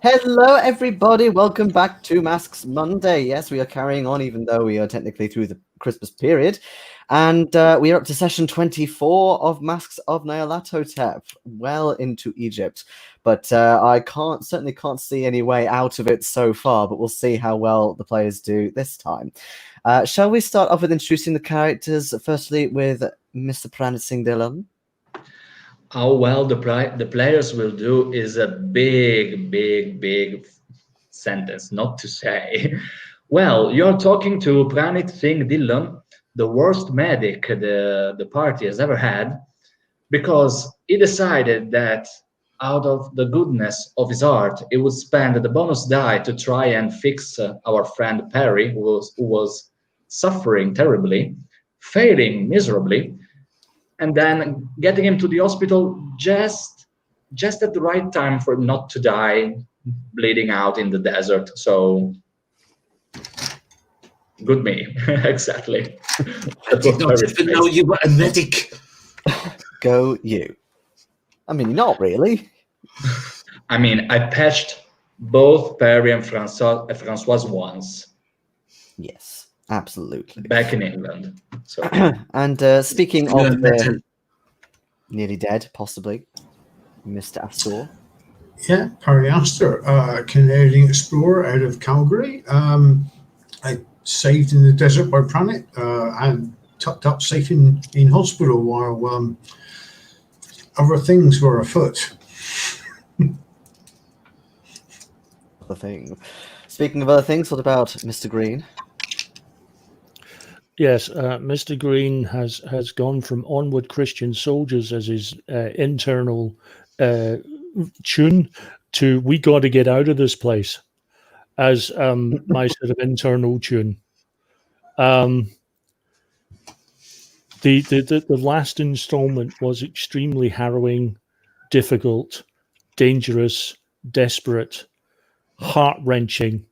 Hello, everybody. Welcome back to Masks Monday. Yes, we are carrying on, even though we are technically through the Christmas period. And we are up to session 24 of Masks of Nyarlathotep, well into Egypt. But I certainly can't see any way out of it so far, but we'll see how well the players do this time. Shall we start off with introducing the characters, firstly with Mr. Pranit Singh Dillon? How well the players will do is a big sentence, not to say. Well, you're talking to Pranit Singh Dillon, the worst medic the party has ever had, because he decided that out of the goodness of his heart, he would spend the bonus die to try and fix our friend Perry, who was suffering terribly, failing miserably, and then getting him to the hospital just at the right time for him not to die bleeding out in the desert. So good me. Exactly. I did not even know you were a medic. Go you. I mean, not really. I mean, I patched both Perry and Françoise once. Yes, absolutely. Back in England. So. And speaking of the nearly dead, possibly, Mr. Astor. Yeah, Perry Astor, Canadian explorer out of Calgary. I saved in the desert by Pranit and tucked up safe in hospital while other things were afoot. Other thing. Speaking of other things, what about Mr. Greene? Yes, Mr. Greene has gone from Onward Christian Soldiers as his internal tune to We Got to Get Out of This Place as my sort of internal tune. The last installment was extremely harrowing, difficult, dangerous, desperate, heart-wrenching,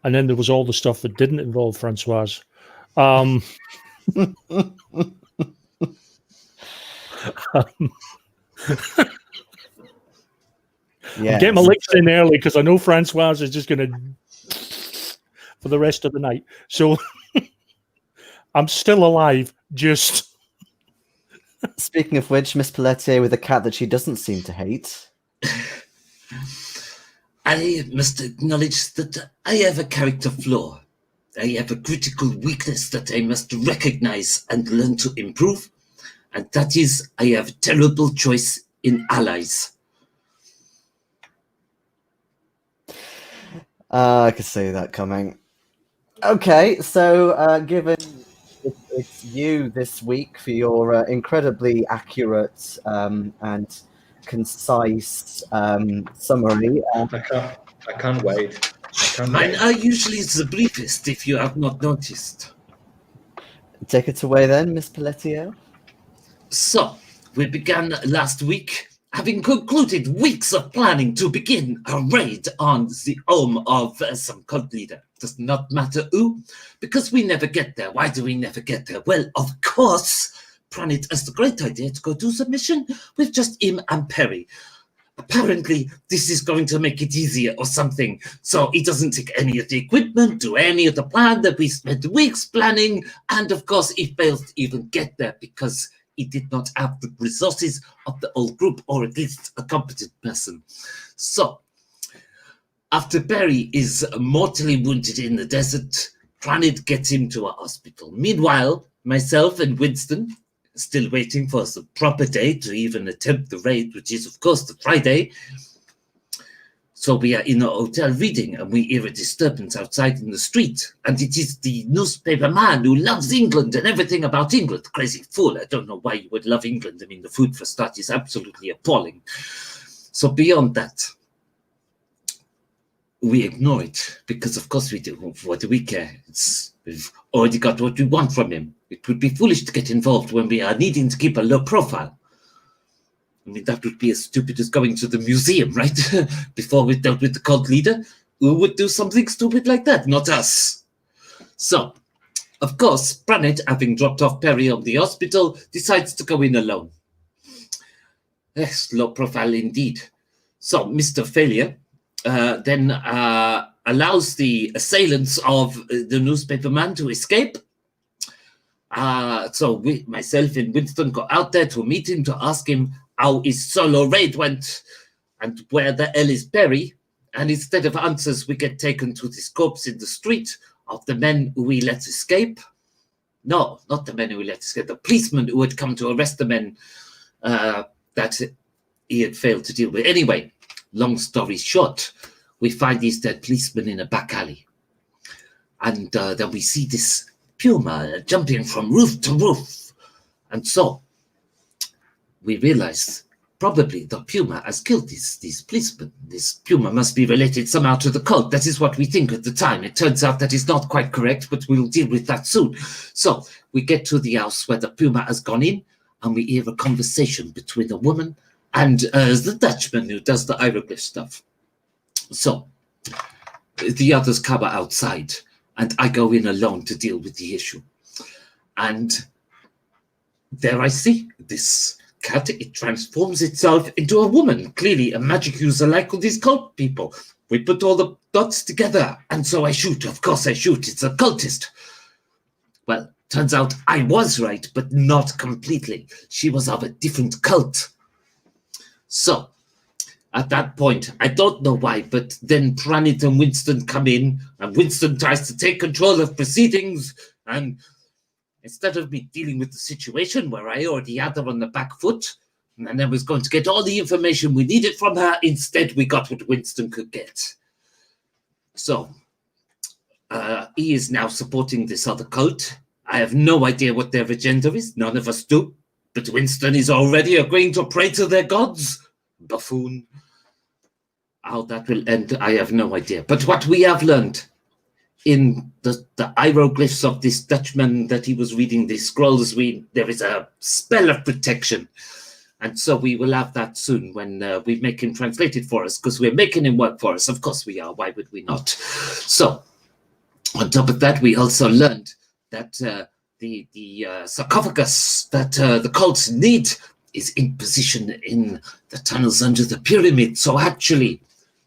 and then there was all the stuff that didn't involve Françoise. Yes. Get my licks in early because I know Françoise is just going to for the rest of the night. So I'm still alive. Just speaking of which, Miss Pelletier with a cat that she doesn't seem to hate. I must acknowledge that I have a character flaw. I have a critical weakness that I must recognize and learn to improve, and that is I have a terrible choice in allies. I could see that coming. Okay, so given it's you this week for your incredibly accurate and concise summary. I can't wait. Mine are usually the briefest, if you have not noticed. Take it away then, Miss Pelletier. So, we began last week, having concluded weeks of planning to begin a raid on the home of some cult leader. Does not matter who, because we never get there. Why do we never get there? Well, of course, Pranit has the great idea to go do the mission with just him and Perry. Apparently, this is going to make it easier or something. So he doesn't take any of the equipment, do any of the plan that we spent weeks planning. And of course, he fails to even get there because he did not have the resources of the whole group, or at least a competent person. So, after Perry is mortally wounded in the desert, Pranit gets him to a hospital. Meanwhile, myself and Winston, still waiting for the proper day to even attempt the raid, which is, of course, the Friday. So we are in a hotel reading, and we hear a disturbance outside in the street. And it is the newspaper man who loves England and everything about England. Crazy fool. I don't know why you would love England. I mean, the food, for start, is absolutely appalling. So beyond that, we ignore it, because of course we do. What do we care? We've already got what we want from him. It would be foolish to get involved when we are needing to keep a low profile. I mean, that would be as stupid as going to the museum, right? Before we dealt with the cult leader, who would do something stupid like that? Not us. So, of course, Pranit, having dropped off Perry of the hospital, decides to go in alone. Yes, low profile indeed. So, Mr. Failure then allows the assailants of the newspaperman to escape. So myself and Winston go out there to meet him to ask him how his solo raid went and where the hell is Perry. And instead of answers, we get taken to the scopes in the street of the men who we let escape. No, not the men who we let escape, the policemen who had come to arrest the men that he had failed to deal with. Anyway, long story short, we find these dead policemen in a back alley. And then we see this puma jumping from roof to roof. And so we realize probably the puma has killed these policemen. This puma must be related somehow to the cult. That is what we think at the time. It turns out that is not quite correct, but we'll deal with that soon. So we get to the house where the puma has gone in, and we hear a conversation between a woman and the Dutchman who does the hieroglyph stuff. So the others cover outside, and I go in alone to deal with the issue. And there I see this cat. It transforms itself into a woman, clearly a magic user like all these cult people. We put all the dots together, and so I shoot. Of course I shoot. It's a cultist. Well, turns out I was right, but not completely. She was of a different cult. So at that point, I don't know why, but then Pranit and Winston come in, and Winston tries to take control of proceedings, and instead of me dealing with the situation where I already had her on the back foot, and I was going to get all the information we needed from her, instead we got what Winston could get. So he is now supporting this other cult. I have no idea what their agenda is. None of us do. But Winston is already agreeing to pray to their gods. Buffoon. How that will end, I have no idea. But what we have learned in the hieroglyphs of this Dutchman that he was reading, these scrolls, there is a spell of protection. And so we will have that soon when we make him translate it for us, because we're making him work for us. Of course we are. Why would we not? So on top of that, we also learned that the sarcophagus that the cults need is in position in the tunnels under the pyramid. So actually,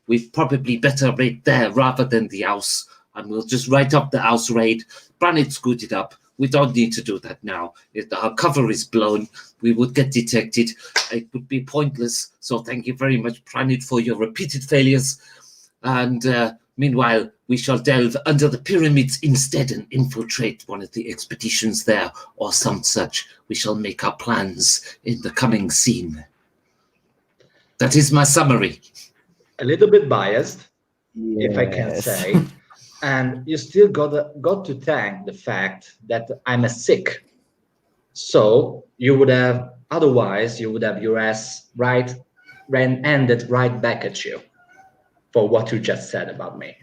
we'd probably better raid there rather than the house. And we'll just write up the house raid. Pranit screwed it up. We don't need to do that now. If our cover is blown, we would get detected. It would be pointless. So thank you very much, Pranit, for your repeated failures. And meanwhile, we shall delve under the pyramids instead and infiltrate one of the expeditions there or some such. We shall make our plans in the coming scene. That is my summary. A little bit biased, Yes. if I can say. And you still got to thank the fact that I'm a Sikh. So you would have, otherwise you would have your ass ended right back at you for what you just said about me.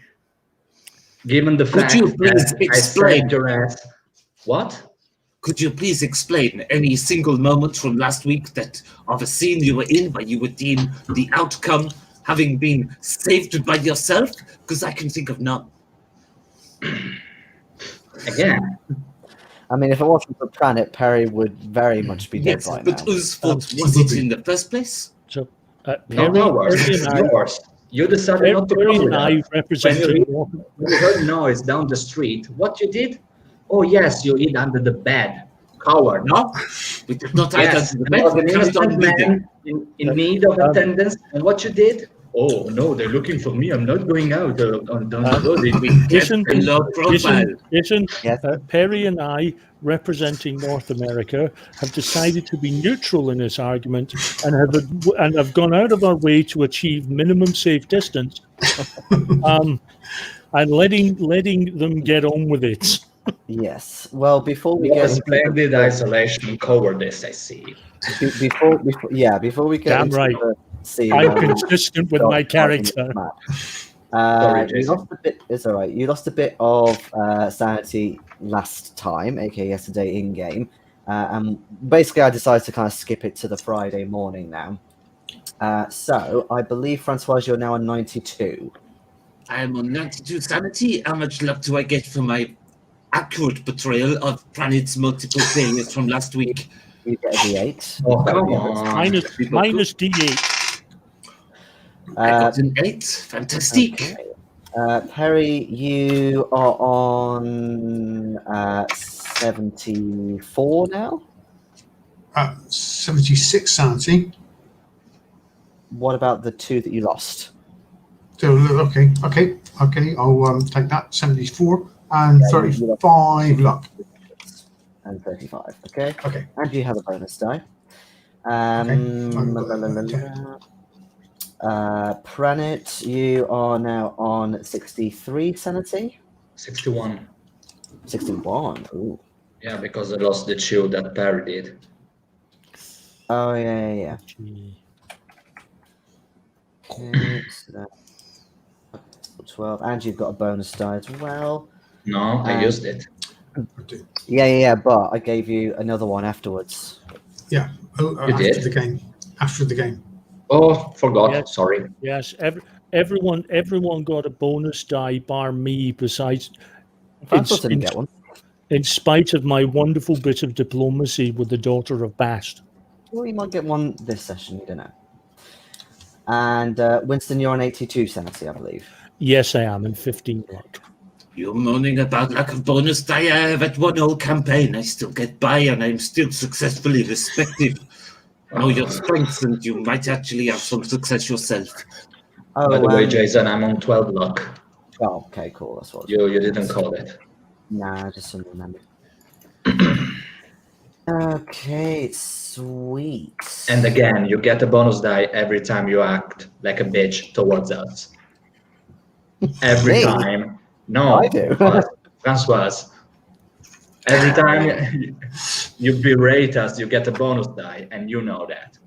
Given the fact Could you please that explain? I said your ass, what? Could you please explain any single moment from last week that of a scene you were in where you would deem the outcome having been saved by yourself? Because I can think of none. Again, I mean, if it wasn't for Pranit, Perry would very much be dead Yes, by but now. whose fault was it in the first place? So, not Perry, ours, Perry it's and I, yours. You decided not to Perry come with and I us. representing. When you heard noise down the street, what you did? Oh yes, you hid under the bed. Coward. No, we did not hide Yes, under the there was bed. an We carried on innocent bleeding. man in need of attendance, and what you did? Oh no, they're looking for me. I'm not going out on the road. We kept Listen, a low profile. listen, Yes. Perry and I, representing North America, have decided to be neutral in this argument and have gone out of our way to achieve minimum safe distance, and letting them get on with it. Yes. Well, before we What a get splendid isolation cowardice, I see. before we get Damn into right. the scene, I'm consistent with my character. Sorry, You Jason. lost a bit. It's all right. You lost a bit of sanity last time, aka yesterday in game, and basically I decided to kind of skip it to the Friday morning now. So I believe Françoise, you're now on 92. I am on 92 sanity. How much luck do I get for my accurate portrayal of Pranit's multiple failures from last week? You get a D8. Oh, come on. Minus D8. I got an 8. Fantastic. Okay. Perry, you are on 74 now. 76 sanity. What about the 2 that you lost? So, okay. I'll take that. 74 and 35 luck. And 35. Okay. Okay. And you have a bonus die. Pranit, you are now on 63 sanity. 61. 61. Ooh. Yeah, because I lost the 2 that Perry did. Oh yeah. Okay, so that's 12, and you've got a bonus die as well. No, I used it. Yeah. But I gave you another one afterwards. Yeah. did? After the game. Oh, forgot. Yes. Sorry. Yes, everyone got a bonus die, bar me. Besides, Françoise didn't get one. in spite of my wonderful bit of diplomacy with the daughter of Bast. Well, you might get one this session. You don't know. And Winston, you're on 82 sanity, I believe. Yes, I am in 15 luck. You're moaning about lack of bonus die. I have at one whole campaign. I still get by, and I'm still successfully respected. Know your strengths, and you might actually have some success yourself. Oh, By the way, Jason, I'm on 12 luck. Oh, okay, cool. That's what You didn't call it. Nah, I just didn't remember. Okay, sweet. And again, you get a bonus die every time you act like a bitch towards us. Every Me? time. No, I do. Françoise. Every time you berate us, you get a bonus die, and you know that.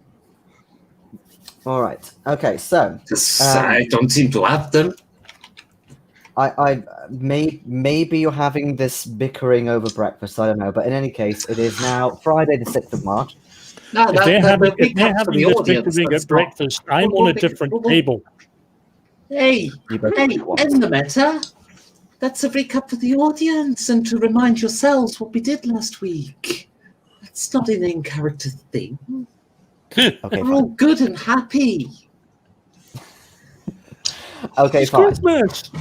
All right. Okay, so I don't seem to have them. Maybe you're having this bickering over breakfast. I don't know, but in any case, it is now Friday, the 6th of March. No, If they're having the this audience. bickering at breakfast, I'm on a different table. Hey, in the matter. That's a recap for the audience and to remind yourselves what we did last week. That's not an in-character thing. Okay, We're all good and happy. okay, It's fine. Christmas.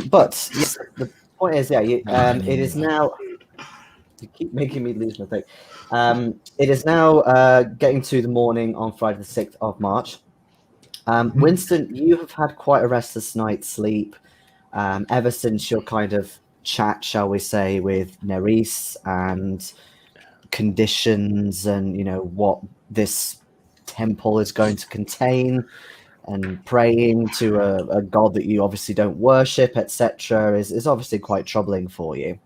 But yes, the point is, it is now. You keep making me lose my thing. It is now getting to the morning on Friday, the 6th of March. Winston, you have had quite a restless night's sleep. Ever since your kind of chat, shall we say, with Nerys and conditions and, what this temple is going to contain and praying to a god that you obviously don't worship, etc., is obviously quite troubling for you.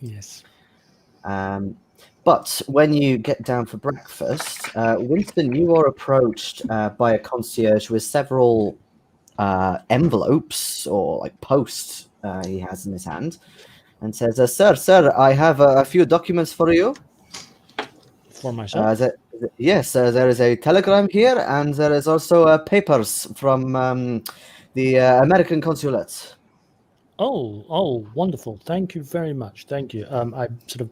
Yes. But when you get down for breakfast, Winston, you are approached by a concierge with several envelopes or like posts he has in his hand, and says, "Sir, I have a few documents for you." For myself. Yes, there is a telegram here, and there is also papers from the American consulate. Oh, wonderful! Thank you very much. Thank you. I sort of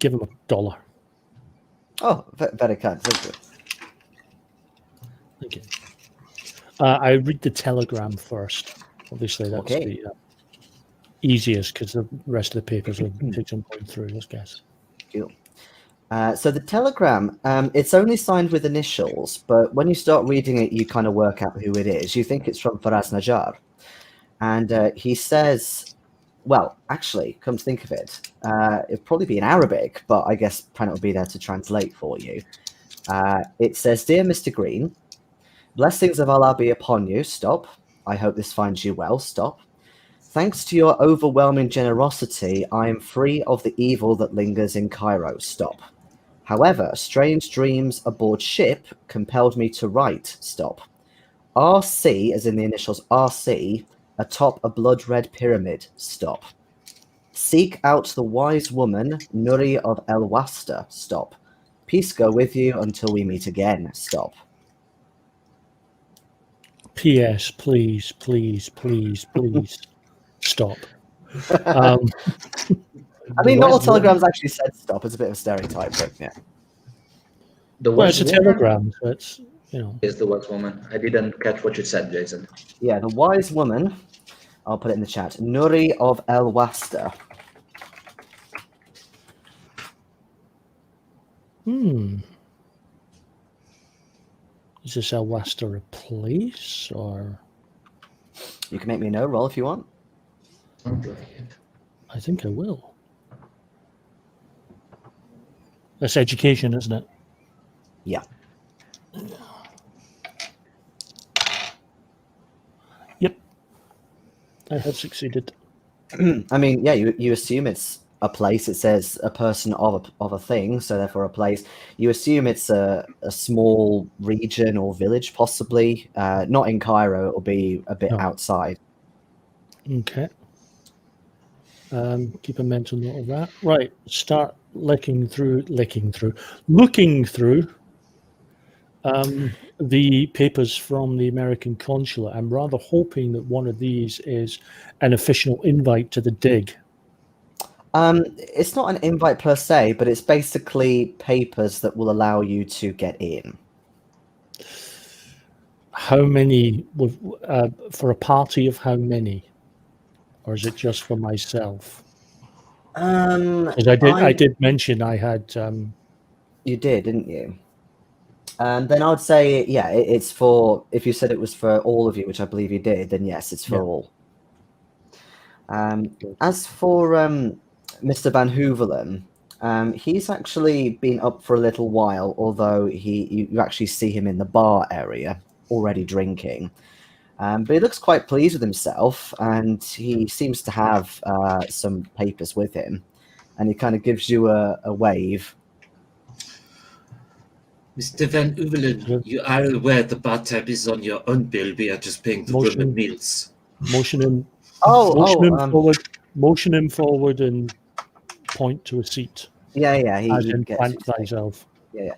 give him $1. Oh, very kind. Thank you. Thank you. I read the telegram first. Obviously, that's the easiest because the rest of the papers will take some point through. Let's guess. Cool. So the telegram, it's only signed with initials, but when you start reading it, you kind of work out who it is. You think it's from Faraz Najjar. And he says, well, actually, come to think of it, it'd probably be in Arabic, but I guess Pranit will be there to translate for you. It says, "Dear Mr. Greene, blessings of Allah be upon you. Stop. I hope this finds you well. Stop. Thanks to your overwhelming generosity, I am free of the evil that lingers in Cairo. Stop. However, strange dreams aboard ship compelled me to write. Stop. RC, as in the initials RC, atop a blood-red pyramid. Stop. Seek out the wise woman, Nuri of El Wasta. Stop. Peace go with you until we meet again. Stop." P.S. Please, stop. I mean, not all telegrams actually said stop. It's a bit of a stereotype, but yeah. Well, it's a telegram. So it's Is the wise woman? I didn't catch what you said, Jason. Yeah, the wise woman. I'll put it in the chat. Nuri of El Wasta. Is this El Wasta a place, or? You can make me a no roll if you want. Sounds like it. I think I will. That's education, isn't it? Yeah. Yep. I have succeeded. I mean, yeah, you assume it's a place. It says a person of a thing, so therefore a place. You assume it's a small region or village, possibly. Not in Cairo. It'll be a bit No. outside. Okay. Keep a mental note of that. Right. Start looking through the papers from the American consulate. I'm rather hoping that one of these is an official invite to the dig. It's not an invite per se, but it's basically papers that will allow you to get in. How many for a party of how many, or is it just for myself? Because I did mention I had. You did, didn't you? Then I would say, yeah, it's for. If you said it was for all of you, which I believe you did, then yes, it's for all. As for Mr. Van Hoevelen, he's actually been up for a little while, although you actually see him in the bar area already drinking. But he looks quite pleased with himself, and he seems to have some papers with him, and he kind of gives you a wave. Mr. Van Hoevelen, you are aware the bar tab is on your own bill. We are just paying the room and meals. Motion him forward and point to a seat. Yeah. As in plant thyself. Yeah.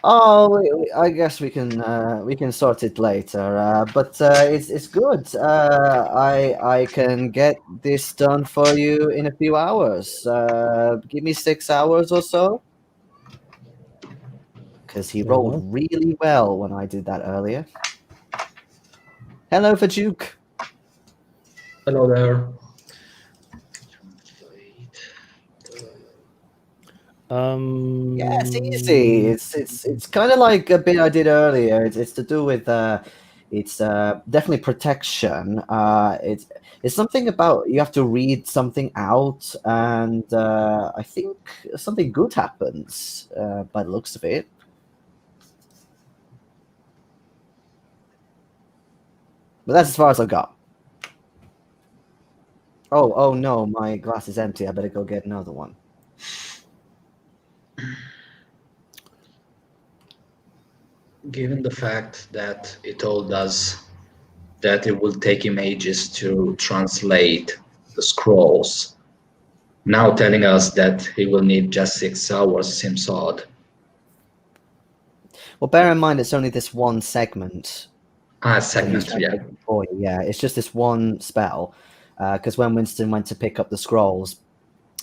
Oh, I guess we can sort it later. But it's good. I can get this done for you in a few hours. Give me 6 hours or so. Because he rolled really well when I did that earlier. Hello, Fajuk. Hello there. Yeah, it's easy. It's kind of like a bit I did earlier. It's to do with it's definitely protection. It's something about you have to read something out, and I think something good happens by the looks of it. But that's as far as I've got. Oh no, my glass is empty. I better go get another one. Given the fact that he told us that it will take him ages to translate the scrolls, now telling us that he will need just 6 hours seems odd. Well, bear in mind it's only this one segment. Segment, yeah. Yeah, it's just this one spell. Because when Winston went to pick up the scrolls,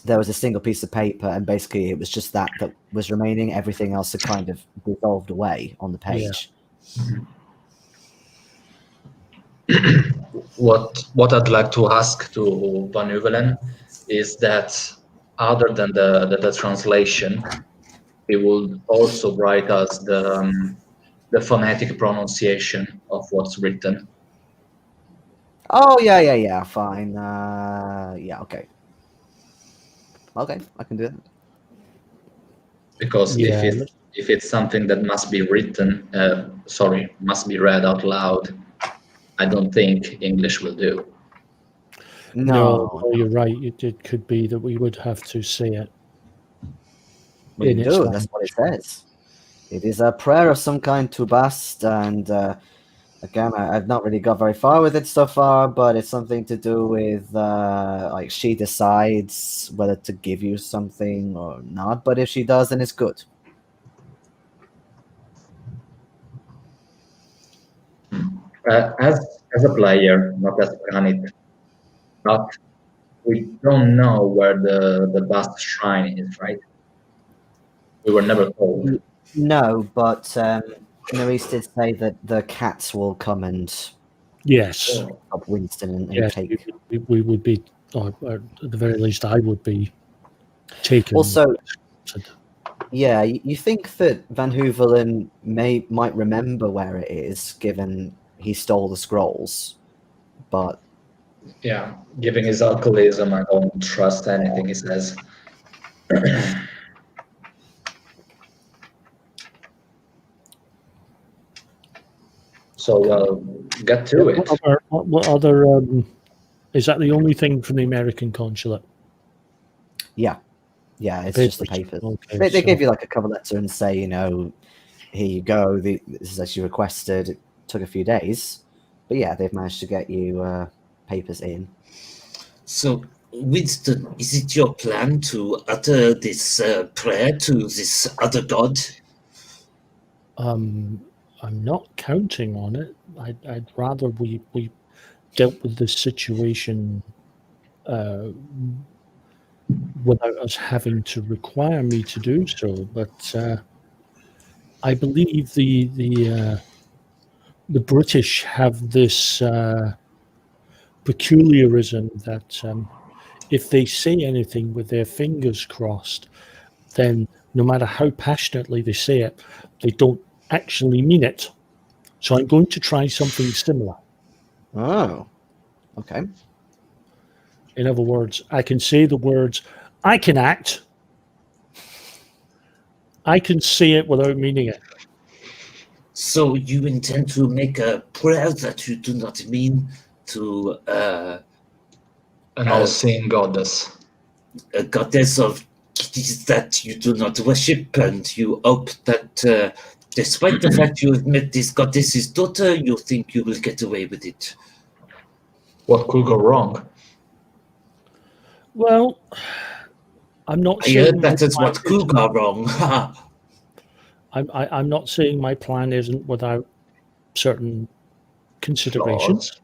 there was a single piece of paper, and basically it was just that was remaining. Everything else had kind of dissolved away on the page. Yeah. What I'd like to ask to Van Hoevelen is that other than the translation, he will also write us the phonetic pronunciation of what's written. Oh yeah, fine. Yeah, okay. Okay, I can do that. Because if it's something that must be written, must be read out loud, I don't think English will do. No, you're right. It could be that we would have to say it. We do. That's what it says. It is a prayer of some kind to Bast, and again, I've not really got very far with it so far, but it's something to do with like she decides whether to give you something or not. But if she does, then it's good. As a player, not as Pranit, but we don't know where the Bast shrine is, right? We were never told. No, but Maurice did say that the cats will come and Yes, help Winston and yes, take. we would be, or at the very least, I would be taken. Also, yeah, you think that Van Hoevelen might remember where it is, given he stole the scrolls, but Yeah, given his alcoholism, I don't trust anything he says. So get to it. What other is that the only thing from the American consulate? yeah, it's just the papers. Okay, They give you like a cover letter and say, here you go. This is as you requested. It took a few days, but yeah, they've managed to get you papers in. So, Winston, is it your plan to utter this prayer to this other god? I'm not counting on it. I'd rather we dealt with this situation without us having to require me to do so. But I believe the British have this peculiarism that if they say anything with their fingers crossed, then no matter how passionately they say it, they don't actually mean it. So I'm going to try something similar. Oh, okay. In other words, I can say the words, I can act. I can say it without meaning it. So you intend to make a prayer that you do not mean to An all-seeing goddess. a goddess of kitties that you do not worship, and you hope that despite the fact you have met this goddess's daughter, you think you will get away with it. What could go wrong? Well, I'm not I saying heard that is what could go wrong. I'm not saying my plan isn't without certain considerations. Flaws.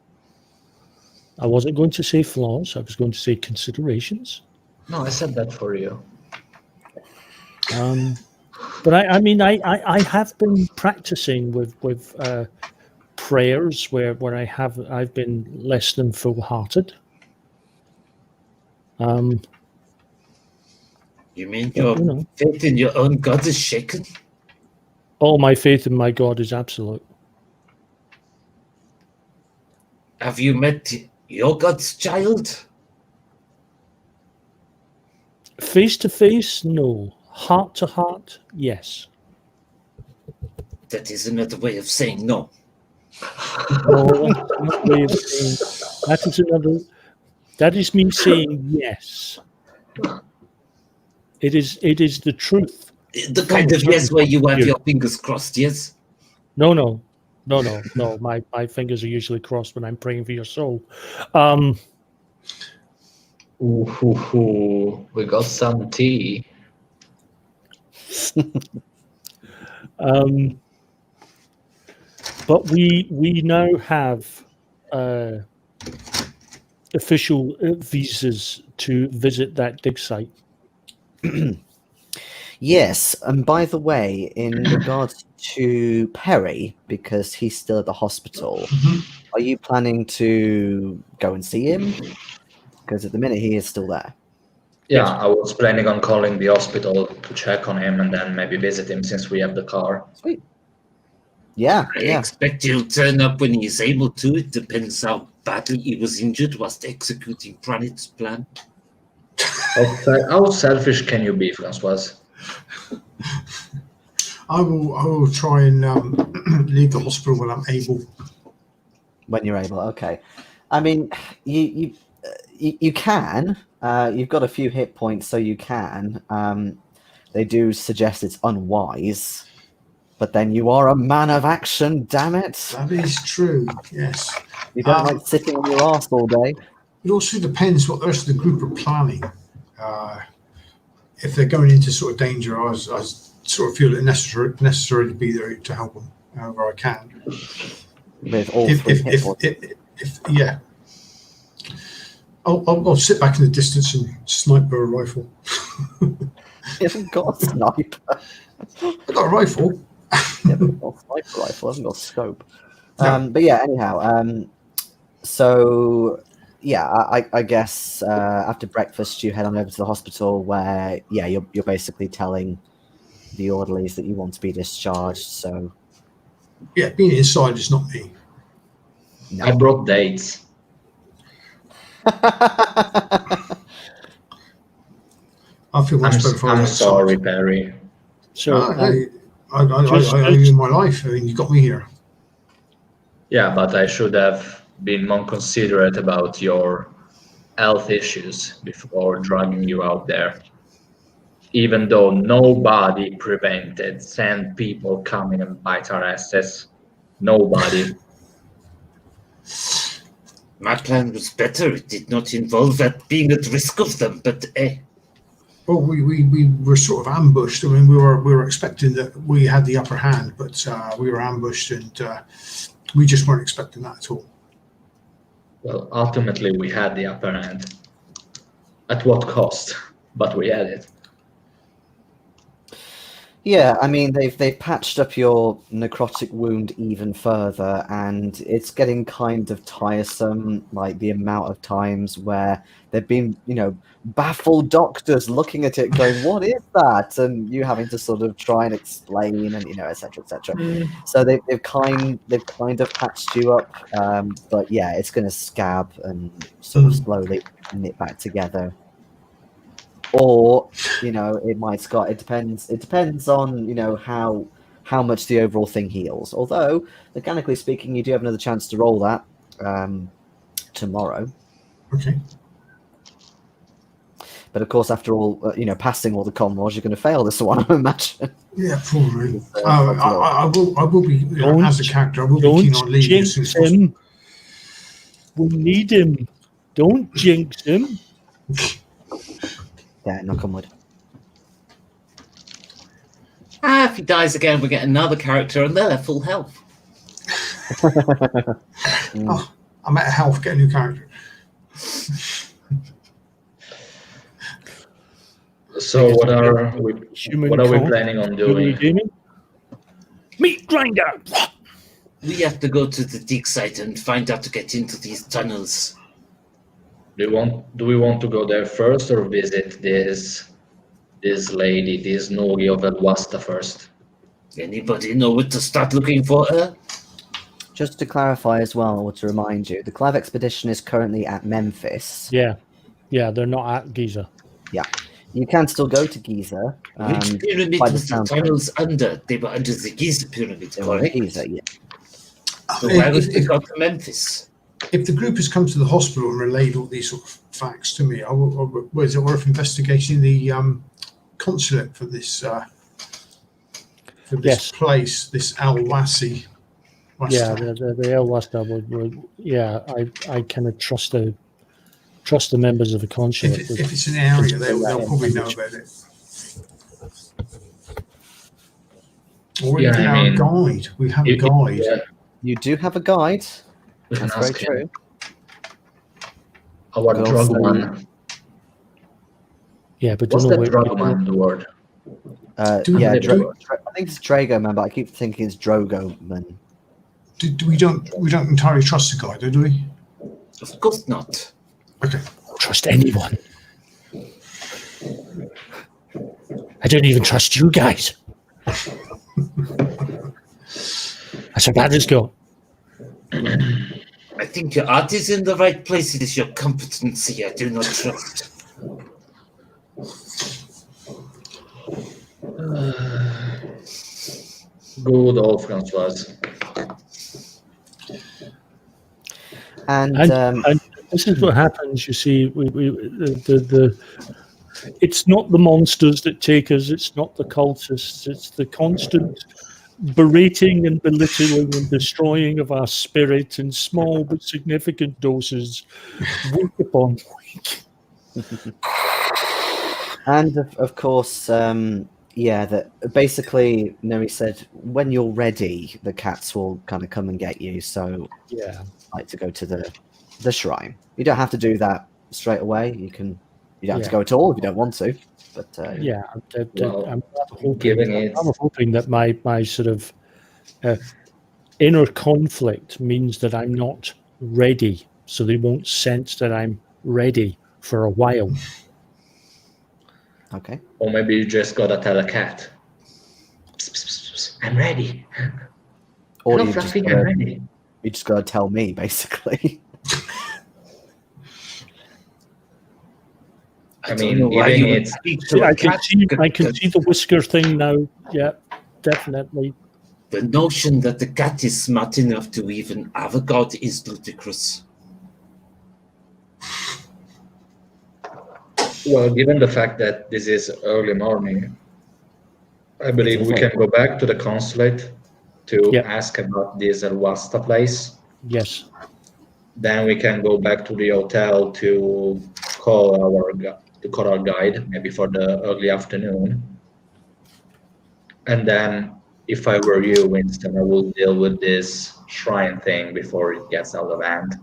I wasn't going to say flaws. I was going to say considerations. No, I said that for you. But I have been practicing with prayers where I've been less than full-hearted. You mean your faith in your own God is shaken? All my faith in my God is absolute. Have you met your God's child? Face to face, no. Heart to heart, yes. That is another way of saying no. No, that's another way of saying, that is me saying yes. It is the truth. The kind of yes where you have your fingers crossed, yes? No. My fingers are usually crossed when I'm praying for your soul. We got some tea. But we now have official visas to visit that dig site. Yes, and by the way, in regards to Perry, because he's still at the hospital, are you planning to go and see him? Because at the minute he is still there. Yeah, I was planning on calling the hospital to check on him and then maybe visit him since we have the car. Sweet. Yeah. I expect he'll turn up when he's able to. It depends how badly he was injured whilst executing Pranit's plan. How selfish can you be, Françoise? I will try and leave the hospital when I'm able. When you're able, okay. I mean, you can. You've got a few hit points, so you can. They do suggest it's unwise, but then you are a man of action. Damn it! That is true. Yes. You don't like sitting on your arse all day. It also depends what the rest of the group are planning. If they're going into sort of danger, I sort of feel it necessary to be there to help them however I can. With all three hit points. Yeah. I'll sit back in the distance and snipe with a rifle. You haven't got a sniper. I got a rifle. Yeah, but it's not a sniper rifle. It hasn't got a scope. No. But yeah, anyhow. So yeah, I guess after breakfast you head on over to the hospital where you're basically telling the orderlies that you want to be discharged. So Yeah, being inside is not me. no. I brought dates. I feel much better if I I'm was outside. sorry, Perry. So Hey, I just- owe you my life. I mean, you got me here. Yeah, but I should have been more considerate about your health issues before dragging you out there. Even though nobody prevented 10 people coming and bite our asses. Nobody. My plan was better. It did not involve that being at risk of them, but Well, we were sort of ambushed. I mean, we were expecting that we had the upper hand, but we were ambushed, and we just weren't expecting that at all. Well, ultimately we had the upper hand. At what cost? But we had it. Yeah, I mean they've patched up your necrotic wound even further, and it's getting kind of tiresome. Like the amount of times where there've been, baffled doctors looking at it, going, "What is that?" and you having to sort of try and explain, and etc. etc. So they've kind of patched you up, but yeah, it's going to scab and sort of slowly knit back together. Or it might scar. It depends on how much the overall thing heals. Although mechanically speaking, you do have another chance to roll that tomorrow. Okay. But of course, after all, passing all the con rolls, you're going to fail this one, I imagine. Yeah, probably. I will be as a character. I will be keen on leaving as soon as jinx possible. him. We need him. Don't jinx him. Yeah, knock on wood. if he dies again, we get another character and they'll have full health. Oh, I'm at health. Get a new character. So what are we con- planning on human doing? redeeming? Meat grinder. We have to go to the dig site and find out to get into these tunnels. Do we want to go there first or visit this lady, this Nori of Elwasta first? Anybody know where to start looking for her? Just to clarify as well, or to remind you, the Clive expedition is currently at Memphis. Yeah, they're not at Giza. Yeah, you can still go to Giza. Which pyramid by the was the sound tunnels under? They were under the Giza pyramid, they were correct? Giza, yeah. So why was they got to Memphis? If the group has come to the hospital and relayed all these sort of facts to me, is it worth investigating the consulate for this Yes. place, this Al-Wasi? Yeah, the Elwasta would. Yeah, I kind of trust the members of the consulate. If it's an area, they'll probably know about it. Or Yeah, even our guide. We have a guide. Yeah, You do have a guide. we can That's very ask him. true. Our But drug also- one. Yeah, but What's don't that know drug what. one word? Do we- Yeah, do- I think it's Drago Man, but I keep thinking it's Drogo Man. We don't entirely trust the guide, do we? Of course not. Okay. Trust anyone. I don't even trust you guys. That's how bad it's got. I think your art is in the right place. It is your competency I do not trust. Good old Françoise. And And this is what happens. You see, it's not the monsters that take us. It's not the cultists. It's the constant berating and belittling and destroying of our spirit in small but significant doses, week upon week. And of course, that basically Neri said, when you're ready, the cats will kind of come and get you. So Yeah. like to go to the shrine. You don't have to do that straight away. You can, You don't have Yeah. to go at all if you don't want to. But Yeah, Well, I'm hoping, given it- I'm hoping that my sort of inner conflict means that I'm not ready, so they won't sense that I'm ready for a while. okay. Or maybe you just gotta tell a cat. Psst, psst, psst, psst, I'm ready. Or Hello, you just Fluffy, I'm ready. gotta tell me, basically. I don't mean, know why even you would it's speak to I a can cat. see the whisker thing now. Yeah, definitely. The notion that the cat is smart enough to even have a god is ludicrous. well, given the fact that this is early morning, I believe is we very can go back to the consulate to Yep. ask about this Wasta place. Yes. Then we can go back to the hotel to call our guide, maybe for the early afternoon. And then, if I were you, Winston, I will deal with this shrine thing before it gets out of hand.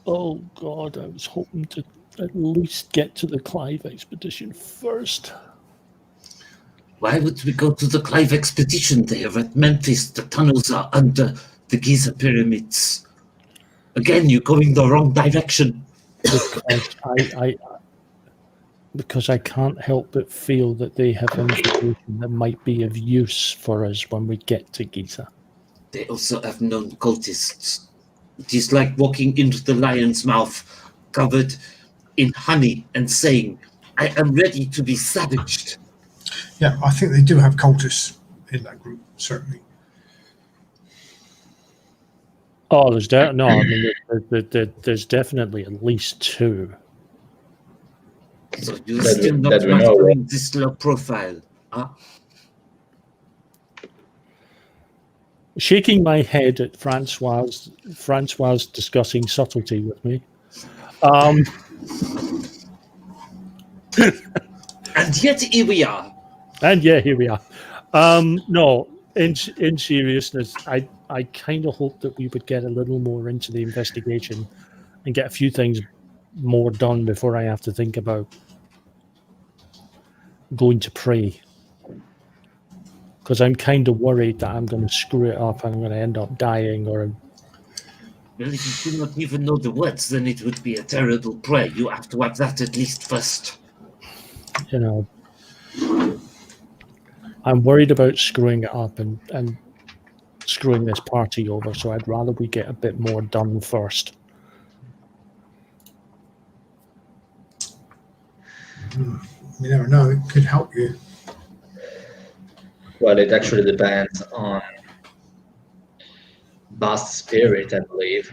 Oh God, I was hoping to at least get to the Clive expedition first. Why would we go to the Clive expedition? They are at Memphis. The tunnels are under the Giza pyramids. Again, you're going the wrong direction. Because I can't help but feel that they have information that might be of use for us when we get to Giza. They also have known cultists. It is like walking into the lion's mouth, covered in honey, and saying, I am ready to be savaged. Yeah, I think they do have cultists in that group, certainly. Oh, there's there's definitely at least two. So you're That we- still not that we know mastering this low profile. Huh? Shaking my head at Françoise discussing subtlety with me. And yet here we are. And yeah, here we are. No, in seriousness, I kind of hope that we would get a little more into the investigation and get a few things more done before I have to think about going to pray. Because I'm kind of worried that I'm going to screw it up and I'm going to end up dying or... Well, if you do not even know the words, then it would be a terrible prayer. You have to have that at least first. You know, I'm worried about screwing it up and screwing this party over, so I'd rather we get a bit more done first. You never know, it could help you. Well, it actually depends on Bast's spirit, I believe.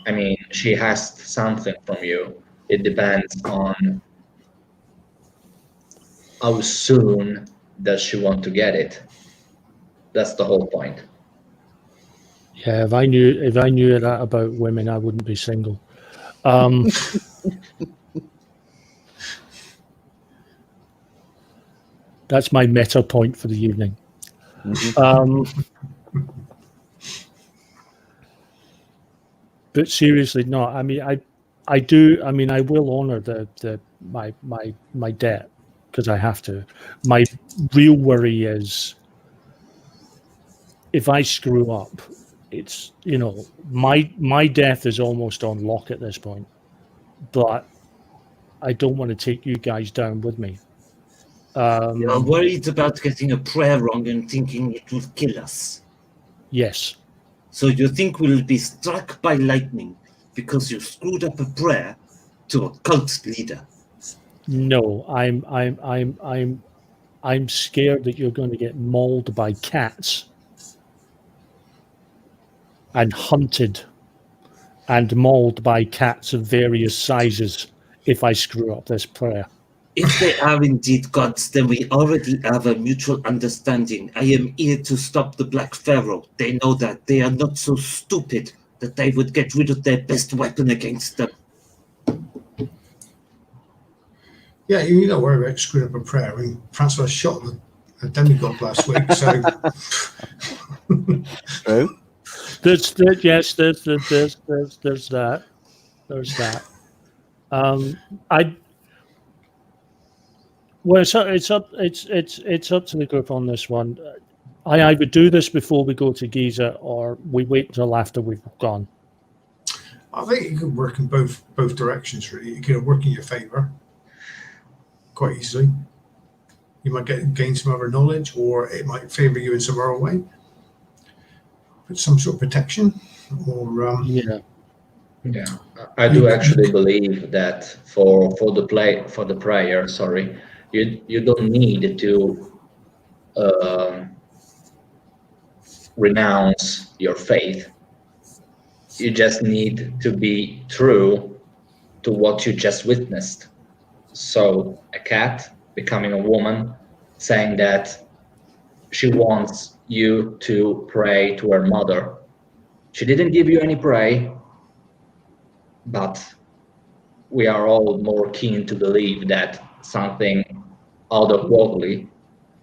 I mean, she has something from you. It depends on how soon does she want to get it. That's the whole point. Yeah, if I knew that about women, I wouldn't be single. That's my meta point for the evening. But seriously, no. I mean, I do. I mean, I will honor my debt because I have to. My real worry is if I screw up, it's my death is almost on lock at this point. But I don't want to take you guys down with me. You're worried about getting a prayer wrong and thinking it will kill us. Yes. So you think we'll be struck by lightning because you screwed up a prayer to a cult leader? No, I'm scared that you're going to get mauled by cats and hunted and mauled by cats of various sizes if I screw up this prayer. If they are indeed gods, then we already have a mutual understanding. I am here to stop the Black Pharaoh. They know that. They are not so stupid that they would get rid of their best weapon against them. Yeah, you don't worry about screwing up a prayer. I mean, Françoise shot the demigod last week, so... True. There's that. There's that. Well, it's up to the group on this one. I either do this before we go to Giza, or we wait until after we've gone. I think it could work in both directions. Really, it could work in your favour quite easily. You might gain some other knowledge, or it might favour you in some other way. But some sort of protection, or Yeah. I do actually believe that for the prayer, sorry, you don't need to renounce your faith. You just need to be true to what you just witnessed. So a cat becoming a woman, saying that she wants you to pray to her mother. She didn't give you any pray, but we are all more keen to believe that something otherworldly,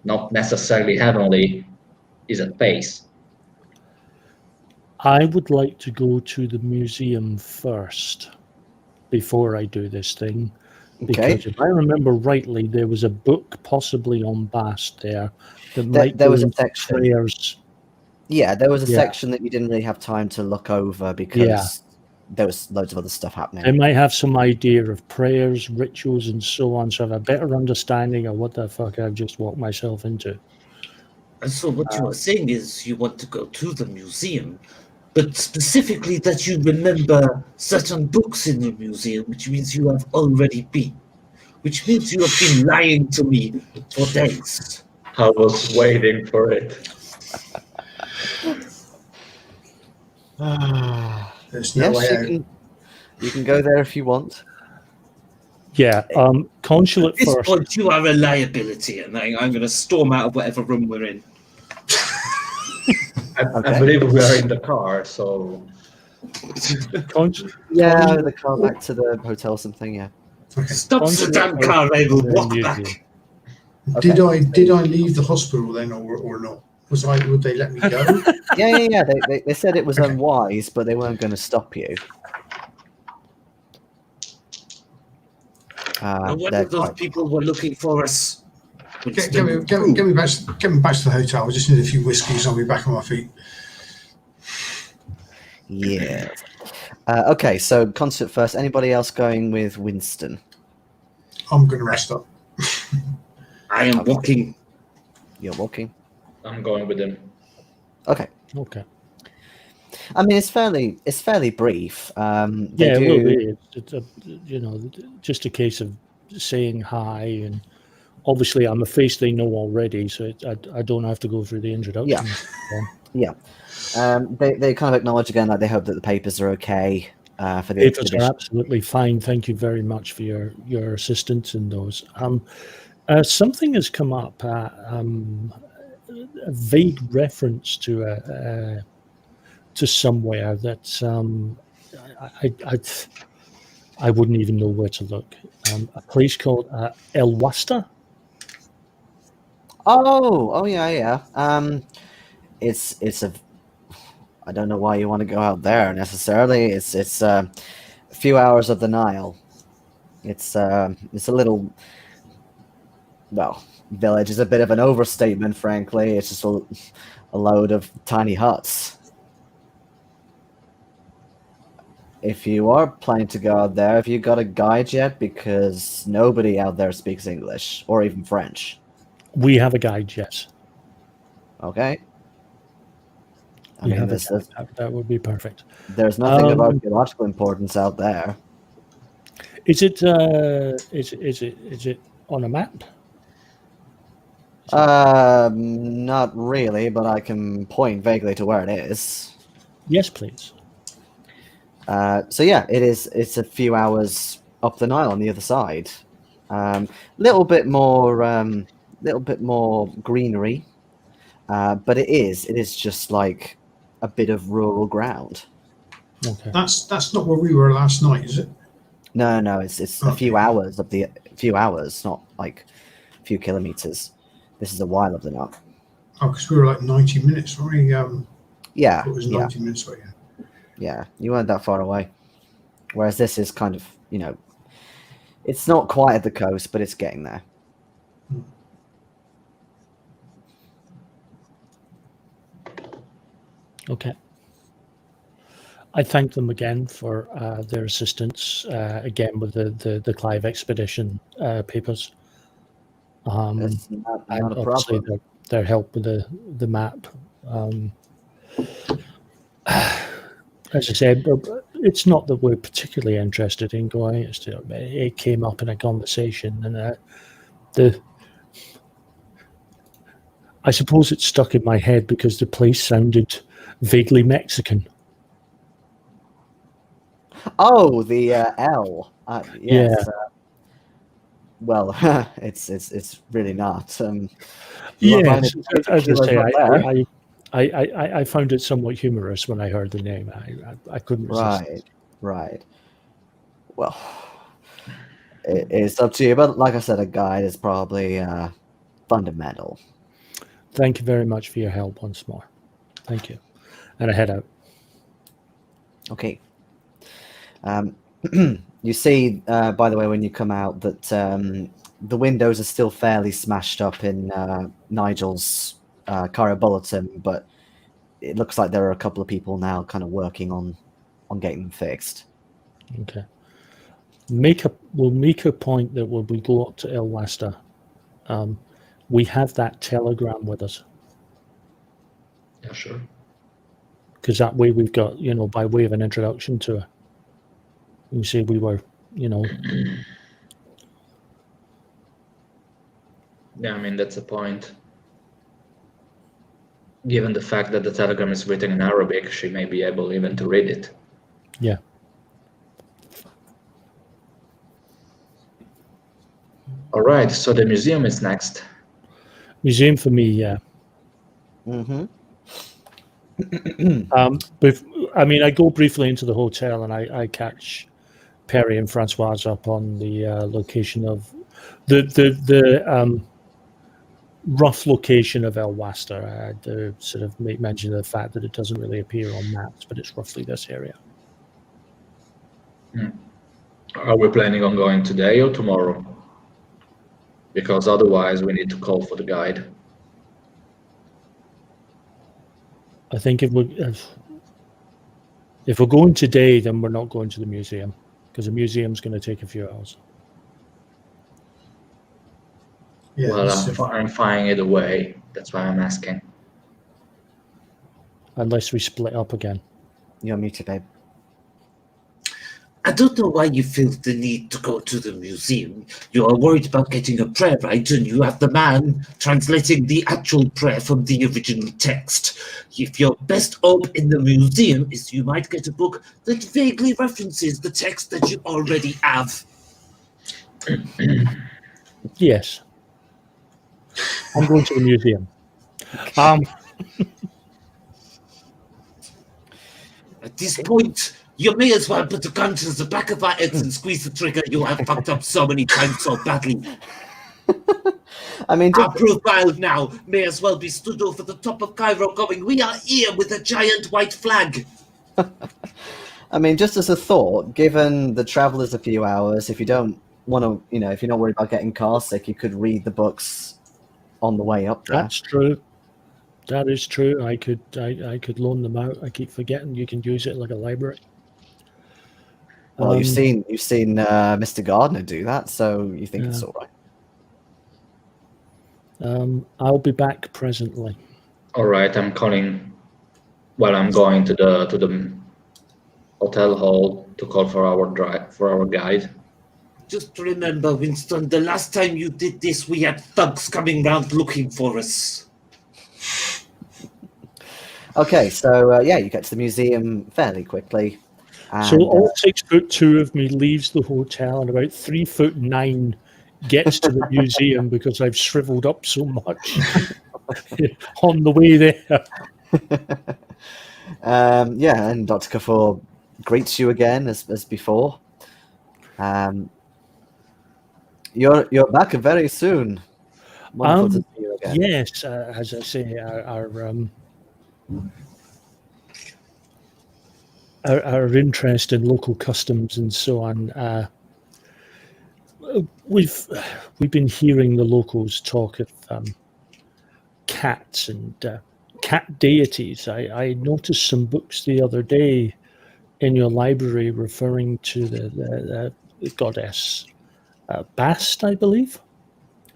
not necessarily heavenly, is at pace. I would like to go to the museum first before I do this thing. Okay. Because if I remember rightly, there was a book possibly on Bast there that might There go was a into section. prayers. Yeah, there was a Yeah. section that you didn't really have time to look over because there was loads of other stuff happening. They might have some idea of prayers, rituals, and so on, so I have a better understanding of what the fuck I've just walked myself into. And so what you are saying is you want to go to the museum, but specifically that you remember certain books in the museum, which means you have already been, which means you have been lying to me for days. I was waiting for it. there's no Yes, way out. you can go there if you want. Yeah, consulate At this first. point, you are a liability, and I'm going to storm out of whatever room we're in. I believe we are in the car, so Yeah, the car back to the hotel or something, yeah. Stop the Consulate damn first car, I will and then walk museum. back. Okay. Did I leave the hospital then, or not? Would they let me go? Yeah. They said it was Okay. unwise, but they weren't going to stop you. I wonder they're if those quite- people were looking for us. Get me back to the hotel. I just need a few whiskies. I'll be back on my feet. Yeah. Okay, so concert first. Anybody else going with Winston? I'm going to rest up. I am walking. You're walking. I'm going with him. Okay. Okay. I mean, it's fairly brief. They Yeah, it will do- be. It's just a case of saying hi, and obviously I'm a face they know already, so I don't have to go through the introduction. Yeah. They kind of acknowledge again that they hope that the papers are okay for the Papers expedition. are absolutely fine. Thank you very much for your assistance in those. Something has come up. A vague reference to somewhere that I wouldn't even know where to look. A place called El Wasta. Oh yeah. It's a. I don't know why you want to go out there necessarily. It's a few hours of the Nile. It's a little. Well, village is a bit of an overstatement, frankly. It's just a load of tiny huts. If you are planning to go out there, have you got a guide yet? Because nobody out there speaks English or even French. We have a guide, yes. Okay. I We mean, have a there's guide. That would be perfect. there's nothing of archaeological importance out there. Is it on a map? Not really, but I can point vaguely to where it is. Yes, please. So yeah, it is. It's a few hours up the Nile on the other side. Little bit more greenery, but it is just like a bit of rural ground. Okay. That's not where we were last night, is it? No, it's a few hours not like a few kilometers. This is a while up the Nile. Oh, because we were like 90 minutes, weren't we? Yeah, It was 90 minutes away. yeah. You weren't that far away. Whereas this is kind of, It's not quite at the coast, but it's getting there. Okay. I thank them again for their assistance, again with the Clive expedition papers. It's not And a obviously problem. their help with the map. As I said, it's not that we're particularly interested in going. It's just, it came up in a conversation, and I suppose it stuck in my head because the place sounded vaguely Mexican. Oh, the L. Yes. Yeah. Well, it's really not. Yes, as I Tequila's say, not there. I found it somewhat humorous when I heard the name. I couldn't resist. Right. Well, it's up to you. But like I said, a guide is probably fundamental. Thank you very much for your help once more. Thank you. And I head out. Okay. You see, by the way, when you come out, that the windows are still fairly smashed up in Nigel's Cairo Bulletin, but it looks like there are a couple of people now kind of working on getting them fixed. Okay. We'll make a point that when we go up to El Wasta, we have that telegram with us. Yeah, sure. Because that way we've got, by way of an introduction to her. You see, we were, Yeah, I mean, that's a point. Given the fact that the telegram is written in Arabic, she may be able even to read it. Yeah. All right, so the museum is next. Museum for me, yeah. Mm-hmm. I go briefly into the hotel and I catch Perry and Françoise up on the location of the rough location of El Wasta. To sort of make mention of the fact that it doesn't really appear on maps, but it's roughly this area. Are we planning on going today or tomorrow? Because otherwise we need to call for the guide. I think if we're going today, then we're not going to the museum, because the museum's going to take a few hours. Yeah, Well, I'm fine either way. That's why I'm asking. Unless we split up again. You're muted, babe. I don't know why you feel the need to go to the museum. You are worried about getting a prayer right, and you have the man translating the actual prayer from the original text. If your best hope in the museum is you might get a book that vaguely references the text that you already have. Yes. I'm going to the museum. At this point, you may as well put a gun to the back of our heads and squeeze the trigger. You have fucked up so many times so badly. I mean, Our profile now may as well be stood over the top of Cairo going, "We are here with a giant white flag." I mean, just as a thought, given the travel is a few hours, if you don't want to, if you're not worried about getting car sick, you could read the books on the way up there. That's true. That is true. I could loan them out. I keep forgetting you can use it like a library. Well, you've seen Mr. Gardner do that, so you think it's all right. I'll be back presently. All right, I'm calling. Well, I'm going to the hotel hall to call for our guide. Just remember, Winston, the last time you did this, we had thugs coming round looking for us. Okay, so you get to the museum fairly quickly. And, so all 6'2" of me leaves the hotel, and about 3'9" gets to the museum because I've shriveled up so much on the way there. And Dr. Kafour greets you again as before. You're back very soon. Wonderful to see you again. Yes, as I say, our interest in local customs and so on. we've been hearing the locals talk of cats and cat deities. I noticed some books the other day in your library referring to the goddess Bast, I believe.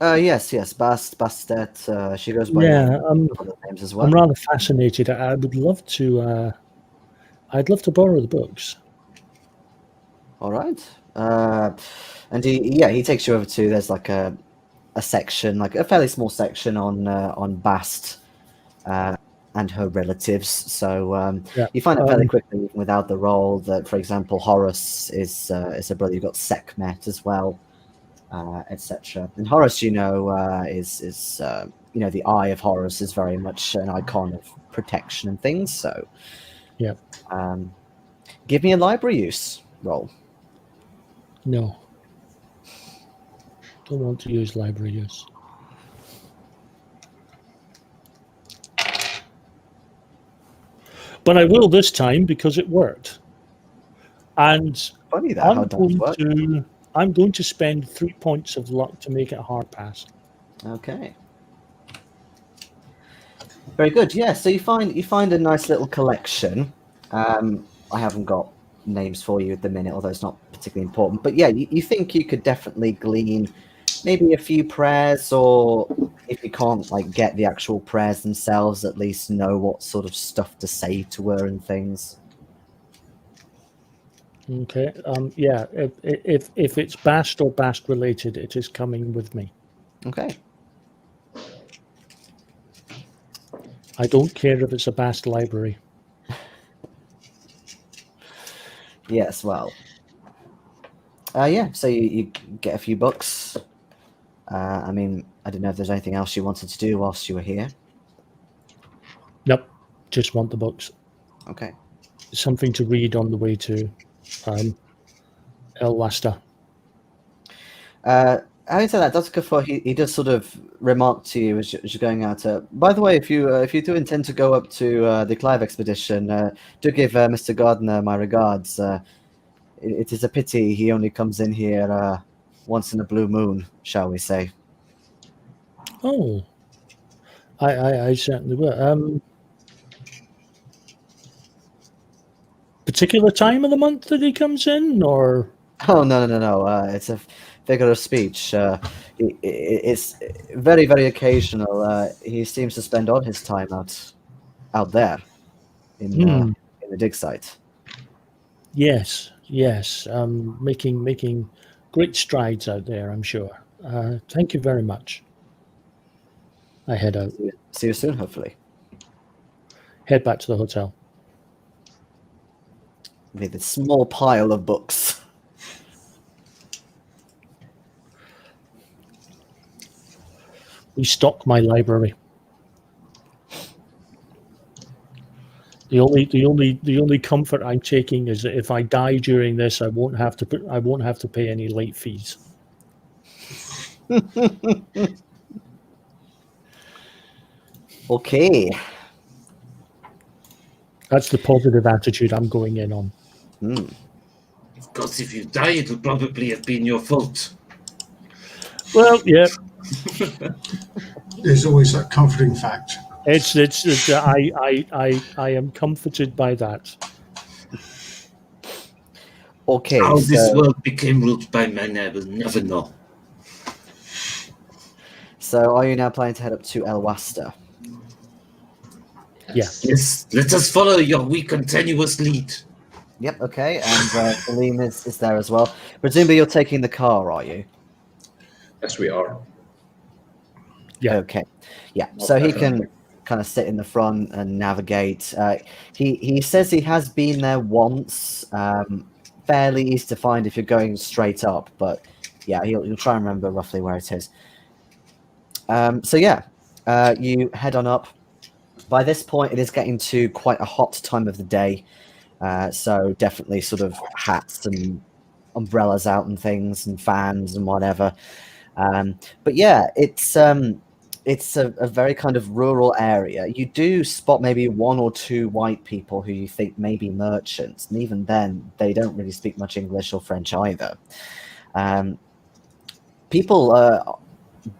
Yes, Bastet. She goes by Yeah, other names as I'm well. rather fascinated. I would love to. I'd love to borrow the books. All right. And he takes you over to, there's like a section, like a fairly small section on Bast and her relatives. So Yeah, you find out fairly quickly, even without the role, that, for example, Horus is a brother. You've got Sekhmet as well, etc. And Horus, is the eye of Horus is very much an icon of protection and things. So yeah. Give me a library use roll. No, don't want to use library use. But I will this time because it worked. And Funny that how dice work. I'm going to spend 3 points of luck to make it a hard pass. Okay. Very good. Yeah. So you find a nice little collection. I haven't got names for you at the minute, although it's not particularly important. But yeah, you think you could definitely glean maybe a few prayers, or if you can't get the actual prayers themselves, at least know what sort of stuff to say to her and things. Okay. Yeah. If it's Bast or Bast related, it is coming with me. Okay. I don't care if it's a Bast library. Yes. Well. Yeah. So you get a few books. I didn't know if there's anything else you wanted to do whilst you were here. Nope. Just want the books. Okay. Something to read on the way to El-Wasta. Having said that, Dr. Kafur, he does sort of remark to you as you're going out. By the way, if you do intend to go up to the Clive expedition, do give Mr. Gardner my regards. It is a pity he only comes in here once in a blue moon, shall we say. Oh, I certainly will. Particular time of the month that he comes in, or? Oh, no. It's a figure of speech. It's very, very occasional. He seems to spend all his time out there in the dig site. Yes. Making great strides out there, I'm sure. Thank you very much. I head out. See you soon, hopefully. Head back to the hotel. With a small pile of books. Restock my library. The only comfort I'm taking is that if I die during this, I won't have to pay any late fees. Okay. That's the positive attitude I'm going in on. Of course, if you die, it'll probably have been your fault. Well, yeah. There's always that comforting fact. I am comforted by that. Okay. How this world became ruled by men, I will never know. So, are you now planning to head up to El-Wasta? Yeah. Yes, let us follow your weak continuous lead. Yep. Okay. And Salim is there as well. Presumably, you're taking the car, are you? Yes, we are. Yeah. Okay. Yeah. Most So he definitely. can kind of sit in the front and navigate. He says he has been there once. Fairly easy to find if you're going straight up, but yeah, he'll try and remember roughly where it is. You head on up. By this point, it is getting to quite a hot time of the day, so definitely sort of hats and umbrellas out and things and fans and whatever. But yeah, it's a very kind of rural area. You do spot maybe one or two white people who you think may be merchants, and even then, they don't really speak much English or French either. people are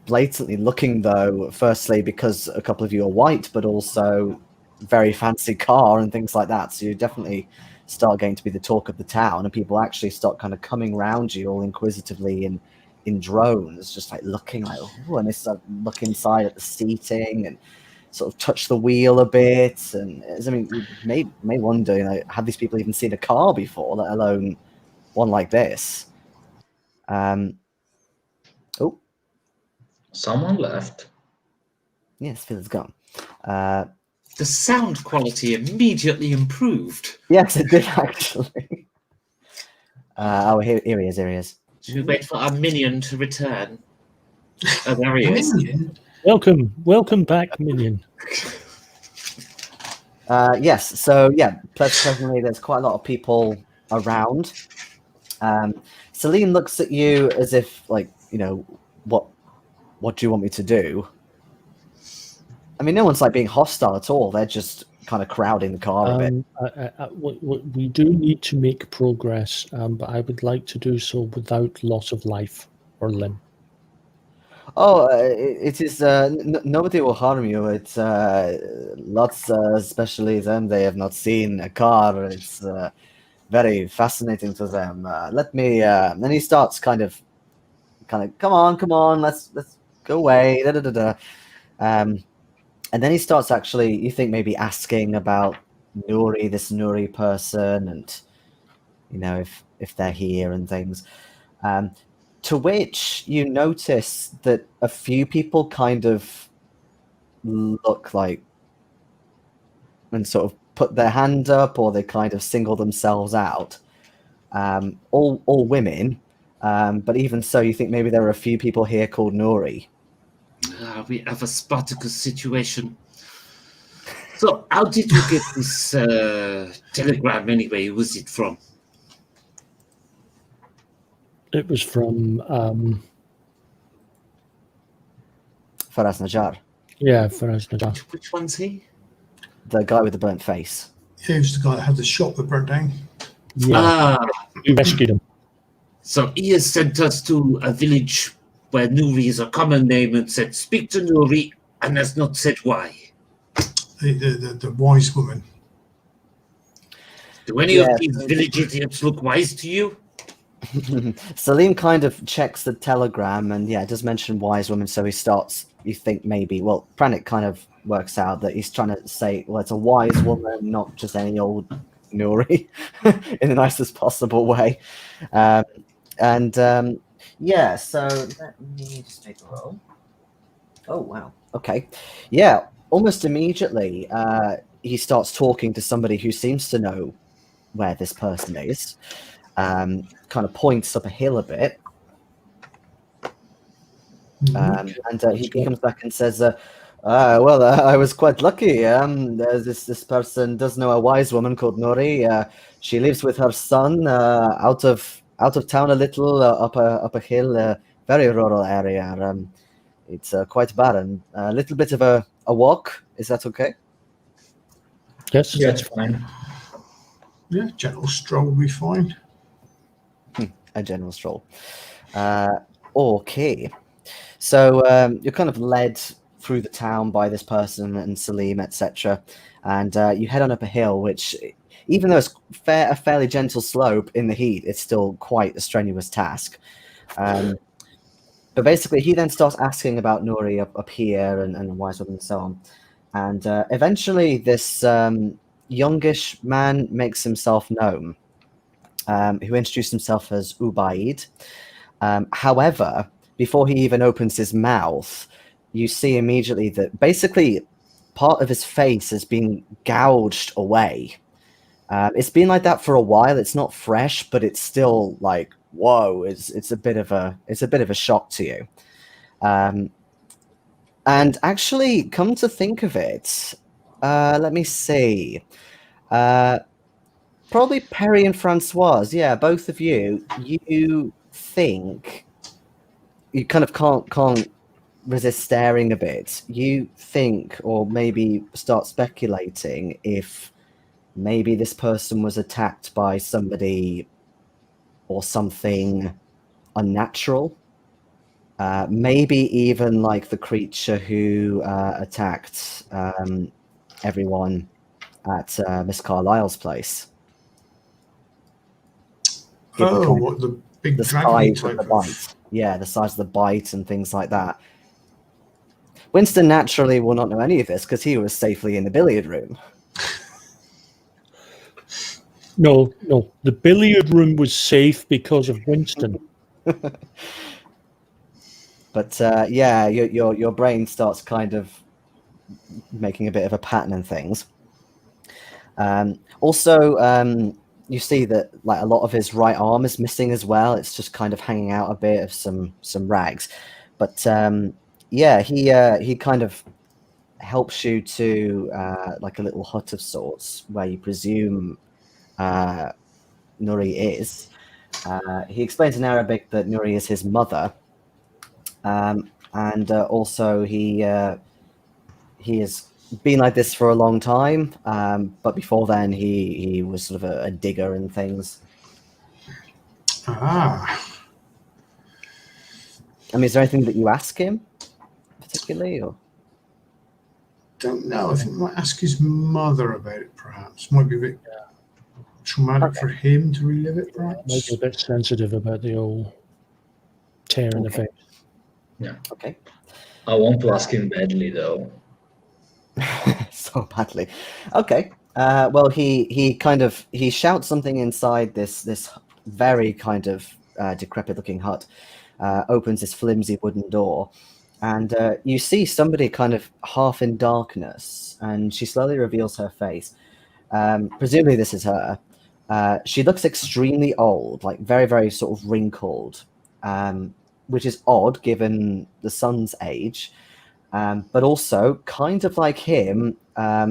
blatantly looking, though, firstly because a couple of you are white, but also very fancy car and things like that. So you definitely start getting to be the talk of the town, and people actually start kind of coming around you all inquisitively in drones, just like looking like, oh, and they start look inside at the seating and sort of touch the wheel a bit. And I mean, you may wonder, you know, have these people even seen a car before, let alone one like this? Oh, Someone left. yes, Phil's gone. The sound quality immediately improved. Yes, it did actually. Oh, here he is. Here he is. Should we wait for our minion to return? Oh, there he is. Welcome back, minion. Yes, so yeah, presently there's quite a lot of people around. Celine looks at you as if, like, you know, what do you want me to do? I mean, no one's like being hostile at all. They're just kind of crowding the car a bit. We do need to make progress, but I would like to do so without loss of life or limb. Oh, it is. Nobody will harm you. It's lots, especially them. They have not seen a car. It's very fascinating to them. Let me. Then he starts kind of. Come on. Let's go away. Da, da, da, da. And then he starts actually. You think maybe asking about Nuri, this Nuri person, and you know if they're here and things. To which you notice that a few people kind of look like and sort of put their hand up, or they kind of single themselves out. All women, but even so, you think maybe there are a few people here called Nuri. We have a Spartacus situation. So, how did you get this telegram anyway? Who was it from? It was from Faraz Najjar, Faraz Najjar. Which one's he? the guy with the burnt face. He was the guy that had the shop that burnt down. Yeah, we rescued him. So he has sent us to a village where Nuri is a common name and said, speak to Nuri, and has not said why. The wise woman. Do any of these village idiots look wise to you? Salim kind of checks the telegram, and yeah, it does mention wise woman. So he starts. You think maybe, well, Pranit kind of works out that he's trying to say, well, it's a wise woman, not just any old Nuri, in the nicest possible way. Yeah. So let me just take a roll. Oh wow. Okay. Yeah. Almost immediately, he starts talking to somebody who seems to know where this person is. Kind of points up a hill a bit. He comes back and says, well, I was quite lucky. This person does know a wise woman called Nuri. She lives with her son out of town a little, up a hill, very rural area. It's quite barren. A little bit of a walk. Is that okay? Yes. Yeah, it's fine. Yeah, general stroll will be fine. A general stroll. Okay. So you're kind of led through the town by this person and Salim, etc. And you head on up a hill, which, even though it's a fairly gentle slope in the heat, it's still quite a strenuous task. But basically, he then starts asking about Nuri up here and wise woman and so on. And eventually, this youngish man makes himself known, who introduced himself as Ubaid. However, before he even opens his mouth, you see immediately that basically part of his face has been gouged away. It's been like that for a while. It's not fresh, but it's still like, whoa! It's a bit of a shock to you. And actually, come to think of it, let me see. Probably Perry and Françoise. Yeah, both of you. You think you kind of can't resist staring a bit. You think, or maybe start speculating, if maybe this person was attacked by somebody or something unnatural. maybe even like the creature who attacked everyone at Miss Carlyle's place. Given Oh, kind of what, the big the dragony size of type the of... bite. Yeah, the size of the bite and things like that. Winston naturally will not know any of this because he was safely in the billiard room. No, the billiard room was safe because of Winston. But yeah, your brain starts kind of making a bit of a pattern and things. Also, you see that like a lot of his right arm is missing as well. It's just kind of hanging out a bit of some rags. But yeah, he kind of helps you to like a little hut of sorts where you presume Nuri is. He explains in Arabic that Nuri is his mother, and also he has been like this for a long time. But before then, he was sort of a digger and things. Ah, I mean, is there anything that you ask him particularly, or? don't know. I think I might ask his mother about it, perhaps. Might be a bit traumatic for him to relive it, Might perhaps. be a bit sensitive about the old tear in the face. Yeah. Okay. I want to ask him badly though. So badly. Okay. Well, he kind of he shouts something inside this very kind of decrepit looking hut. Opens this flimsy wooden door, and you see somebody kind of half in darkness, and she slowly reveals her face. Presumably, this is her. She looks extremely old, like very, very sort of wrinkled, which is odd given the son's age. But also, kind of like him,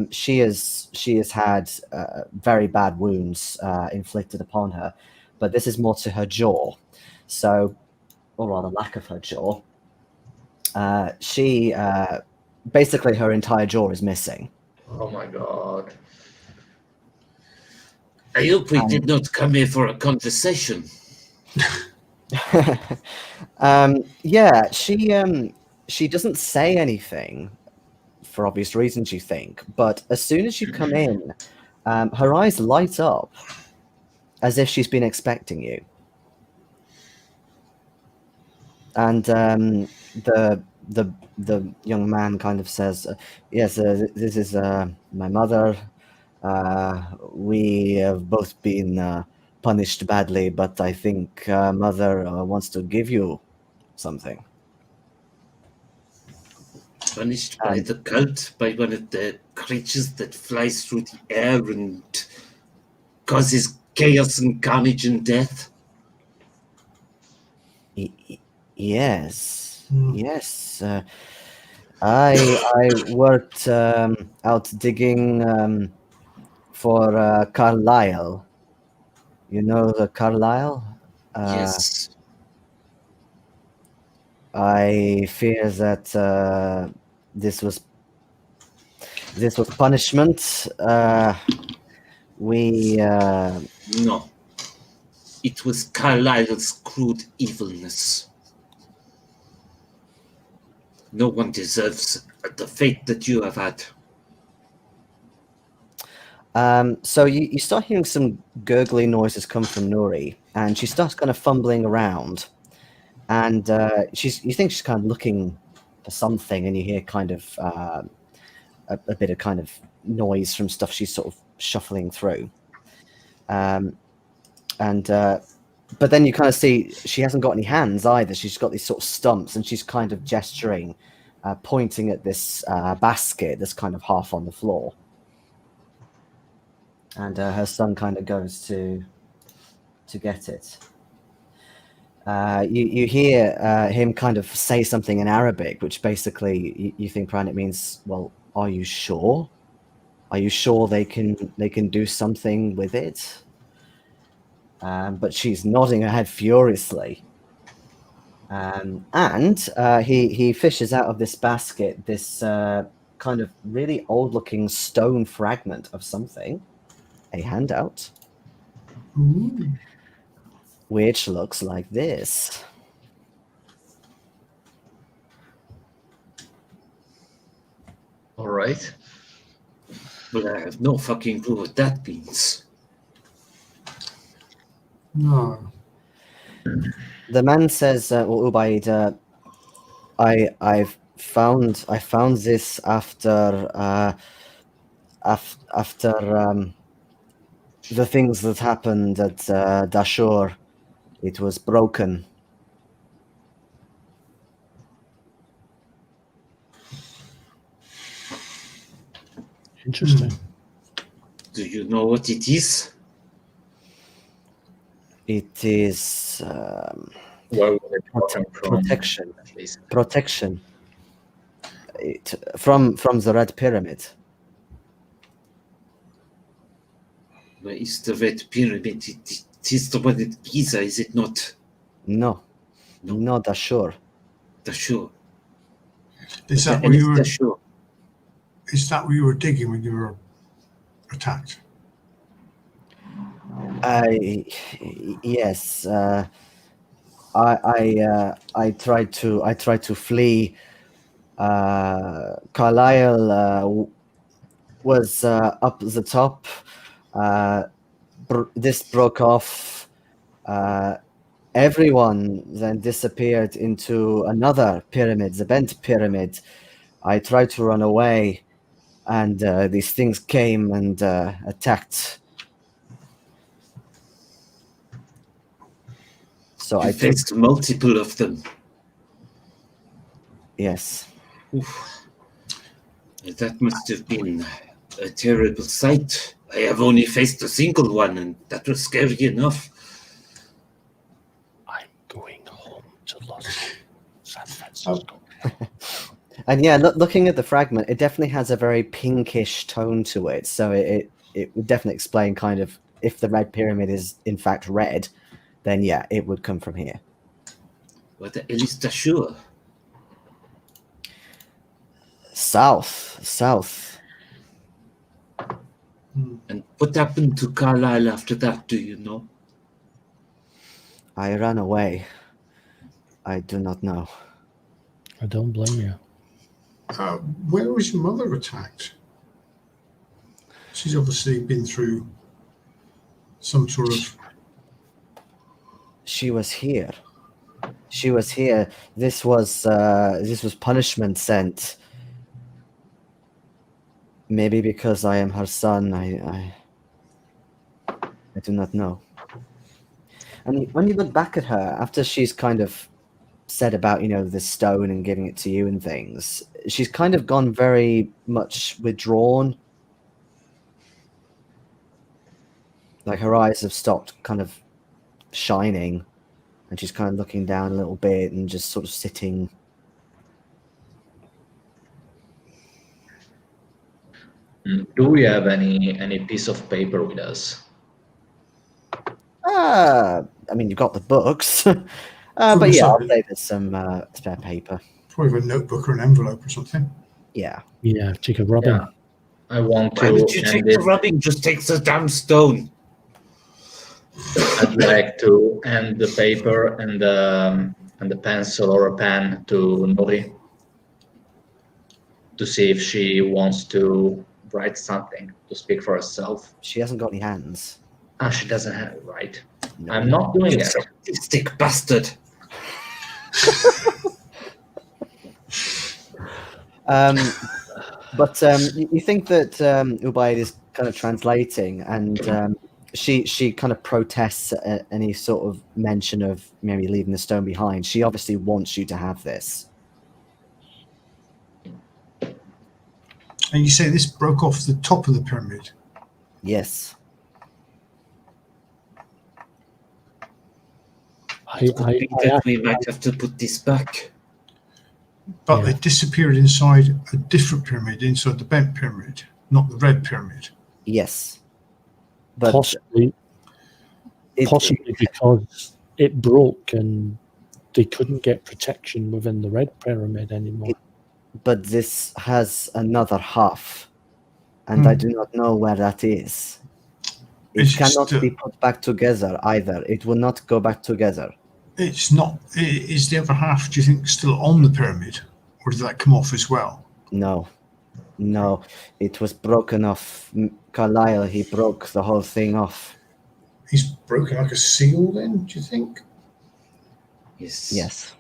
she has had very bad wounds inflicted upon her, but this is more to her jaw. So, or rather, lack of her jaw. She basically her entire jaw is missing. Oh my god. I hope we did not come here for a conversation. Yeah, she doesn't say anything for obvious reasons, you think, but as soon as you come in, her eyes light up as if she's been expecting you. And the young man kind of says, "Yes, this is my mother. We have both been punished badly, but I think mother wants to give you something." Punished by the cult, by one of the creatures that flies through the air and causes chaos and carnage and death. Yes, Hmm. yes. I worked out digging for Carlisle. You know the Carlisle? Yes. I fear that this was punishment. We No. It was Carlyle's crude evilness. No one deserves the fate that you have had. so you start hearing some gurgling noises come from Nuri, and she starts kind of fumbling around, and you think she's kind of looking for something, and you hear kind of a bit of kind of noise from stuff she's sort of shuffling through, but then you kind of see she hasn't got any hands either. She's got these sort of stumps, and she's kind of gesturing, pointing at this basket that's kind of half on the floor. And her son kind of goes to get it. You hear him kind of say something in Arabic, which basically you think, Pranit, means, well, are you sure? Are you sure they can do something with it? But she's nodding her head furiously. And he fishes out of this basket this kind of really old-looking stone fragment of something, a handout, Ooh. which looks like this. All right. But I have no fucking clue what that means. No. The man says, Ubaid, I found this after the things that happened at Dashur. It was broken. Interesting. Do you know what it is? It is Where would it come from? protection. At least. Protection. From the Red Pyramid. Where is the Red Pyramid? It is the one at Giza, is it not? No, No. not Dashur. Dashur. Is that And where it's you were? Dashur. Is that where you were digging when you were attacked? Yes. I tried to flee. Carlisle was up the top. This broke off. Everyone then disappeared into another pyramid, the bent pyramid. I tried to run away, and these things came and attacked. So You I took, faced multiple of them. yes. Oof. That must have been a terrible sight. I have only faced a single one, and that was scary enough. I'm going home to San Francisco. And yeah, looking at the fragment, it definitely has a very pinkish tone to it. So it would definitely explain kind of if the Red Pyramid is in fact red, then yeah, it would come from here. What the hell is Dashur? South. And what happened to Carlisle after that, do you know? I ran away. I do not know. I don't blame you. Where was your mother attacked? She's obviously been through some sort of. She was here. This was punishment sent. Maybe because I am her son. I do not know. And when you look back at her after she's kind of said about the stone and giving it to you and things, she's kind of gone very much withdrawn. Like her eyes have stopped kind of shining, and she's kind of looking down a little bit and just sort of sitting. Do we have any piece of paper with us? I mean, you've got the books, but yeah, I'll say there's some spare paper. Probably a notebook or an envelope or something. Yeah. Yeah, take a rubbing. Yeah. I want to Why would you take end the it. rubbing? Just take the damn stone. I'd like to hand the paper and the pencil or a pen to Nori to see if she wants to write something to speak for herself. She hasn't got any hands. Ah, she doesn't have it, right? No. I'm not doing You it. sadistic bastard. But you think that Ubaid is kind of translating, and she kind of protests at any sort of mention of maybe leaving the stone behind. She obviously wants you to have this. And you say this broke off the top of the pyramid. Yes. I That we might have to put this back. But Yeah. they disappeared inside a different pyramid, inside the bent pyramid, not the red pyramid. Yes. But possibly because it broke and they couldn't get protection within the Red Pyramid anymore. But this has another half, and I do not know where that is. It It's cannot just, be put back together either. It will not go back together. It's not. Is the other half, do you think, still on the pyramid? Or did that come off as well? No. No, it was broken off. Carlyle, he broke the whole thing off. He's broken like a seal then, do you think? Yes. Yes.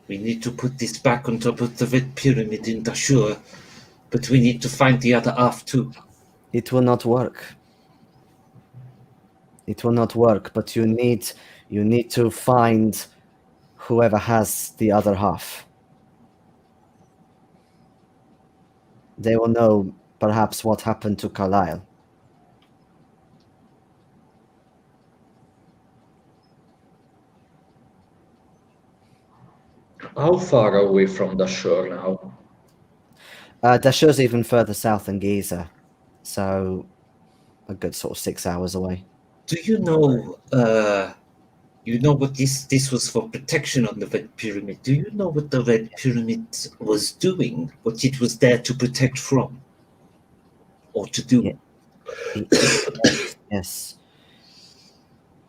We need to put this back on top of the red pyramid in Dashur, but we need to find the other half too. It will not work. It will not work, but you need to find whoever has the other half. They will know perhaps what happened to Carlyle. How far are we from the shore now? Dashur's even further south than Giza, so a good sort of 6 hours away. Do you know? You know what this was for protection on the red pyramid. Do you know what the red pyramid was doing? What it was there to protect from, or to do? Yeah. Yes.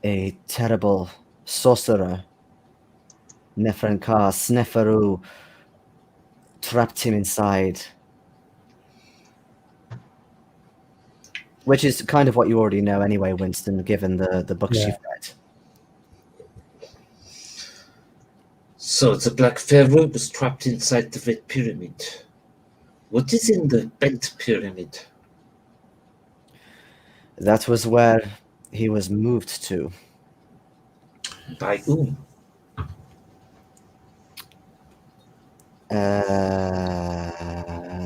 A terrible sorcerer, Nefrenkar Sneferu, trapped him inside. Which is kind of what you already know anyway, Winston, given the books Yeah. you've read. So the Black Pharaoh was trapped inside the red pyramid. What is in the bent pyramid? That was where he was moved to. By whom?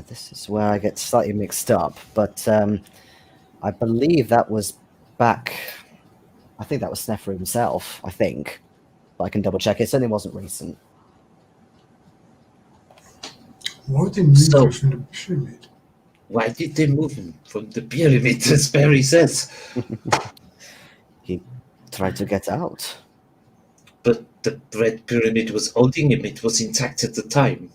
This is where I get slightly mixed up, but I believe that was back. I think that was Sneferu himself, I think. But I can double check. It certainly wasn't recent. Why would they move So- him from the pyramid? Why did they move him from the pyramid, as Barry says? He tried to get out. But the red pyramid was holding him. It was intact at the time.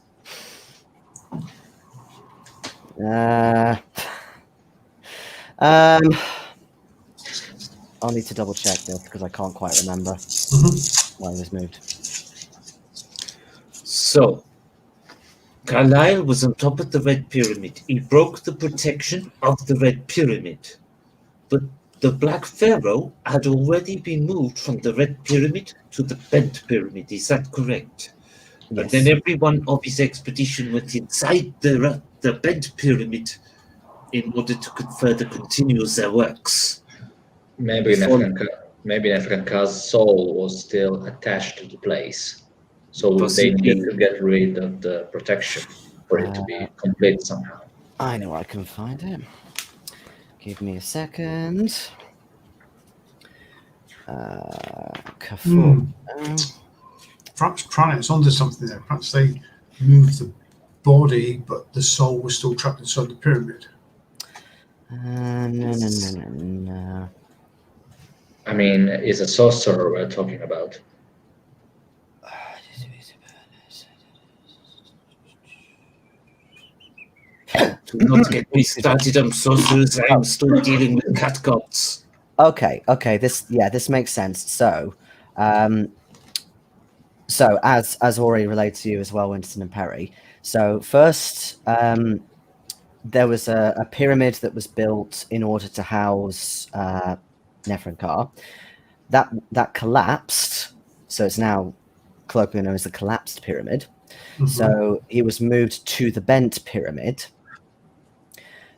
I'll need to double check this because I can't quite remember why he was moved. So, Carlyle was on top of the red pyramid. He broke the protection of the red pyramid. But the Black Pharaoh had already been moved from the red pyramid to the bent pyramid. Is that correct? Yes. And then everyone of his expedition went inside the bent pyramid in order to further continue their works. Maybe Nefrenkar's soul was still attached to the place. So they Possibly. needed to get rid of the protection for it to be complete somehow. I know I can find him. Give me a second. Kafur. Perhaps Pranit's onto something there. Perhaps they moved the body, but the soul was still trapped inside the pyramid. No. I mean, it's a sorcerer we're talking about. Do not get me started on sorcerers. I'm still dealing with cat gods. Okay. This makes sense. So, as already relayed to you as well, Winston and Perry. So first, there was a pyramid that was built in order to house Nefrenkar. That collapsed, so it's now colloquially known as the collapsed pyramid. So he was moved to the bent pyramid.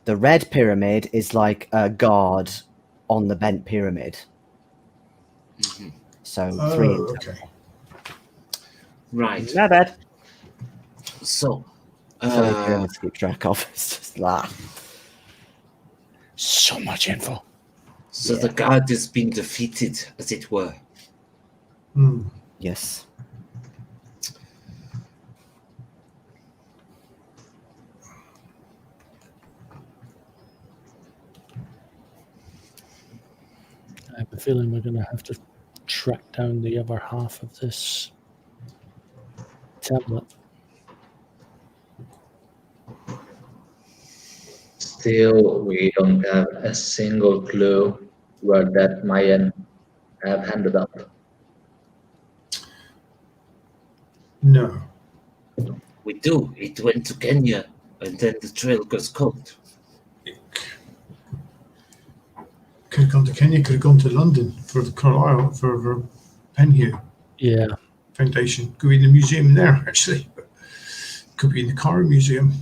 The red pyramid is like a guard on the bent pyramid. So three. Okay. Right. Not bad. So, So pyramids keep track of. It's just So much info. so the guard has been defeated, as it were. Yes. I have a feeling we're going to have to track down the other half of this tablet. Still, we don't have a single clue where that Mayan have ended up. No. We do. It went to Kenya and then the trail goes cold. Could have gone to Kenya, could have gone to London for the Carlisle, for Penhue Yeah. Foundation. Could be in the museum there, actually. But could be in the car museum.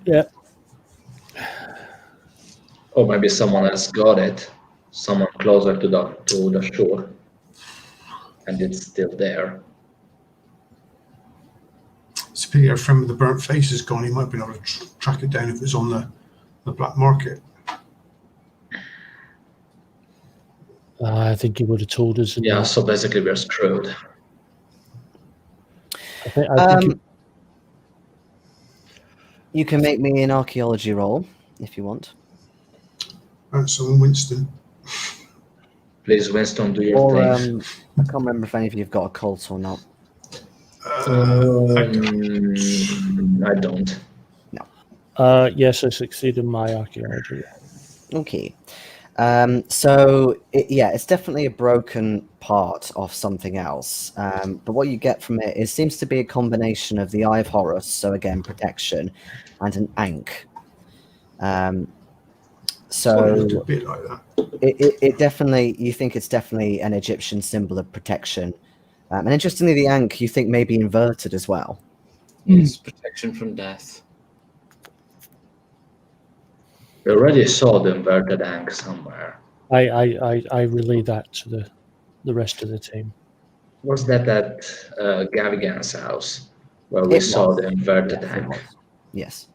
Yeah. Or maybe someone else got it, someone closer to the shore, and it's still there. It's a pity our friend with the burnt face is gone. He might be able to track it down if it was on the black market. I think he would have told us. Yeah, so basically we're screwed. I think You can make me an archaeology roll if you want. So Winston. Please, Winston, do your Or thing. I can't remember if any of you have got a cult or not. I don't. yes, I succeeded in my archaeology. Okay. So it's definitely a broken part of something else. But what you get from it seems to be a combination of the Eye of Horus, so again protection, and an ankh. So it looked a bit like that. It definitely, you think it's definitely an Egyptian symbol of protection. And interestingly, the ankh you think may be inverted as well. Yes, protection from death. We already saw the inverted ankh somewhere. I relay that to the rest of the team. Was that at Gavigan's house where we saw the inverted ankh? Yes.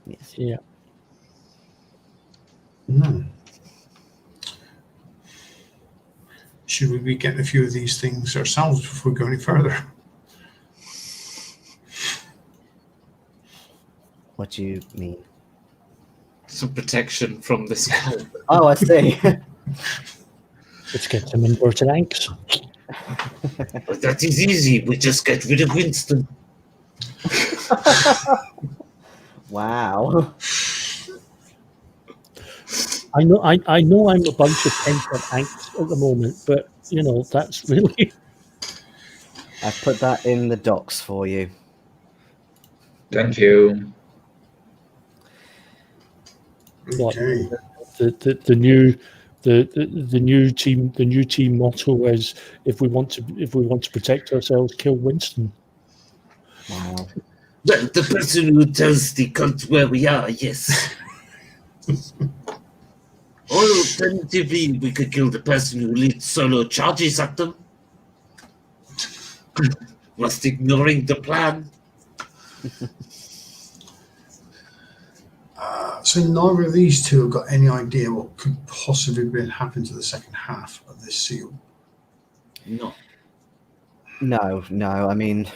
Yes. Yeah. Should we be getting a few of these things ourselves before we go any further? What do you mean? Some protection from the skull. Oh, I see. Let's get some inverted ankhs. But that is easy. We just get rid of Winston. Wow. I know I'm a bunch of pent-up angst at the moment, but that's really. I put that in the docs for you. Thank you. Okay. The new team motto is if we want to protect ourselves, kill Winston. Wow. Well, the person who tells the cult where we are, yes. Or alternatively, we could kill the person who leads solo charges at them. Whilst ignoring the plan. So neither of these two have got any idea what could possibly happen to the second half of this seal. No. No. I mean,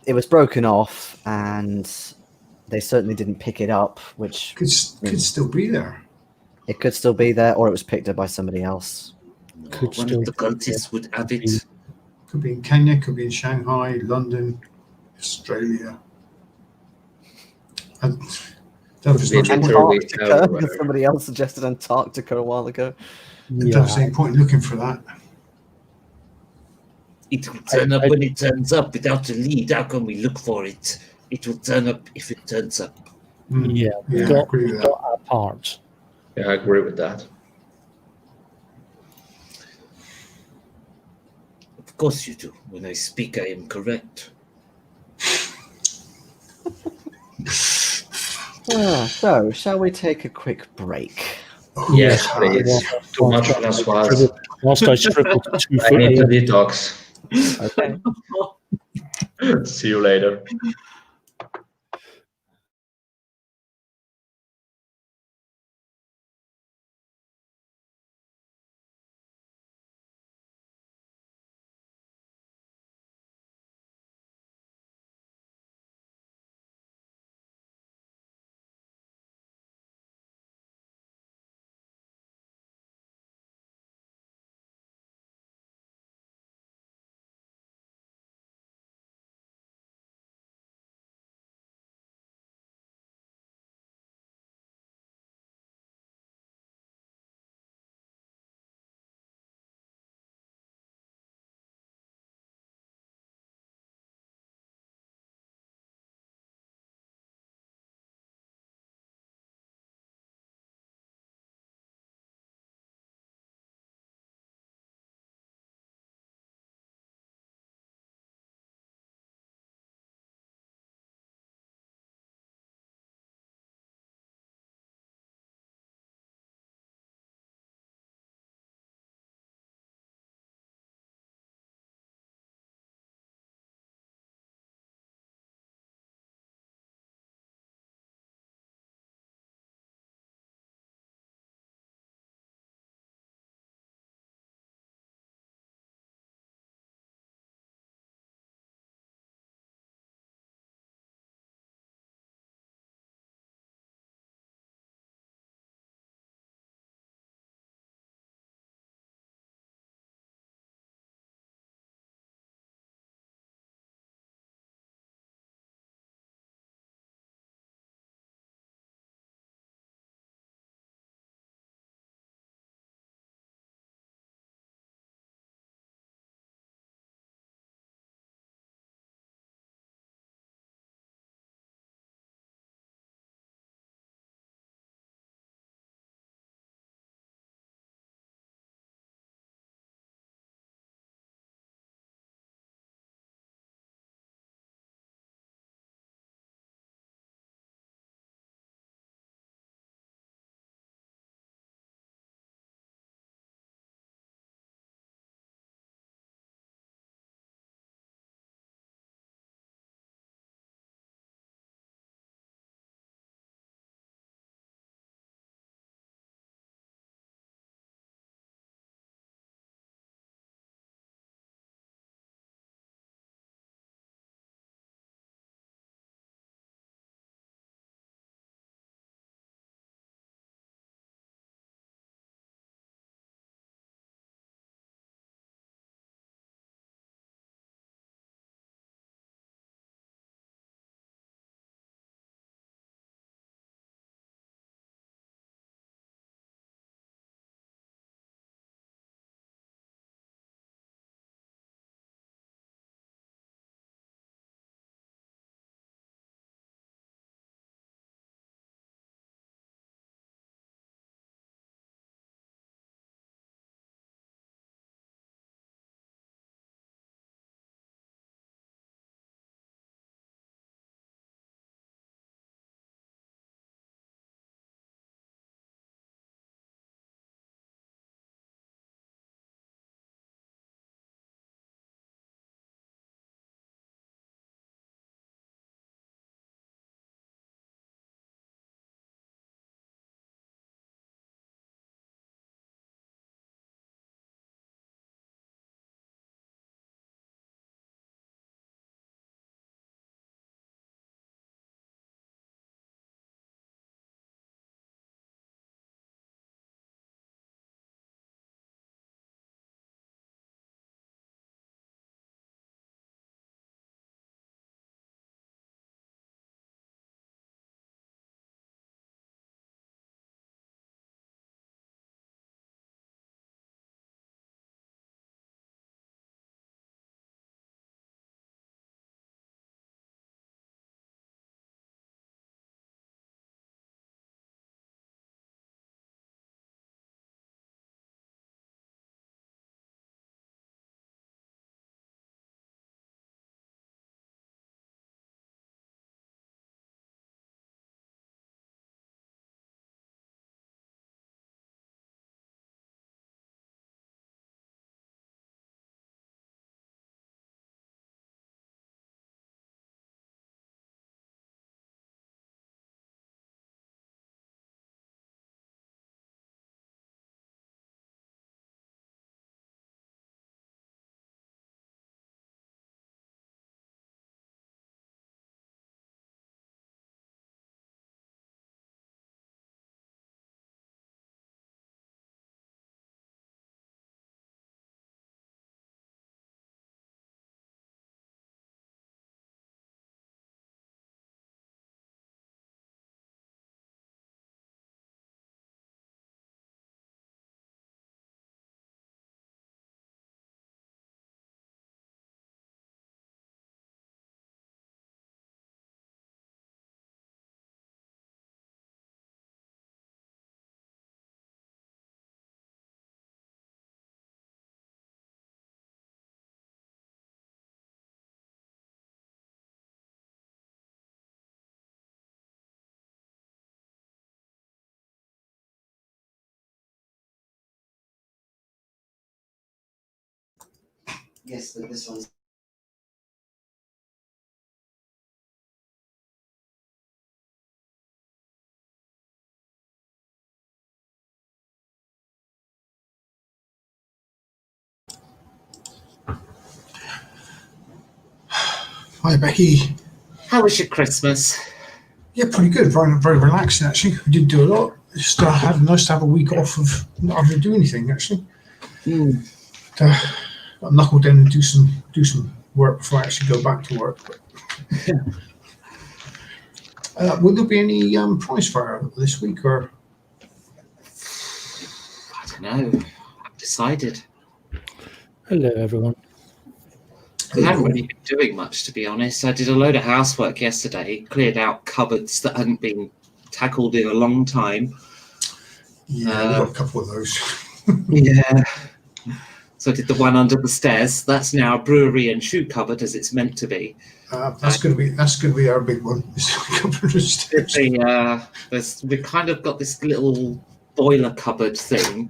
it was broken off, and they certainly didn't pick it up, which Could still be there. it could still be there, or it was picked up by somebody else. No, Could one still of the cultists would have it. Could be in Kenya, could be in Shanghai, London, Australia. And that was not Antarctica. Somebody else suggested Antarctica a while ago. There's no point in looking for that. It will turn up when it turns up without a lead. How can we look for it? It will turn up if it turns up. Yeah, we I got agree with that. our parts. Yeah, I agree with that. Of course you do. When I speak, I am correct. So, shall we take a quick break? Yes, please. Too much Françoise. Whilst I scribbled 2 I need to foot. detox. Okay. See you later. Yes, but this one's. Hi, Becky. How was your Christmas? Yeah, pretty good. Very, very relaxing, actually. We didn't do a lot. Just had nice to have a week off of not having to do anything, actually. I'll knuckle down and do some work before I actually go back to work. Will there be any prize fire this week, or? I don't know. I've decided. Hello, everyone. I haven't really been doing much, to be honest. I did a load of housework yesterday, cleared out cupboards that hadn't been tackled in a long time. Yeah, we've got a couple of those. Yeah. So I did the one under the stairs. That's now a brewery and shoe cupboard, as it's meant to be. That's going to be our big one. We kind of got this little boiler cupboard thing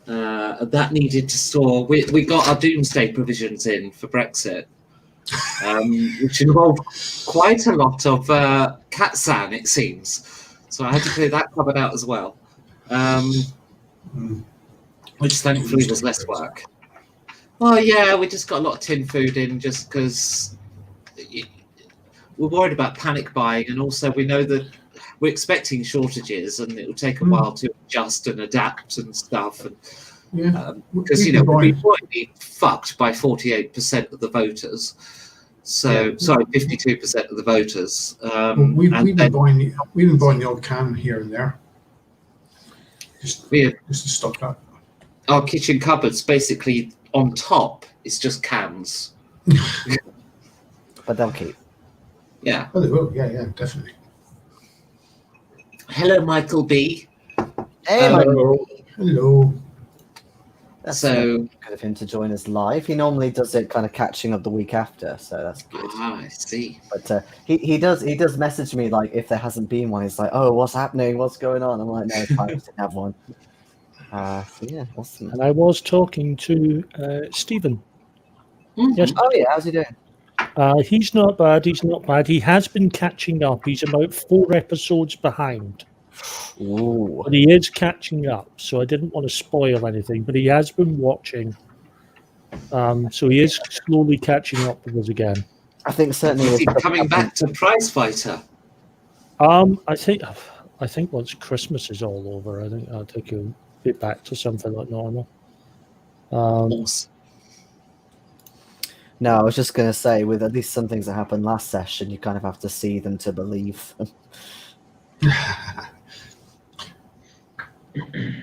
that needed to store. We got our doomsday provisions in for Brexit, which involved quite a lot of cat sand, it seems. So I had to clear that cupboard out as well, which thankfully was less work. Well, yeah, we just got a lot of tin food in just because we're worried about panic buying, and also we know that we're expecting shortages, and it will take a while to adjust and adapt and stuff. And because we've already fucked by 48% of the voters. So sorry, 52% of the voters. We've been buying the odd can here and there, just to stock that. Our kitchen cupboards basically on top is just cans. But they'll keep. Yeah. Oh, they will. Yeah, definitely. Hello, Michael B. Hey, Michael. Hello. That's So good of him to join us live. He normally does it kind of catching up the week after, so that's good. I see. But he does message me like if there hasn't been one. He's like, "Oh, what's happening? What's going on?" I'm like, "No, it's fine. We didn't have one." So yeah, awesome. And I was talking to Stephen. Yes. Oh yeah, how's he doing? He's not bad. He's not bad. He has been catching up. He's about 4 episodes behind. Ooh. But he is catching up, so I didn't want to spoil anything. But he has been watching, so he is slowly catching up with us again. I think certainly Is he coming back to Prize Fighter? I think once Christmas is all over, I think he'll be back to something like normal. Awesome. No, I was just going to say, with at least some things that happened last session, you kind of have to see them to believe them. And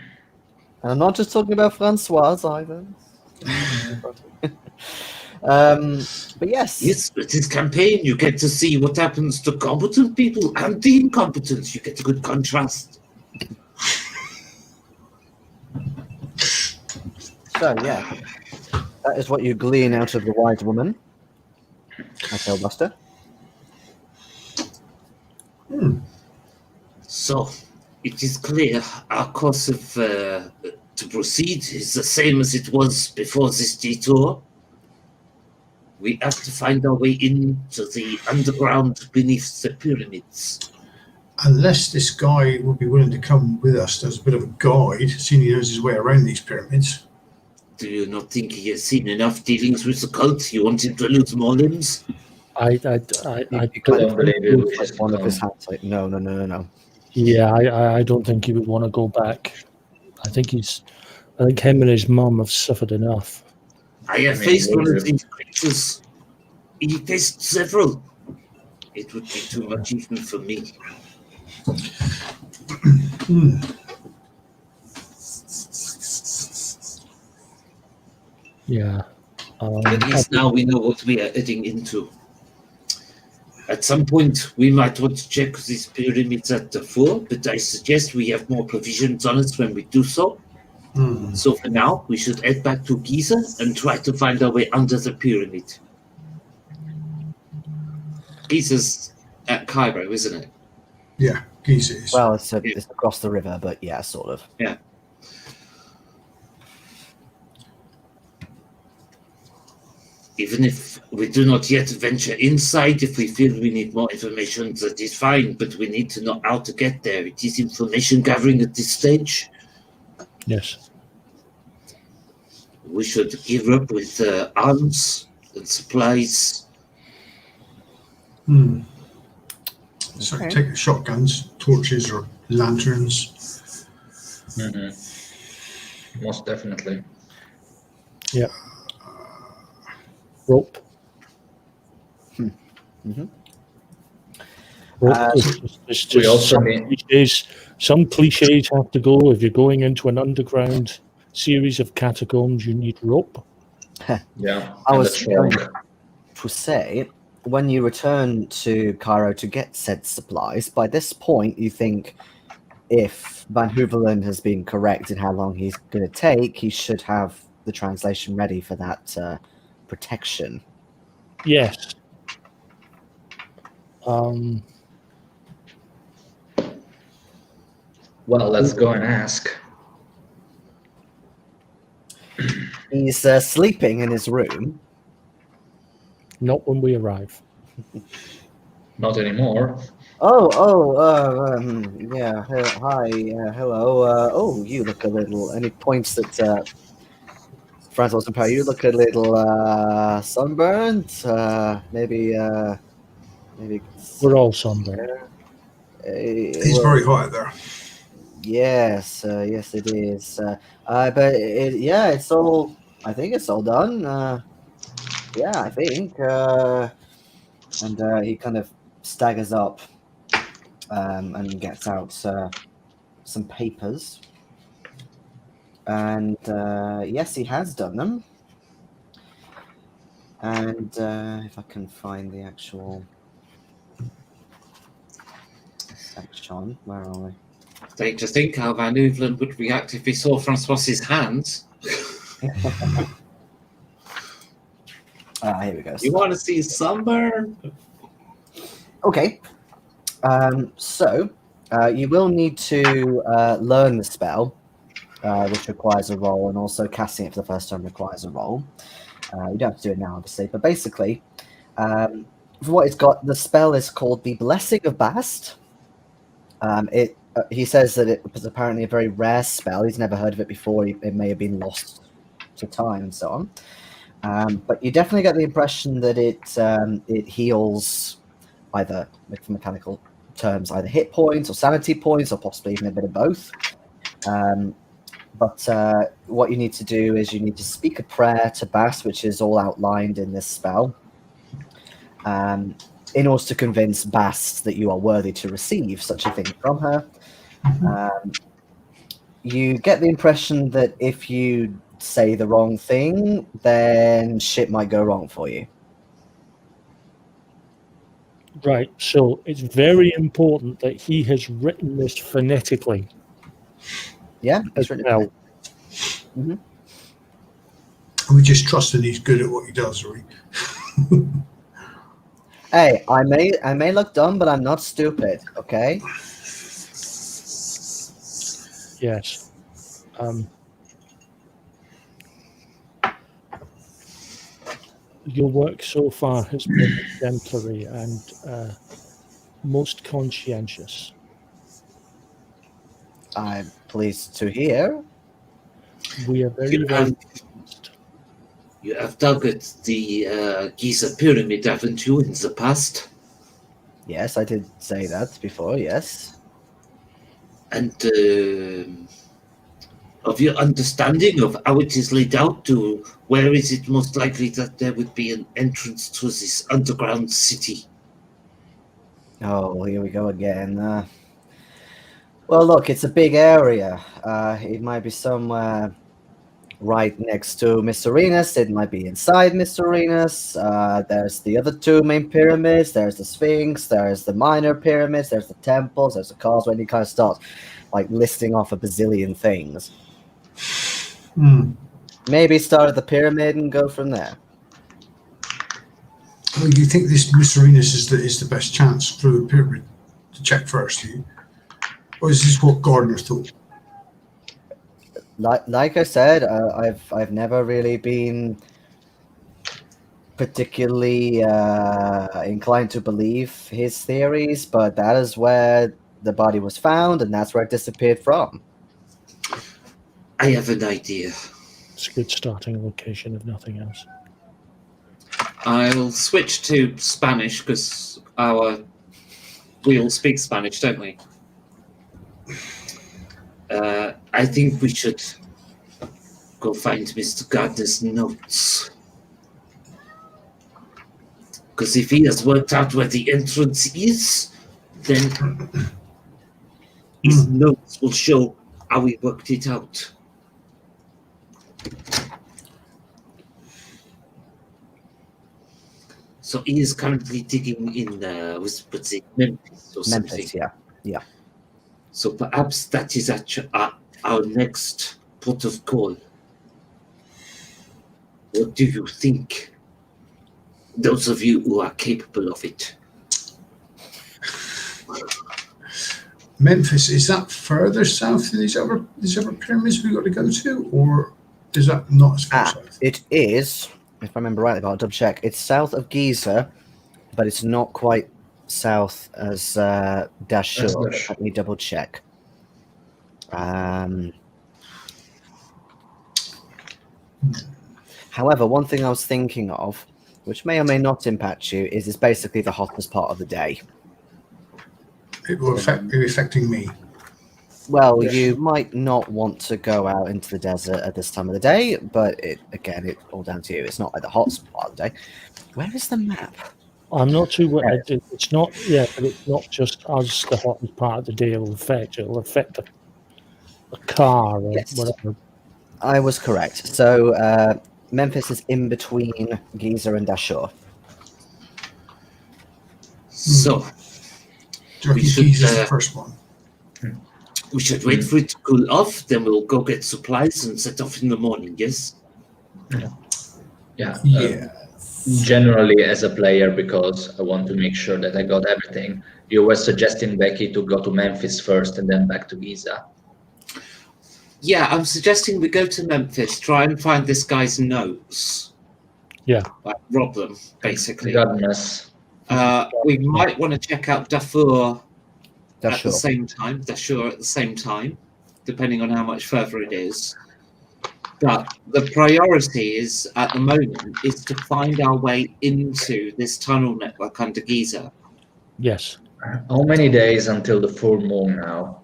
I'm not just talking about Françoise either. But yes. Yes, but this campaign, you get to see what happens to competent people and the incompetent. You get a good contrast. So, yeah. That is what you glean out of the wise woman. I tell Buster. So, it is clear our course of to proceed is the same as it was before this detour. We have to find our way into the underground beneath the pyramids. Unless this guy would be willing to come with us as a bit of a guide, seeing he knows his way around these pyramids. Do you not think he has seen enough dealings with the cult? You want him to lose more limbs? I You kind of believe it like wishes one to of his come. hands, like, no. Yeah, I don't think he would want to go back. I think him and his mum have suffered enough. I have faced one of these creatures. He faced several. It would be too much even for me. Yeah. At least now we know what we are heading into. At some point, we might want to check these pyramids at the fore, but I suggest we have more provisions on us when we do so. So for now, we should head back to Giza and try to find our way under the pyramid. Giza's at Cairo, isn't it? Yeah, Giza is. Well, it's across the river, but yeah, sort of. Yeah. Even if we do not yet venture inside, if we feel we need more information, that is fine, but we need to know how to get there. It is information gathering at this stage. Yes. We should gear up with arms and supplies. So Okay. take shotguns, torches, or lanterns. Most definitely. Yeah. Rope. Rope. There's We just also some need- cliches. Some cliches have to go. If you're going into an underground series of catacombs, you need rope. Yeah. I and was the trunk. going to say, when you return to Cairo to get said supplies, by this point you think if Van Hoevelen has been correct in how long he's going to take, he should have the translation ready for that protection. Yes. Well, let's go and ask. He's sleeping in his room. Not when we arrive. Not anymore. Yeah. Hi. Hello. Oh, you look a little. And he points at Françoise and Perry. You look a little sunburnt. Maybe. We're all sunburned. It's very hot out there. Yes. Yes, it is. But it's all. I think it's all done. Yeah, I think. And he kind of staggers up and gets out some papers. And yes, he has done them. And if I can find the actual section, where are we? Take to think how Van Hoevelen would react if he saw Françoise's hands. Here we go. You want to see sunburn? Okay. So you will need to learn the spell, which requires a roll, and also casting it for the first time requires a roll. You don't have to do it now, obviously, but basically, for what it's got, the spell is called the Blessing of Bast. He says that it was apparently a very rare spell. He's never heard of it before. It may have been lost to time and so on. But you definitely get the impression that it heals, either with mechanical terms, either hit points or sanity points, or possibly even a bit of both. But what you need to do is you need to speak a prayer to Bast, which is all outlined in this spell, in order to convince Bast that you are worthy to receive such a thing from her. You get the impression that if you say the wrong thing, then shit might go wrong for you. Right. So it's very important that he has written this phonetically. Yeah, As it's well. We just trust that he's good at what he does, right? Hey, I may look dumb, but I'm not stupid. Okay. Yes. Your work so far has been exemplary and most conscientious. I'm pleased to hear. We are very, You very have, pleased. you have dug at the Giza pyramid, haven't you, in the past? Yes, I did say that before. Yes. And of your understanding of how it is laid out, to where is it most likely that there would be an entrance to this underground city? Oh, here we go again. Well, look, it's a big area. It might be somewhere right next to Miss Arenas. It might be inside Miss Arenas. There's the other two main pyramids. There's the Sphinx. There's the minor pyramids. There's the temples. There's the causeway. And you kind of start like listing off a bazillion things. Maybe start at the pyramid and go from there. Well, you think this Miss Arenas is the best chance for the pyramid to check first, do you? Or is this what Gardner thought? Like I said, I've never really been particularly inclined to believe his theories, but that is where the body was found, and that's where it disappeared from. I have an idea. It's a good starting location, if nothing else. I'll switch to Spanish because we all speak Spanish, don't we? I think we should go find Mr. Gardner's notes. Because if he has worked out where the entrance is, then his notes will show how he worked it out. So he is currently digging in, what's it, Memphis or something. Memphis, yeah. So perhaps that is our next port of call. What do you think? Those of you who are capable of it. Memphis, is that further south than these other pyramids we've got to go to, or is that not as far south? It is, if I remember rightly, but I'll double check. It's south of Giza, but it's not quite south as Dashur. Let me double check. However, one thing I was thinking of, which may or may not impact you, is it's basically the hottest part of the day. It will be affecting me. Well, you might not want to go out into the desert at this time of the day, but it's all down to you. It's not like the hottest part of the day. Where is the map? I'm not too worried. It's not, but it's not just us, the hottest part of the day will affect. It'll affect the car or whatever. I was correct. So Memphis is in between Giza and Dashur. So Do you reckon Giza's the first one? we should wait for it to cool off, then we'll go get supplies and set off in the morning, yes? Yeah. Generally, as a player, because I want to make sure that I got everything, you were suggesting Becky to go to Memphis first and then back to Giza. Yeah, I'm suggesting we go to Memphis, try and find this guy's notes. Yeah. Like, rob them, basically. Goodness. We might want to check out Dashur at the Dashur. same time. Dashur at the same time, depending on how much further it is. But the priority is, at the moment, is to find our way into this tunnel network under Giza. Yes. How many days until the full moon now?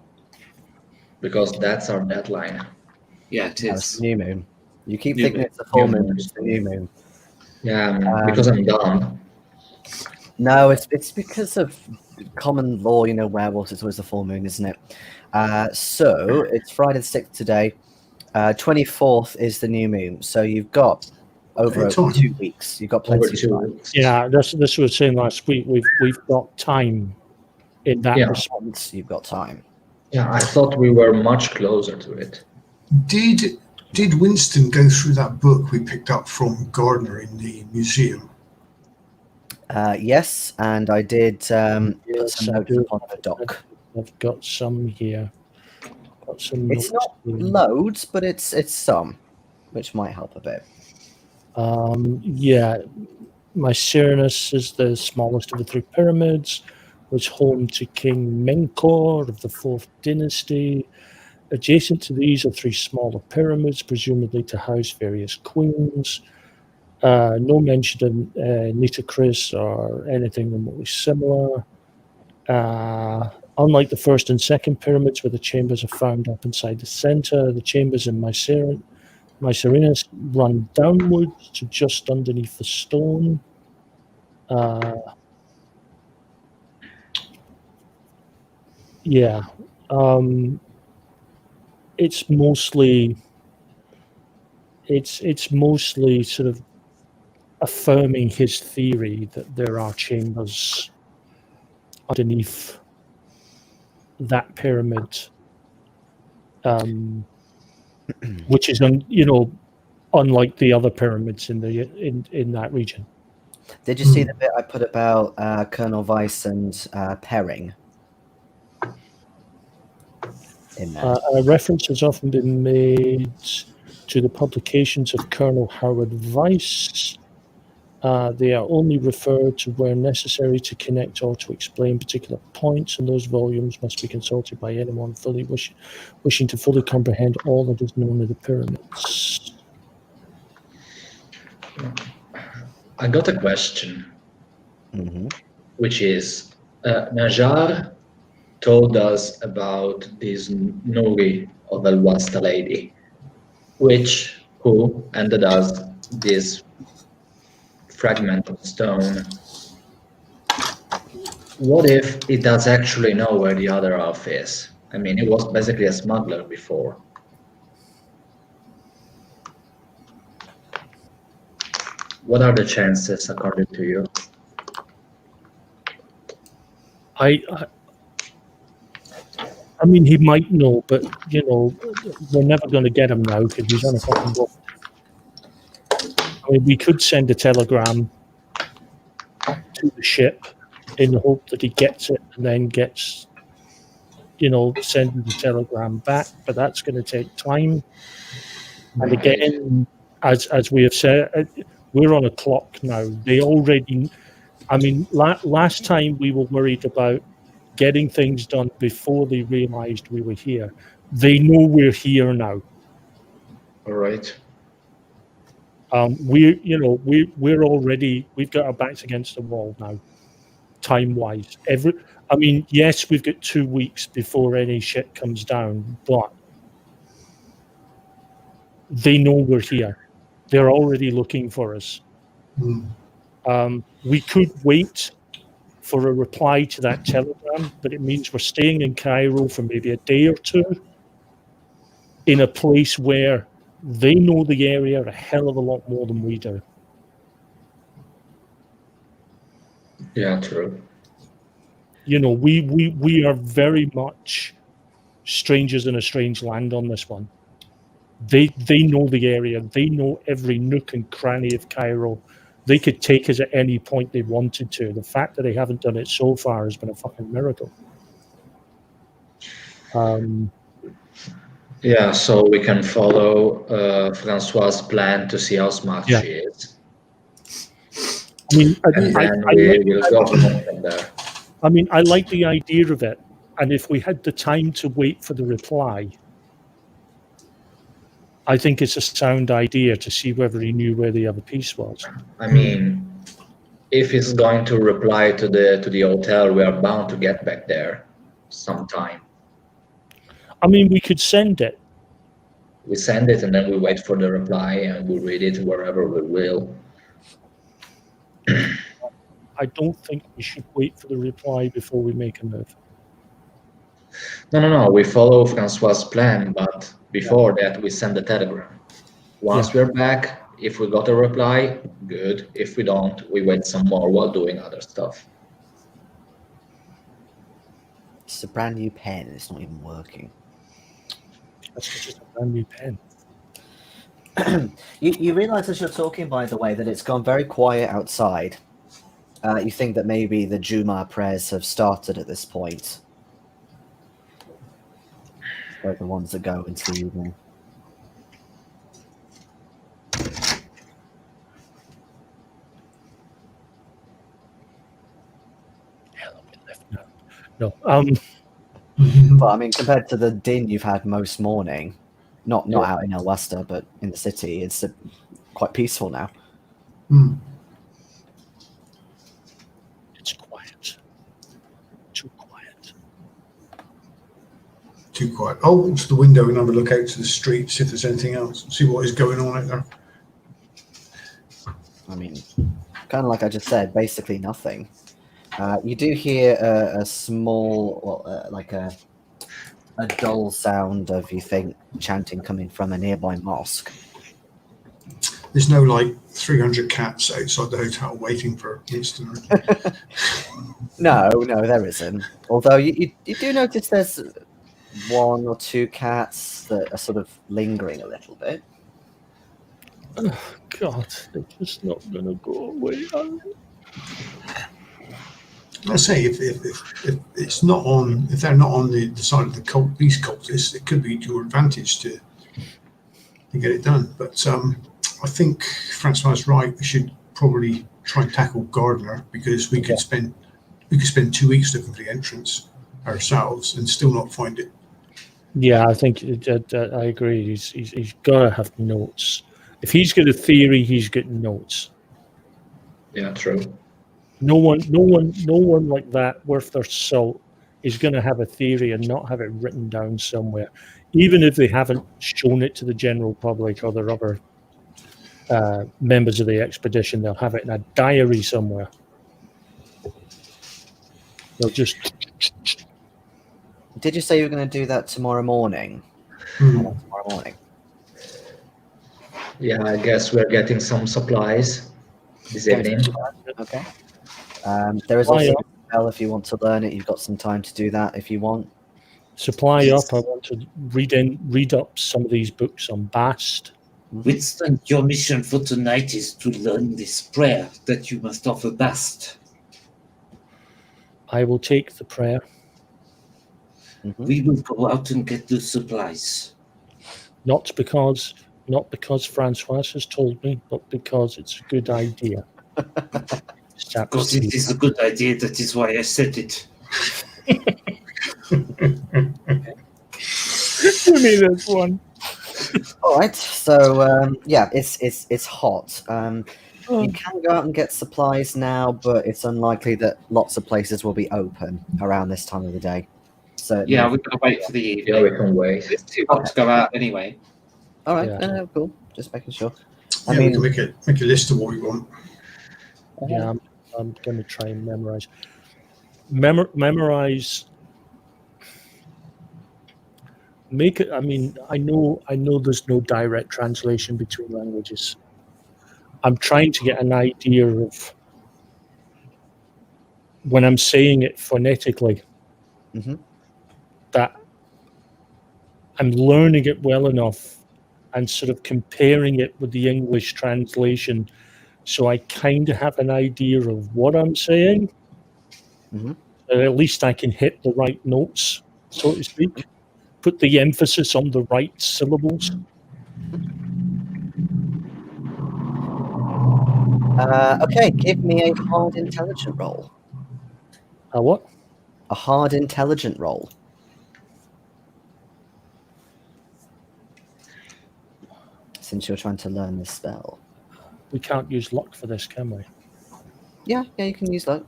Because that's our deadline. Yeah, it That's is. the new moon. You keep New thinking moon. it's the full New moon, moon. it's the new moon. Yeah, because I'm dumb. No, it's because of common law, werewolves, it's always the full moon, isn't it? So it's Friday the 6th today. 24th is the new moon. So you've got over 2 weeks. You've got plenty Over 2 of time. weeks. Yeah, this we were saying last week. We've got time in that Yeah. response. You've got time. Yeah, I thought we were much closer to it. Did Winston go through that book we picked up from Gardner in the museum? Yes, and I did put Yes, some I notes do. upon the doc. I've got some here. Got some It's notes not here. loads, but it's some, which might help a bit. Yeah, Mycerinus is the smallest of the three pyramids, was home to King Menkaure of the 4th dynasty. Adjacent to these are three smaller pyramids, presumably to house various queens. No mention of Nitocris or anything remotely similar. Unlike the first and second pyramids, where the chambers are found up inside the center, the chambers in Mycerinus run downwards to just underneath the stone. It's mostly sort of affirming his theory that there are chambers underneath that pyramid, which is unlike the other pyramids in that region. Did you see the bit I put about Colonel Weiss and Perring? In there. A reference has often been made to the publications of Colonel Howard Weiss, They are only referred to where necessary to connect or to explain particular points, and those volumes must be consulted by anyone wishing to fully comprehend all that is known of the pyramids. I got a question, Mhm. which is Najar told us about this Nuri of Al Wasta lady, who ended us this fragment of stone. What if it does actually know where the other half is? I mean, it was basically a smuggler before. What are the chances, according to you? I mean, he might know, but we're never going to get him now because he's on a fucking boat. I mean, we could send a telegram to the ship in the hope that he gets it and then gets, sending the telegram back, but that's going to take time. And again, as we have said, we're on a clock now. They already, I mean, last time we were worried about getting things done before they realized we were here. They know we're here now. All right. We're already, we've got our backs against the wall now, time-wise. Yes, we've got 2 weeks before any shit comes down, but they know we're here. They're already looking for us. We could wait for a reply to that telegram, but it means we're staying in Cairo for maybe a day or two in a place where they know the area a hell of a lot more than we do. Yeah, true. We are very much strangers in a strange land on this one. They know the area. They know every nook and cranny of Cairo. They could take us at any point they wanted to. The fact that they haven't done it so far has been a fucking miracle. Yeah, so we can follow Françoise' plan to see how smart she is. I mean, and then we will go from there. I mean, I like the idea of it. And if we had the time to wait for the reply, I think it's a sound idea to see whether he knew where the other piece was. I mean, if he's going to reply to the hotel, we are bound to get back there sometime. I mean, we could send it. We send it and then we wait for the reply and we read it wherever we will. I don't think we should wait for the reply before we make a move. No. We follow François' plan, but before that, we send the telegram. Once we're back, if we got a reply, good. If we don't, we wait some more while doing other stuff. It's a brand new pen. It's not even working. That's just a brand new pen. You realise as you're talking, by the way, that it's gone very quiet outside. You think that maybe the Juma prayers have started at this point. They're the ones that go into the evening. No. But I mean, compared to the din you've had most morning, not out in El Wasta, but in the city, it's quite peaceful now. It's quiet. Too quiet. Too quiet. Oh, to the window and have a look out to the street, see if there's anything else, see what is going on out there. I mean, kind of like I just said, basically nothing. You do hear a small, like a dull sound of, you think, chanting coming from a nearby mosque. There's no, 300 cats outside the hotel waiting for Winston. No, there isn't. Although you do notice there's 1 or 2 cats that are sort of lingering a little bit. Oh, God, they're just not going to go away. I say if it's not on, if they're not on the side of these cultists, it could be to your advantage to get it done. But I think François is right. We should probably try and tackle Gardner, because we could spend 2 weeks looking for the entrance ourselves and still not find it. Yeah, I think I agree. He's got to have notes. If he's got a theory, he's got notes. Yeah, true. No one like that worth their salt is going to have a theory and not have it written down somewhere, even if they haven't shown it to the general public or their other members of the expedition. They'll have it in a diary somewhere. They'll just. Did you say you were going to do that tomorrow morning? Hmm. Tomorrow morning. Yeah, I guess we're getting some supplies this evening. Okay. There is also a spell if you want to learn it. You've got some time to do that if you want. Supply up. I want to read up some of these books on Bast. Winston, your mission for tonight is to learn this prayer that you must offer Bast. I will take the prayer. We will go out and get the supplies. Not because Françoise has told me, but because it's a good idea. Because it is a good idea, that is why I said it. Give me this one. All right. So yeah, it's hot. You can go out and get supplies now, but it's unlikely that lots of places will be open around this time of the day. So Yeah, we're going to wait for the evening. Yeah, we can wait. It's too hot to go out anyway. All right. Yeah. Cool. Just making sure. Yeah, I mean, we can make a list of what we want. Yeah, I'm going to try and memorize. Memorize. Make it. I mean, I know. There's no direct translation between languages. I'm trying to get an idea of when I'm saying it phonetically. Mhm. That I'm learning it well enough and sort of comparing it with the English translation, so I kind of have an idea of what I'm saying. Mhm. At least I can hit the right notes, so to speak, put the emphasis on the right syllables. Okay, give me a hard intelligent roll. A what? A hard intelligent roll. Since you're trying to learn this spell. We can't use luck for this, can we? Yeah, you can use that.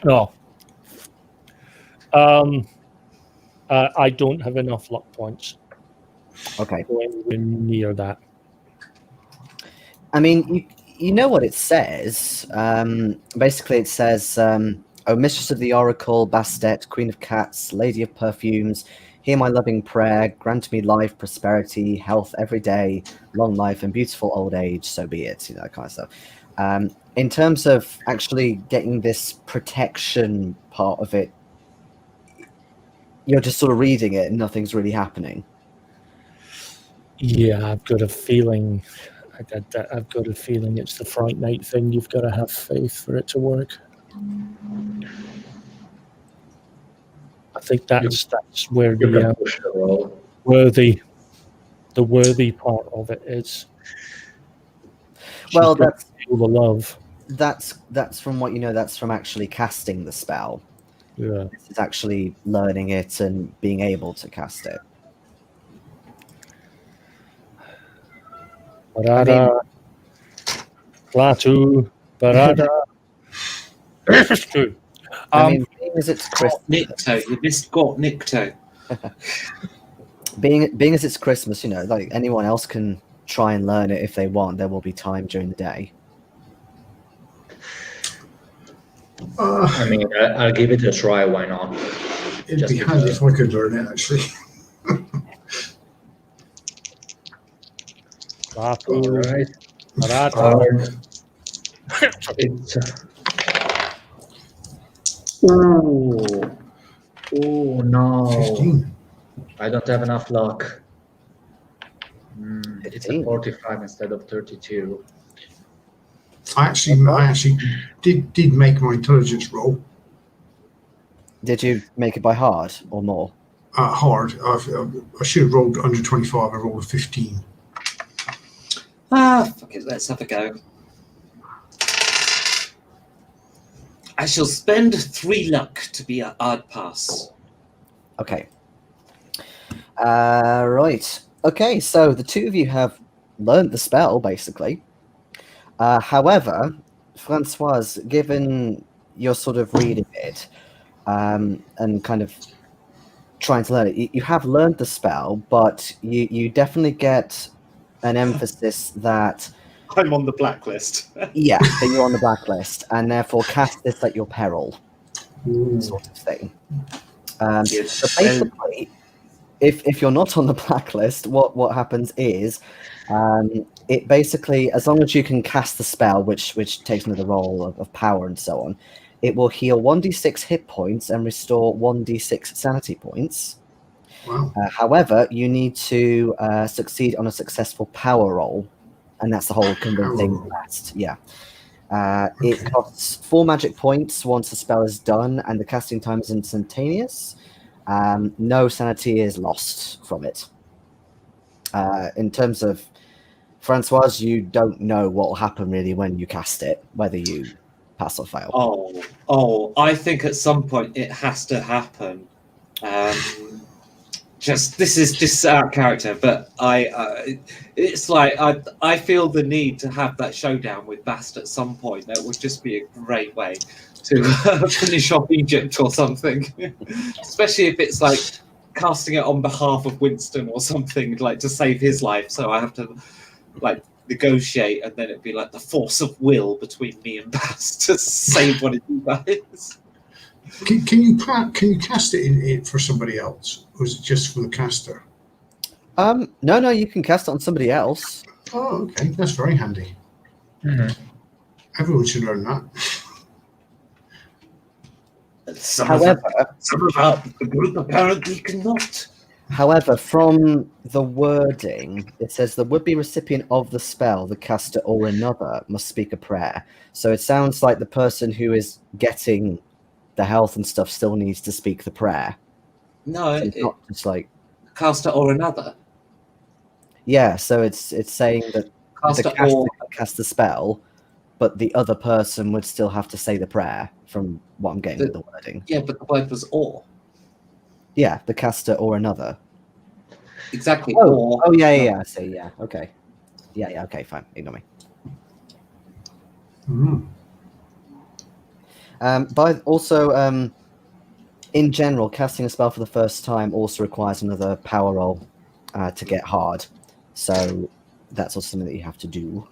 No. I don't have enough luck points. Okay. Go anywhere near that. I mean, you know what it says. Basically, it says, "O mistress of the oracle, Bastet, queen of cats, lady of perfumes, hear my loving prayer. Grant me life, prosperity, health every day, long life, and beautiful old age. So be it." You know, that kind of stuff. In terms of actually getting this protection part of it, you're just sort of reading it and nothing's really happening. Yeah, I've got a feeling. I've got a feeling it's the Fright Night thing. You've got to have faith for it to work. I think that's where You can the push the roll. worthy part of it is. Well, She's got to feel the love. That's from what you know. That's from actually casting the spell. Yeah. This is actually learning it and being able to cast it. Barada, Platu, Barada. I mean, being as it's Christmas, Nikto, you missed Gort Nikto. being as it's Christmas, you know, like anyone else can try and learn it if they want. There will be time during the day. I mean, I'll give it a try. Why not? It'd Just be handy if I could learn it, actually. Platu, All right. Barada. It's. Oh no! 15. I don't have enough luck. It's a 15. 45 instead of 32. I actually did make my intelligence roll Did you make it by hard or more? hard. I should have rolled under 25. I rolled a 15. Fuck it, let's have a go. I shall spend 3 luck to be an odd pass. Okay. Right. Okay, so the two of you have learned the spell, basically. However, Françoise, given you're sort of reading it and kind of trying to learn it, you have learned the spell, but you definitely get an emphasis that I'm on the blacklist. yeah, that you're on the blacklist, and therefore cast this at your peril, sort of thing. So basically, if you're not on the blacklist, what happens is, it basically, as long as you can cast the spell, which takes another roll of power and so on, it will heal 1d6 hit points and restore 1d6 sanity points. Wow. However, you need to succeed on a successful power roll, and that's the whole kind of thing last. Yeah. It costs 4 magic points once the spell is done, and the casting time is instantaneous. No sanity is lost from it. In terms of Françoise, you don't know what will happen really when you cast it, whether you pass or fail. I think at some point it has to happen. This is just out of character, but it's like I feel the need to have that showdown with Bast at some point. That would just be a great way to finish off Egypt or something, especially if it's like casting it on behalf of Winston or something, like to save his life. So I have to like negotiate, and then it'd be like the force of will between me and Bast to save one of you guys. Can you cast it in for somebody else, or is it just for the caster? No, you can cast it on somebody else. Oh, okay, that's very handy. Mhm. Everyone should learn that. However, Some of the group apparently cannot. However, from the wording, it says the would-be recipient of the spell, the caster or another, must speak a prayer. So it sounds like the person who is getting the health and stuff still needs to speak the prayer. No, So it's not just like caster or another. yeah. So it's saying that Caster the caster or can cast the spell, but the other person would still have to say the prayer. From what I'm getting with the wording. yeah, but the word was or. Yeah, the caster or another. Exactly. Oh, Or. yeah. I see. Yeah, okay. Yeah. Okay, fine. Ignore me. But also, in general, casting a spell for the first time also requires another power roll to get hard. So that's also something that you have to do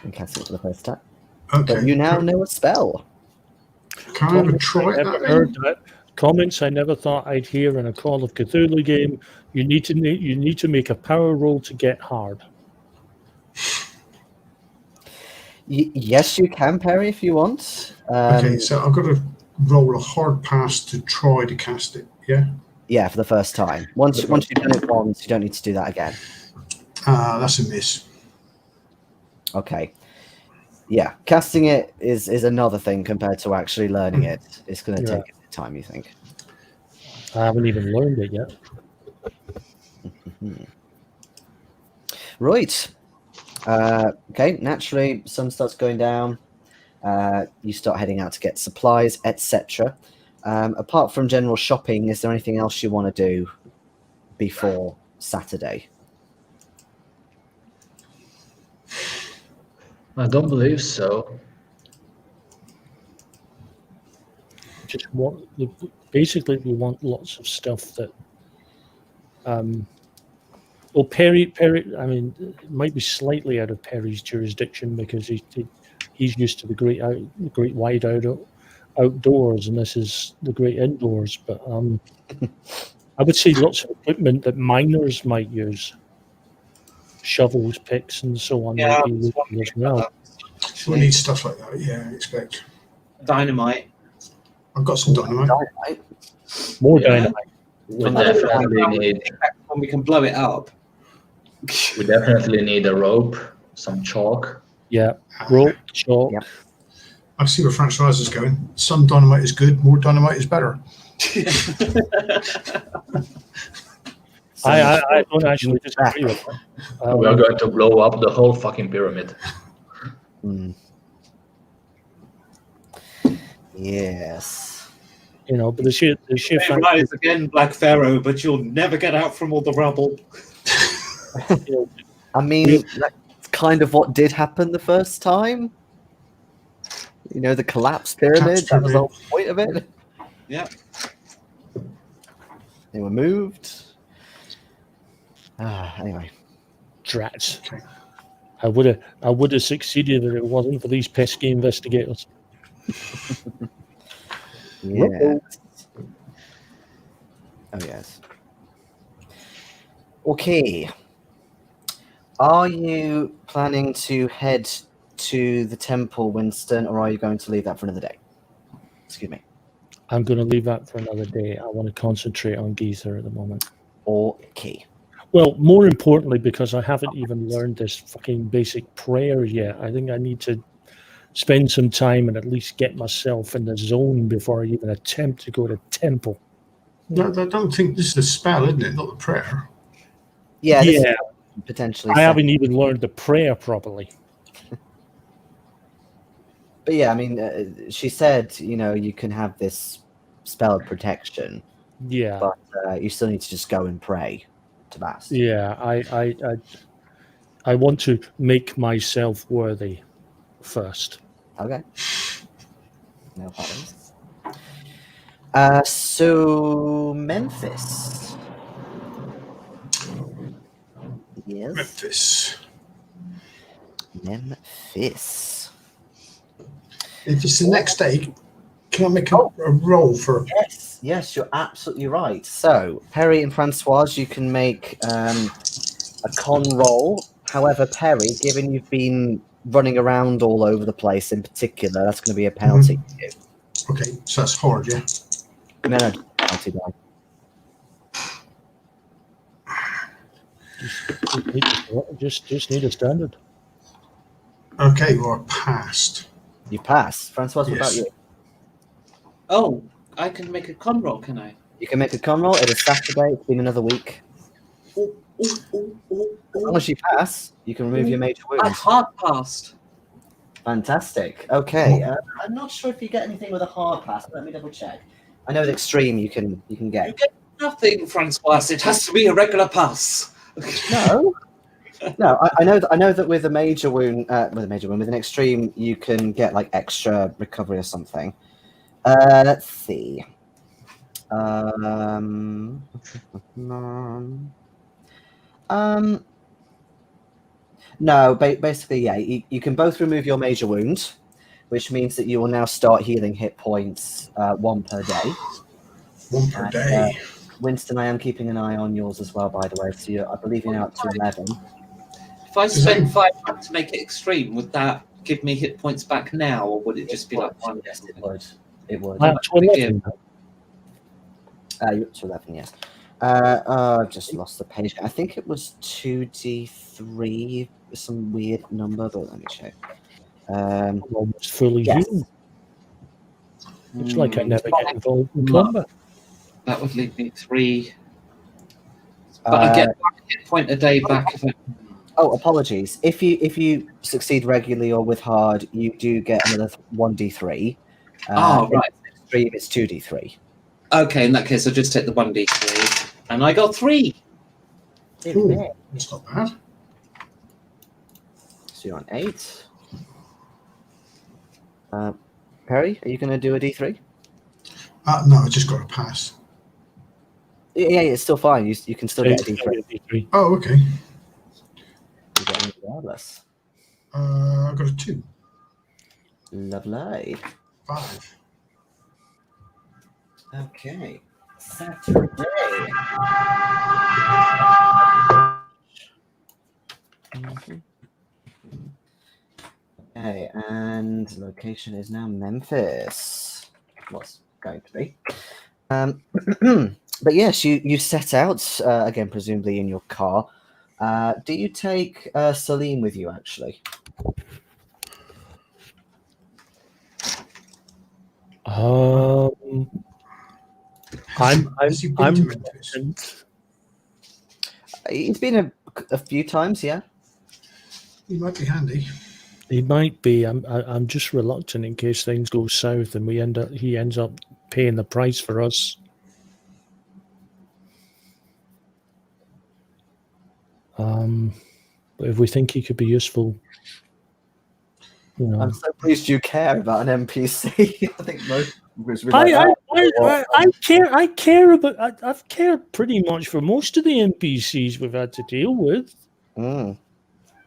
in casting it for the first time. Okay. But you now know a spell. Can I have a try at that? Heard that. Comments I never thought I'd hear in a Call of Cthulhu game. You need to make a power roll to get hard. Yes, you can, Perry, if you want. Okay, so I've got to roll a hard pass to try to cast it. Yeah. Yeah, for the first time. Once you've done it once, you don't need to do that again. That's a miss. Okay. Yeah, casting it is another thing compared to actually learning it. It's going to take time, you think? I haven't even learned it yet. Right. Okay, naturally, sun starts going down. You start heading out to get supplies, etc. Apart from general shopping, is there anything else you want to do before Saturday? I don't believe so. Just want basically we want lots of stuff that. Well, Perry. I mean, it might be slightly out of Perry's jurisdiction because he's used to the great wide outdoors, and this is the great indoors. But I would say lots of equipment that miners might use, shovels, picks, and so on. Yeah, might be useful as well. So we need stuff like that. Yeah, I expect. Dynamite. I've got some dynamite. More Yeah. dynamite. We definitely need. When we can blow it up. We definitely need a rope, some chalk. Yeah, rope, chalk. Yep. I see where Françoise is going. Some dynamite is good. More dynamite is better. I don't actually disagree with that. We are going to blow up the whole fucking pyramid. Yes. You know, but the sheer Hey, fact rise again, Black Pharaoh, but you'll never get out from all the rubble. that, you know, I mean, that's kind of what did happen the first time. You know, the collapsed pyramid. That was the whole point of it. Yeah. They were moved. Anyway. drats. Okay. I would have succeeded if it wasn't for these pesky investigators. Yeah. Oh, yes. Okay. Are you planning to head to the temple, Winston, or are you going to leave that for another day? Excuse me. I'm going to leave that for another day. I want to concentrate on Geether at the moment. Okay. Well, more importantly, because I haven't even learned this fucking basic prayer yet. I think I need to spend some time and at least get myself in the zone before I even attempt to go to temple. No, I don't think this is a spell, isn't it? Not the prayer. Yeah. This Yeah. is potentially. I haven't even learned the prayer properly. But yeah, I mean, she said, you know, you can have this spell of protection, Yeah. but you still need to just go and pray to Bast. Yeah. I want to make myself worthy first. Okay. No problems. So Memphis. Yes. Memphis. If it's the next day, can I make a roll for? Yes, you're absolutely right. So Perry and Françoise, you can make a con roll. However, Perry, given you've been running around all over the place in particular, that's going to be a penalty for you. Okay, so that's hard, yeah. No, penalty die. Just need a standard. Okay, well, I passed. You pass. Françoise, what about Yes. you? Oh, I can make a con roll, can I? You can make a con roll. It is Saturday. It's been another week. Ooh, ooh, ooh, As long as you pass, you can remove your major I wounds. hard passed. Fantastic. Okay. I'm not sure if you get anything with a hard pass. Let me double check. I know the extreme you can You get. get nothing, Françoise. It has to be a regular pass. No. No, I know that with a major wound, with an extreme, you can get like extra recovery or something. Let's see. No, basically, yeah. You can both remove your major wound, which means that you will now start healing hit points 1 per day. 1 per day. Winston, I am keeping an eye on yours as well, by the way. So I believe you're now up to 11. If I spend 5 months to make it extreme, would that give me hit points back now, or would it just be like one? Yes, it would. It would. That's what I think. You're up to 11, yes. I've just lost the page. I think it was 2d3, some weird number, but let me check. I'm almost fully Yes. healed. It's like I never get involved in combat. That would leave me 3. But I get 1 hit point a day back if I. Oh, apologies. If you succeed regularly or with hard, you do get another 1d3. Right. Extreme, it's 2d3. Okay, in that case, I'll just take the 1d3. And I got 3. Ooh, that's not bad. So you're on 8. Perry, are you going to do a d3? No, I just got a pass. Yeah, it's still fine. You can still get a d3. Oh, okay. You get one regardless. I got a 2. Lovely. 5. Okay. Saturday. Okay, and location is now Memphis. Was going to be. But yes, you set out again, presumably in your car. Do you take Salim with you? Actually, I'm Has he been to Memphis? He's been a few times, yeah. He might be handy. He might be. I'm just reluctant in case things go south and he ends up paying the price for us. But if we think he could be useful, you know. I'm so pleased you care about an NPC. I think most groups would be like, I care about. I've cared pretty much for most of the NPCs we've had to deal with. Mm,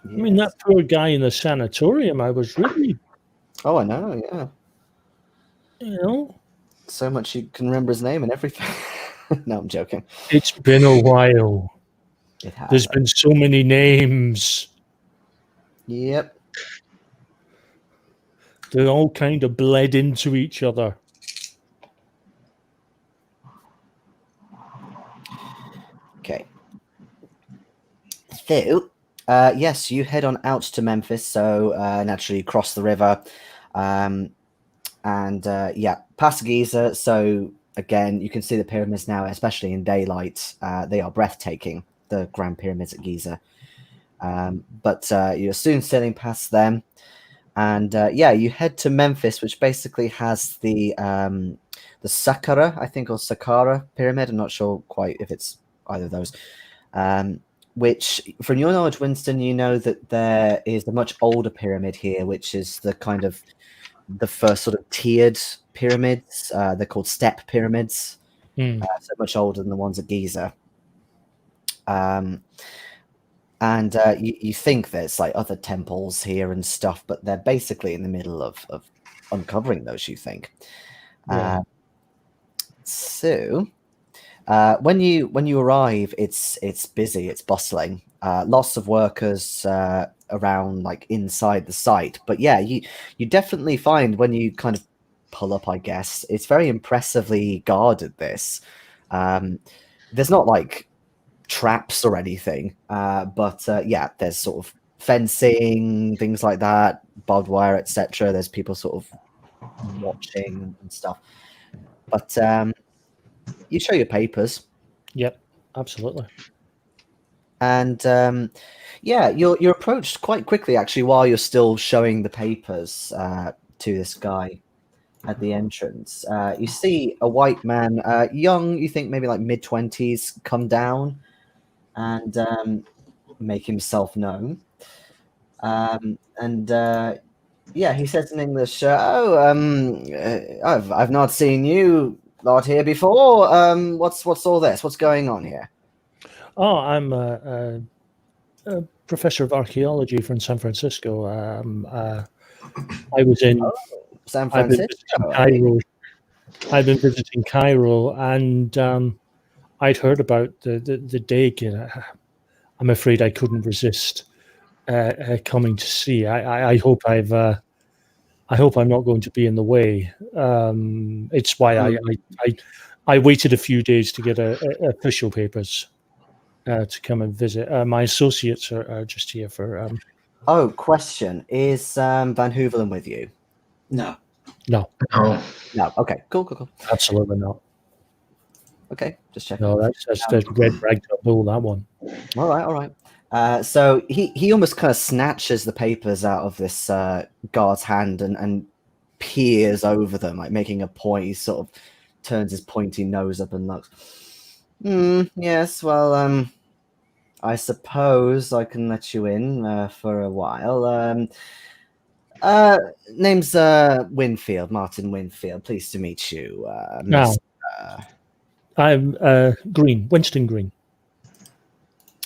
I mean, that poor guy in the sanatorium. I was really. Oh, I know. Yeah. You know. So much you can remember his name and everything. No, I'm joking. It's been a while. It has. There's been so many names. Yep. They all kind of bled into each other. Okay. So, yes, you head on out to Memphis. So naturally cross the river, and past Giza. So again, you can see the pyramids now, especially in daylight. They are breathtaking. The Grand Pyramids at Giza. But you're soon sailing past them, and you head to Memphis, which basically has the Saqqara, I think, or Saqqara pyramid. I'm not sure quite if it's either of those. Which, from your knowledge, Winston, you know that there is a much older pyramid here, which is the kind of the first sort of tiered pyramids. They're called step pyramids, so much older than the ones at Giza. And you think there's like other temples here and stuff, but they're basically in the middle of uncovering those, you think. Yeah. So when you arrive, it's busy, it's bustling, lots of workers around, like inside the site. But yeah, you definitely find when you kind of pull up, I guess, it's very impressively guarded. This there's not like traps or anything, but there's sort of fencing, things like that, barbed wire, etc. There's people sort of watching and stuff. But you show your papers. Yep, absolutely. And you're approached quite quickly, actually, while you're still showing the papers to this guy at the entrance. You see a white man, young, you think maybe like mid-20s, come down and make himself known. He says in English, I've not seen you lot here before. What's all this? What's going on here? Oh, I'm a professor of archaeology from San Francisco. I was in San Francisco. I've been visiting Cairo, and I'd heard about the dig. I'm afraid I couldn't resist coming to see. I hope I hope I'm not going to be in the way. It's why I waited a few days to get official papers to come and visit. My associates are just here for. Question: is Van Hoevelen with you? No. No. No. Okay. Cool. Absolutely not. Okay, just checking. No, that's red ragged up bull, that one. All right. So he almost kind of snatches the papers out of this guard's hand and peers over them, like making a point. He sort of turns his pointy nose up and looks. Yes, well, I suppose I can let you in for a while. Name's Winfield, Martin Winfield. Pleased to meet you. I'm Greene, Winston Greene.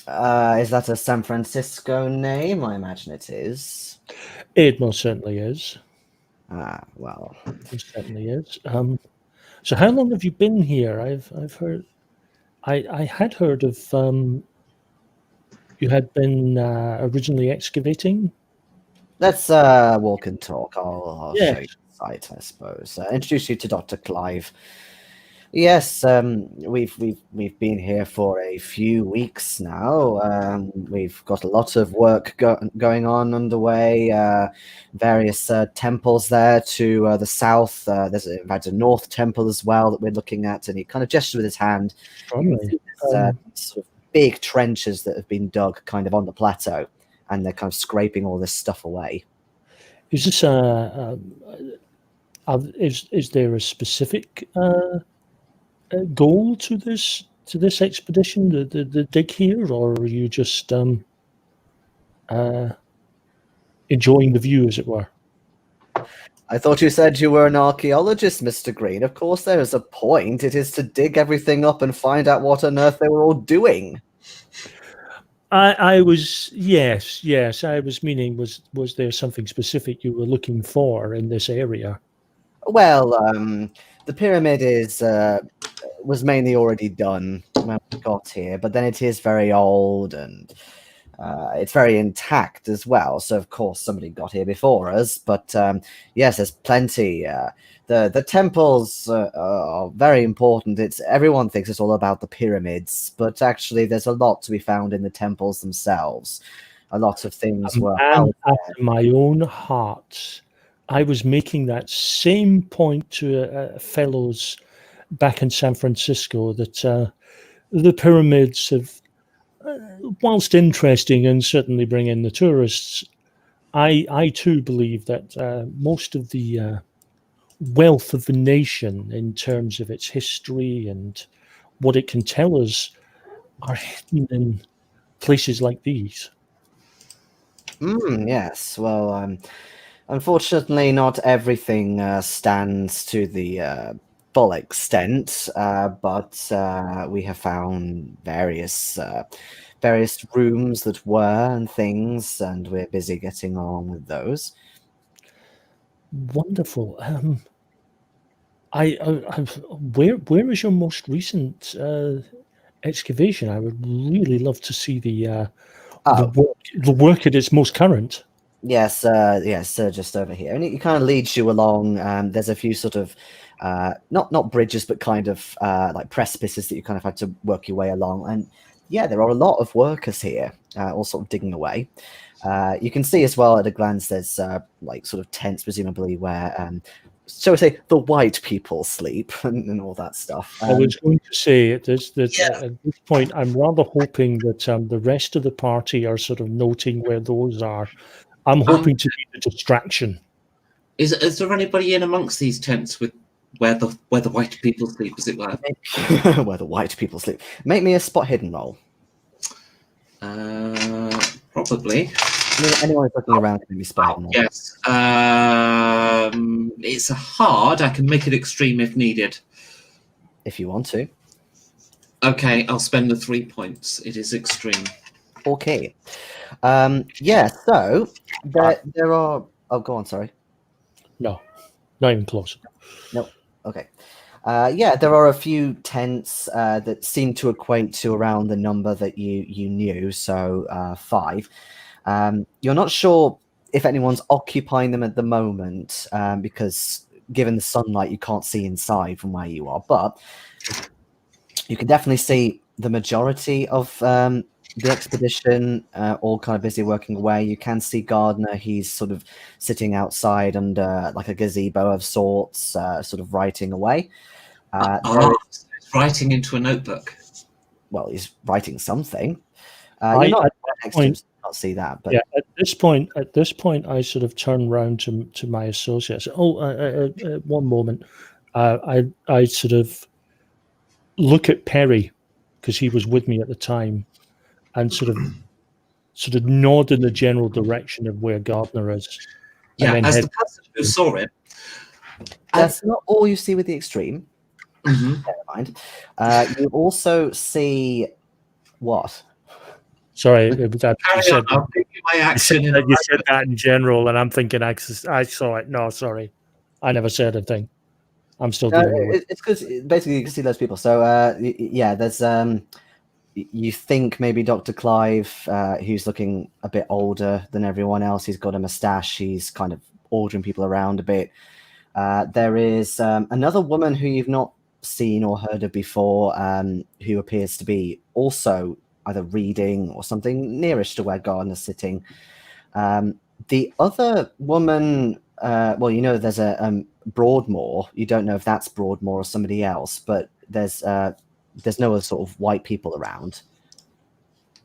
Is that a San Francisco name? I imagine it is. It most certainly is. Well, It certainly is. So how long have you been here? I've heard. I had heard of you had been originally excavating. Let's walk and talk. I'll Yes. show you the site, I suppose. Introduce you to Dr. Clive. Yes, we've been here for a few weeks now. We've got a lot of work going on underway. Various temples there to the south. There's in fact a north temple as well that we're looking at. And he kind of gestures with his hand. You can see this, sort of big trenches that have been dug kind of on the plateau, and they're kind of scraping all this stuff away. Is this is there a specific goal to this expedition, the dig here, or are you just enjoying the view, as it were? I thought you said you were an archaeologist, Mr. Greene. Of course there is a point. It is to dig everything up and find out what on earth they were all doing. I was yes. I was meaning was there something specific you were looking for in this area? Well, the pyramid was mainly already done when we got here, but then it is very old and it's very intact as well. So of course somebody got here before us. But yes, there's plenty. The temples are very important. Everyone thinks it's all about the pyramids, but actually there's a lot to be found in the temples themselves. A lot of things were out there. After my own heart, I was making that same point to fellows back in San Francisco that the pyramids have, whilst interesting and certainly bring in the tourists, I too believe that most of the wealth of the nation in terms of its history and what it can tell us are hidden in places like these. Yes, well, unfortunately not everything stands to the full extent, but we have found various rooms that were and things, and we're busy getting on with those. Wonderful. Where is your most recent excavation? I would really love to see the work at its most current. Yes, just over here, and it kind of leads you along. There's a few sort of not bridges, but kind of like precipices that you kind of had to work your way along. And yeah, there are a lot of workers here, all sort of digging away. You can see as well at a glance there's like sort of tents, presumably where, shall we say, the white people sleep and all that stuff. I was going to say at this point, I'm rather hoping that the rest of the party are sort of noting where those are. I'm hoping to be the distraction. Is there anybody in amongst these tents with where the white people sleep, as it were? Where the white people sleep. Make me a spot hidden roll. Probably. Anyone looking around can be spot hidden roll. Yes. It's a hard. I can make it extreme if needed. If you want to. Okay, I'll spend the 3 points. It is extreme. Okay. Yeah, so there are... Oh, go on, sorry. No, not even close. No, okay. Yeah, there are a few tents that seem to equate to around the number that you knew, so 5. You're not sure if anyone's occupying them at the moment, because given the sunlight, you can't see inside from where you are, but you can definitely see the majority of the expedition all kind of busy working away. You can see Gardner. He's sort of sitting outside under like a gazebo of sorts, sort of writing away. Writing into a notebook. Well, he's writing something. I You're not next to him, so you can't see that. But yeah, at this point, I sort of turn round to my associates. One moment. I sort of look at Perry because he was with me at the time, and sort of nod in the general direction of where Gardner is. Yeah, as the person who saw it. that's not all you see with the extreme. Mm-hmm. Never mind. You also see what? Sorry, it was that you said, I'll give you my action. you said that in general, and I'm thinking I saw it. No, sorry, I never said a thing. I'm still dealing with it. It's because basically you can see those people. So yeah, there's you think maybe Dr. Clive, who's looking a bit older than everyone else. He's got a mustache. He's kind of ordering people around a bit. There is another woman who you've not seen or heard of before, who appears to be also either reading or something nearish to where Gardner's sitting. The other woman, well, you know, there's a Broadmoor. You don't know if that's Broadmoor or somebody else, but there's no other sort of white people around.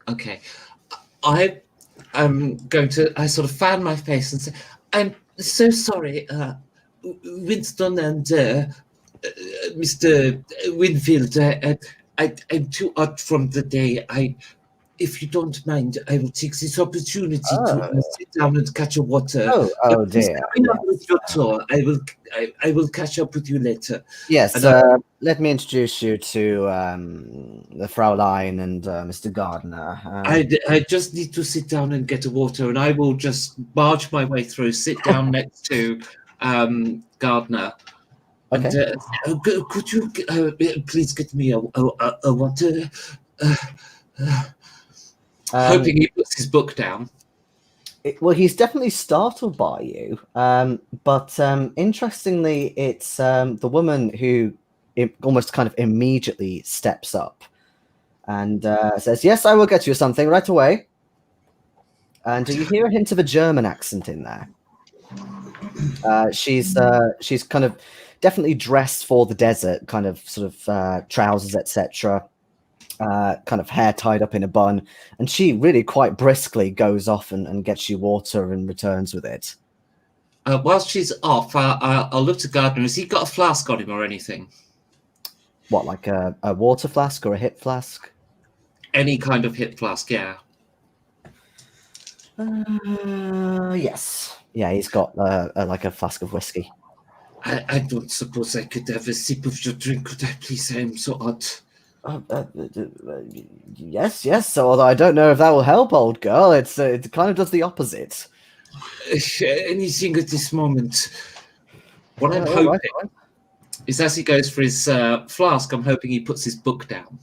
Okay. I'm going to. I sort of fan my face and say, "I'm so sorry, Winston and Mr. Winfield. I'm too odd from the day. If you don't mind, I will take this opportunity to sit down and catch a water. Oh Please dear. carry on with your tour. I will catch up with you later. Yes, And let me introduce you to the Fraulein and Mr. Gardner. I just need to sit down and get a water, and I will just barge my way through, sit down next to Gardner. Okay. And could you please get me a water? Hoping he puts his book down. Well, he's definitely startled by you, but interestingly, it's the woman who almost kind of immediately steps up and says, "Yes, I will get you something right away." And you hear a hint of a German accent in there. She's kind of definitely dressed for the desert, kind of sort of trousers, etc. Kind of hair tied up in a bun, and she really quite briskly goes off and gets you water and returns with it. Whilst she's off, I'll look to Gardner. Has he got a flask on him or anything? What, like a water flask or a hip flask? Any kind of hip flask, yeah. Yes. Yeah, he's got like a flask of whiskey. I don't suppose I could have a sip of your drink, could I please? I am so odd. Yes. So, although I don't know if that will help, old girl. It kind of does the opposite. Anything at this moment. What I'm All hoping right. is, as he goes for his flask, I'm hoping he puts his book down.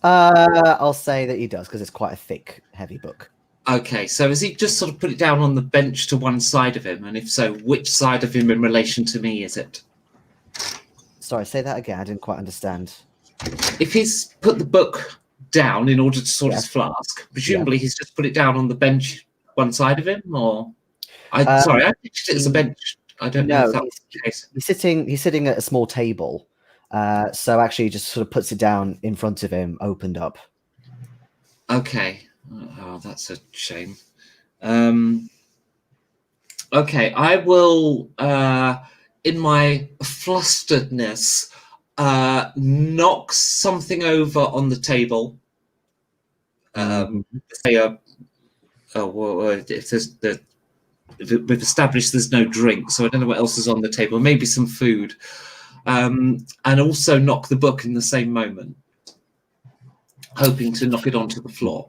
I'll say that he does, because it's quite a thick, heavy book. Okay, so has he just sort of put it down on the bench to one side of him? And if so, which side of him in relation to me is it? Sorry, say that again. I didn't quite understand. If he's put the book down in order to sort his flask, presumably he's just put it down on the bench one side of him, or sorry, I pictured it as a bench. I don't know if that was the case. He's sitting at a small table, so actually he just sort of puts it down in front of him, opened up. Okay. Oh, that's a shame. Okay, I will, in my flusteredness, knock something over on the table. Say, if there's we've established there's no drink, so I don't know what else is on the table. Maybe some food, and also knock the book in the same moment, hoping to knock it onto the floor.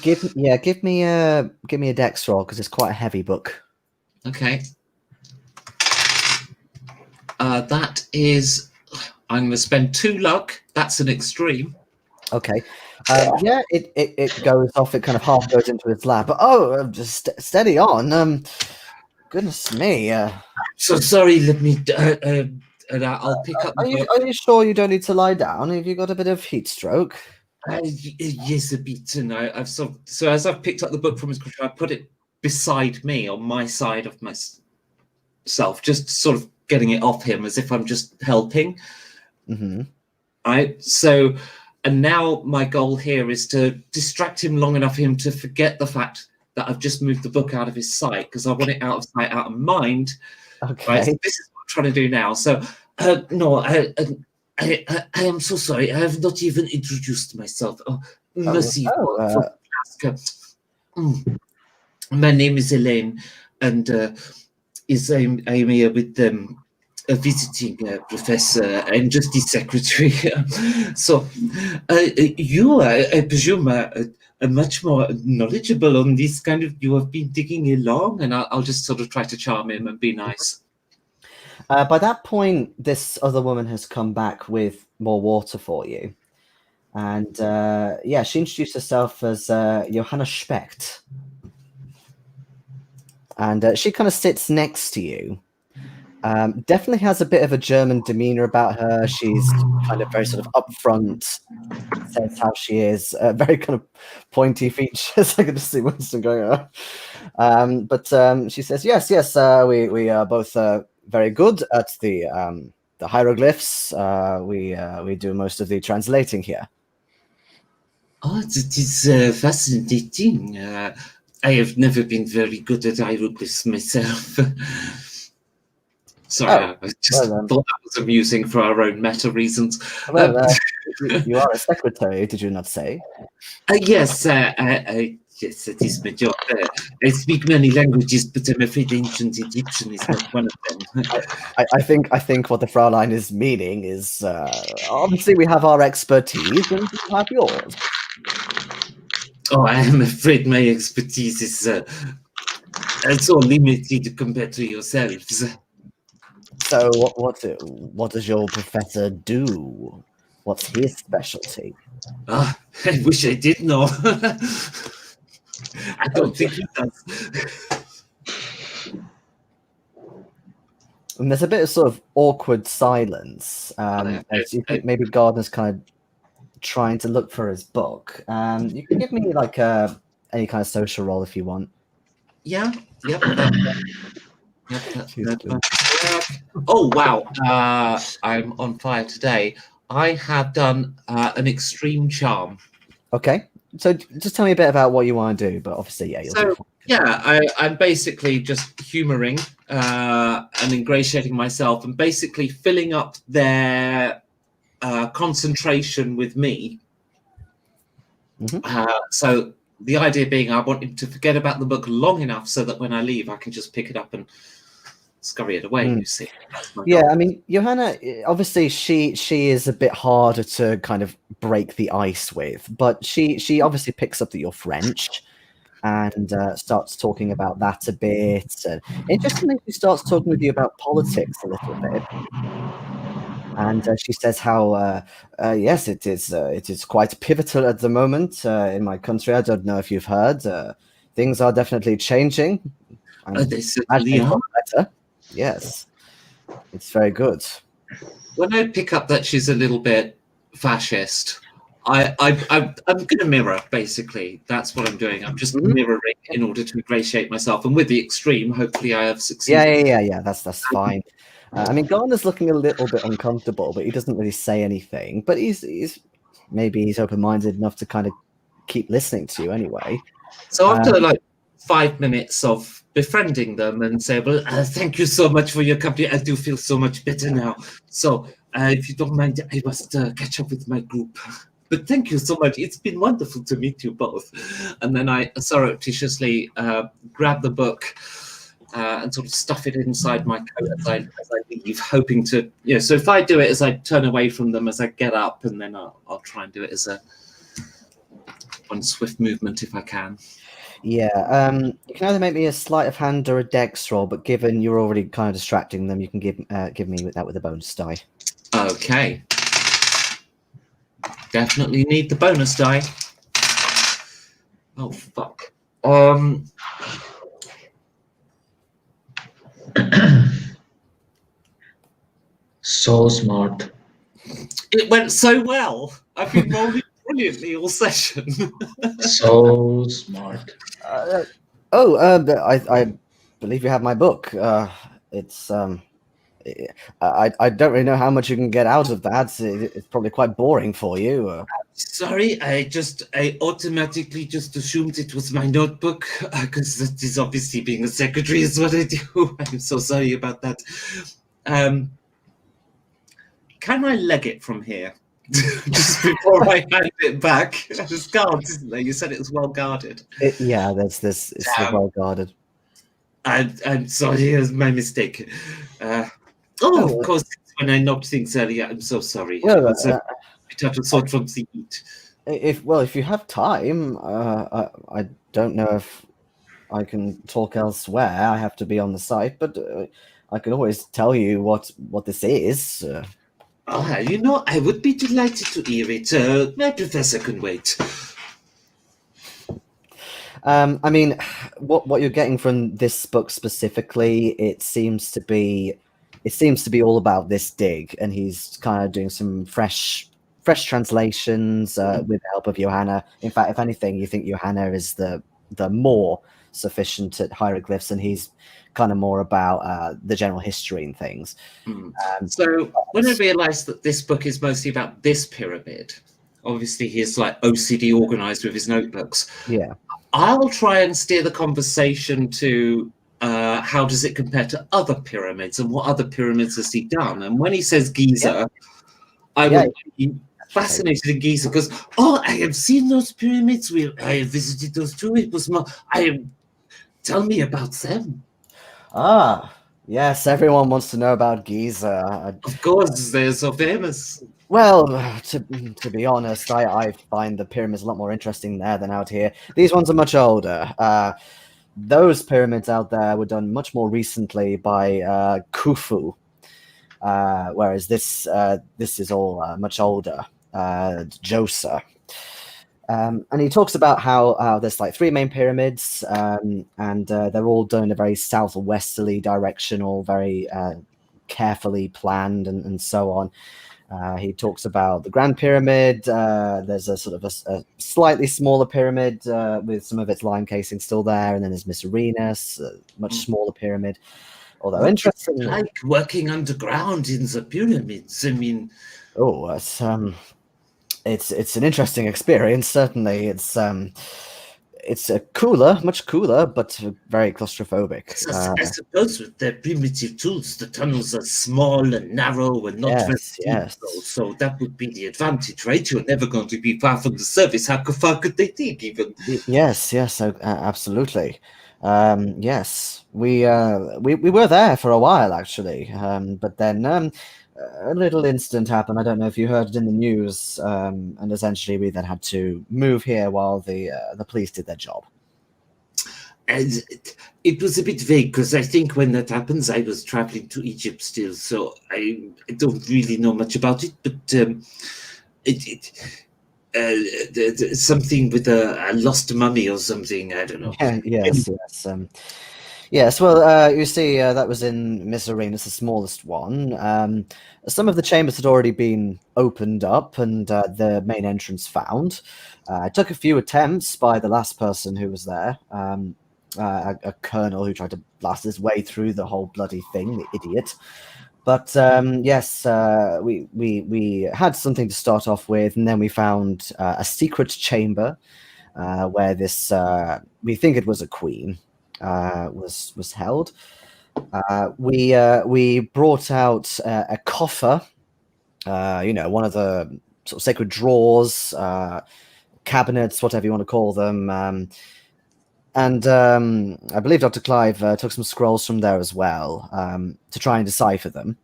Give me a dex roll, because it's quite a heavy book. Okay. That is, I'm going to spend 2 luck. That's an extreme. Okay. Yeah, it goes off. It kind of half goes into his lap. But just steady on. Goodness me. So sorry. Let me. And I'll pick up. Are you sure you don't need to lie down? Have you got a bit of heat stroke? Yes, a bit. And I've so as I've picked up the book from his cushion, I put it beside me on my side of myself, just sort of getting it off him as if I'm just helping. Mm-hmm. So, and now my goal here is to distract him long enough for him to forget the fact that I've just moved the book out of his sight, because I want it out of sight, out of mind. Okay. Right? So this is what I'm trying to do now. So, no, I am so sorry. I have not even introduced myself. Oh, mercy. My name is Elaine, and I'm here with a visiting professor. I'm just the secretary. So you, I presume, are much more knowledgeable on this kind of. You have been digging along, and I'll just sort of try to charm him and be nice. By that point, this other woman has come back with more water for you. And she introduced herself as Johanna Specht. And she kind of sits next to you. Definitely has a bit of a German demeanor about her. She's kind of very sort of upfront, says how she is, very kind of pointy features. I can just see Winston going on. But she says, yes, we are both very good at the hieroglyphs. We do most of the translating here. Oh, it is fascinating. I have never been very good at hieroglyphs myself. Sorry, I just well, thought that was amusing for our own meta reasons. Well, you are a secretary, did you not say? Yes, yes, it is my job. I speak many languages, but I'm afraid ancient Egyptian is not one of them. I think what the Fraulein is meaning is obviously we have our expertise and you have yours. Oh, I am afraid my expertise is so limited compared to yourselves. So what does your professor do? What's his specialty? Ah, I wish I did know. I don't think he does. And there's a bit of sort of awkward silence as you think maybe Gardner's kind of trying to look for his book. You can give me like any kind of social role if you want. Yeah, yep. Oh, wow. I'm on fire today. I have done an extreme charm. Okay. So just tell me a bit about what you want to do, but obviously, yeah, you'll do fine. Yeah, I'm basically just humoring and ingratiating myself and basically filling up their concentration with me. Mm-hmm. So the idea being I want him to forget about the book long enough so that when I leave, I can just pick it up and scurry it away, you see. Yeah, I mean, Johanna, obviously she is a bit harder to kind of break the ice with, but she obviously picks up that you're French and starts talking about that a bit. And interestingly, she starts talking with you about politics a little bit. And she says how, yes, it is quite pivotal at the moment in my country. I don't know if you've heard. Things are definitely changing. They certainly are. Better. Yes, it's very good. When I pick up that she's a little bit fascist, I'm going to mirror, basically. That's what I'm doing. I'm just mirroring in order to ingratiate myself. And with the extreme, hopefully I have succeeded. Yeah. That's fine. I mean, Garner's looking a little bit uncomfortable, but he doesn't really say anything. But he's open-minded enough to kind of keep listening to you anyway. So after like 5 minutes of befriending them and say, well, thank you so much for your company. I do feel so much better now. So if you don't mind, I must catch up with my group. But thank you so much. It's been wonderful to meet you both. And then I surreptitiously grab the book and sort of stuff it inside my coat as I leave, hoping to, so if I do it as I turn away from them as I get up, and then I'll try and do it as one swift movement if I can. Yeah, you can either make me a sleight of hand or a dex roll, but given you're already kind of distracting them, you can give me that with a bonus die. Okay. Definitely need the bonus die. Oh, fuck. So smart. It went so well. I've been rolling brilliantly all session. So smart. I believe you have my book. It's I don't really know how much you can get out of that. It's probably quite boring for you. Sorry, I automatically just assumed it was my notebook because that is obviously being a secretary is what I do. I'm so sorry about that. Can I leg it from here? Just before I hand it back. It's guarded, isn't there? You said it was well guarded. Yeah, it's well guarded. I'm sorry, it was my mistake. Of course, when I knocked things earlier, I'm so sorry. Well, it had to sort from the heat. If you have time, I don't know if I can talk elsewhere. I have to be on the site, but I can always tell you what this is. I would be delighted to hear it. My professor can wait. I mean, what you're getting from this book specifically, it seems to be all about this dig, and he's kind of doing some fresh translations with the help of Johanna. In fact, if anything, you think Johanna is the more sufficient at hieroglyphs, and he's kind of more about the general history and things. So when I realized that this book is mostly about this pyramid, Obviously, he's like OCD organized with his notebooks. Yeah. I'll try and steer the conversation to how does it compare to other pyramids and what other pyramids has he done? And when he says Giza, I would be fascinated in Giza because, I have seen those pyramids. I have visited those too. It was tell me about them. Yes, everyone wants to know about Giza. Of course, they're so famous. Well, to be honest, I find the pyramids a lot more interesting there than out here. These ones are much older. Those pyramids out there were done much more recently by Khufu, whereas this is all much older, Djoser. And he talks about how there's like 3 main pyramids, and they're all done in a very southwesterly direction, all very carefully planned and so on. He talks about the Grand Pyramid. There's a sort of a slightly smaller pyramid with some of its lime casing still there, and then there's Mycerinus, a much smaller pyramid. Although interestingly, like working underground in the pyramids. I mean, it's an interesting experience. Certainly, it's much cooler, but very claustrophobic. I suppose with their primitive tools, the tunnels are small and narrow and not very deep. So that would be the advantage, right? You're never going to be far from the surface. How far could they dig, even? Yes, absolutely. Yes, we were there for a while actually, but then a little incident happened. I don't know if you heard it in the news, and essentially we then had to move here while the police did their job. And it was a bit vague because I think when that happens, I was traveling to Egypt still, so I don't really know much about it. But something with a lost mummy or something. I don't know. Yes. Well, you see, that was in Mycerinus, the smallest one. Some of the chambers had already been opened up and the main entrance found. It took a few attempts by the last person who was there, a colonel who tried to blast his way through the whole bloody thing, the idiot. But yes, we had something to start off with, and then we found a secret chamber where this, we think it was a queen, was held. We brought out a coffer, one of the sort of sacred drawers, cabinets, whatever you want to call them. And I believe Dr. Clive took some scrolls from there as well to try and decipher them.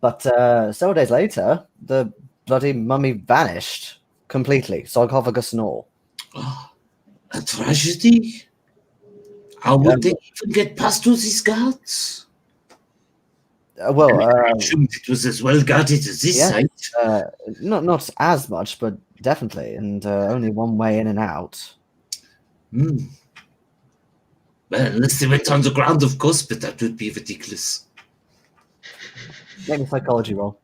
But several days later, the bloody mummy vanished completely, sarcophagus and all. A tragedy? How would they even get past all these guards? I assumed it was as well guarded as this site. Not as much, but definitely, and only one way in and out. Well, unless they went underground, of course, but that would be ridiculous. Make me a psychology roll.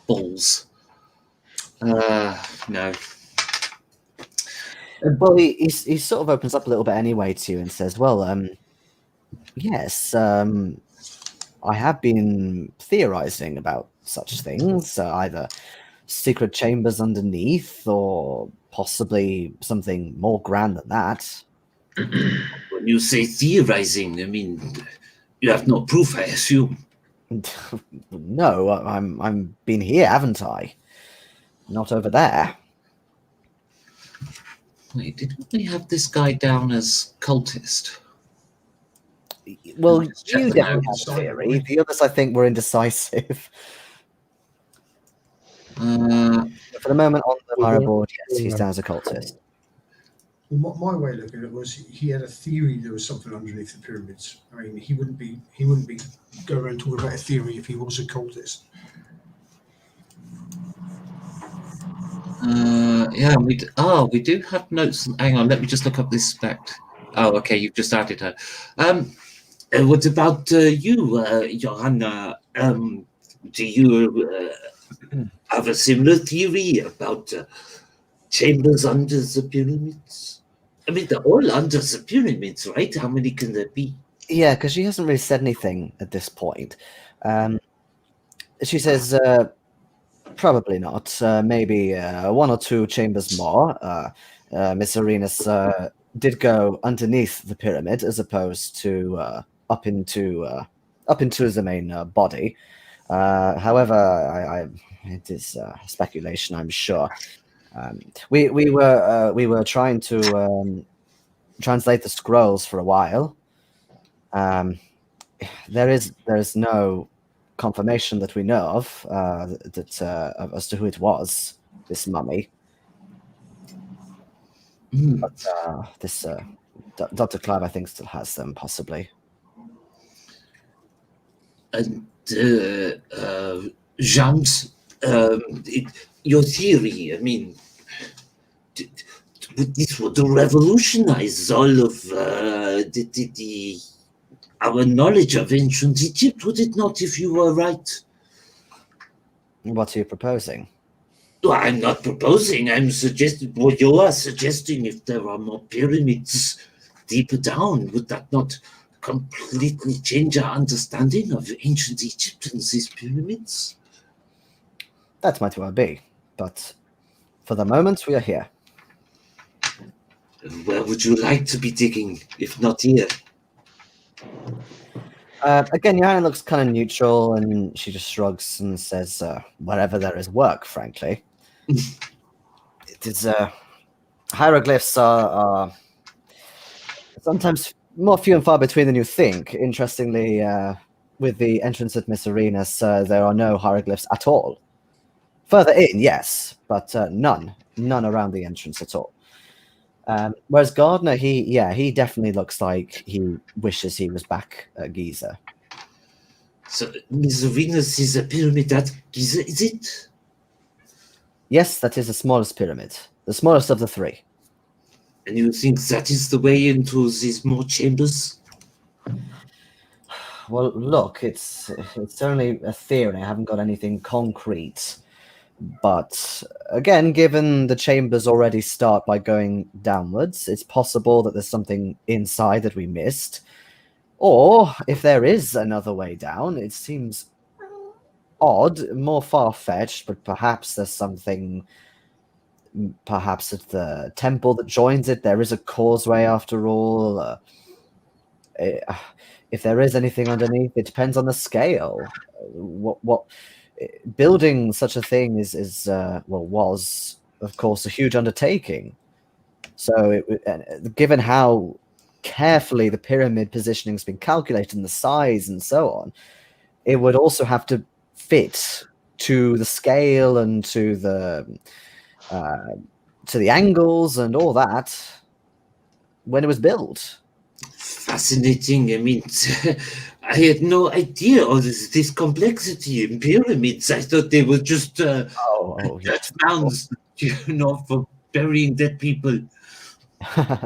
Balls. No. Well, he sort of opens up a little bit anyway to you and says, well, yes, I have been theorizing about such things, either secret chambers underneath or possibly something more grand than that. When you say theorizing, I mean, you have no proof, I assume. No, I'm been here, haven't I? Not over there. Wait, didn't we have this guy down as cultist? Well, you definitely have a theory. The others, I think, were indecisive. For the moment, on the Mara board, yes, he's down as a cultist. Well, my way of looking at it was he had a theory there was something underneath the pyramids. I mean, he wouldn't be going around talking about a theory if he was a cultist. Yeah, we do have notes. Hang on, let me just look up this fact. Oh, okay, you've just added her. What about you, Johanna? Do you have a similar theory about chambers under the pyramids? I mean, they're all under the pyramids, right? How many can there be? Yeah, because she hasn't really said anything at this point. She says, probably not. Maybe one or two chambers more. Miss Arenas did go underneath the pyramid as opposed to up into the main body. However, it is speculation, I'm sure. We were trying to translate the scrolls for a while. There is no confirmation that we know of as to who it was, this mummy. But this Dr. Clive, I think, still has them, possibly. And James, your theory, I mean, this would revolutionize all of our knowledge of ancient Egypt, would it not, if you were right? What are you proposing? Well, I'm not proposing, I'm suggesting what you are suggesting. If there are more pyramids deeper down, would that not completely change our understanding of ancient Egypt and these pyramids? That might well be, but for the moment we are here. Where would you like to be digging, if not here? Again, Yana looks kind of neutral, and she just shrugs and says, wherever there is work, frankly. It is, hieroglyphs are sometimes more few and far between than you think. Interestingly, with the entrance at Miss Arenas, there are no hieroglyphs at all. Further in, yes, but none around the entrance at all. Whereas Gardner, he definitely looks like he wishes he was back at Giza. So, Miss Arenas is a pyramid at Giza, is it? Yes, that is the smallest pyramid. The smallest of the three. And you think that is the way into these more chambers? Well, look, it's only a theory. I haven't got anything concrete. But again, given the chambers already start by going downwards, it's possible that there's something inside that we missed. Or if there is another way down, it seems odd, more far-fetched, but perhaps there's something. Perhaps at the temple that joins it, there is a causeway after all. If there is anything underneath, it depends on the scale. What building such a thing was, of course, a huge undertaking. So, given how carefully the pyramid positioning has been calculated and the size and so on, it would also have to fit to the scale and to the angles and all that when it was built. Fascinating. I mean, I had no idea of this complexity in pyramids. I thought they were just Yes. mounds, for burying dead people.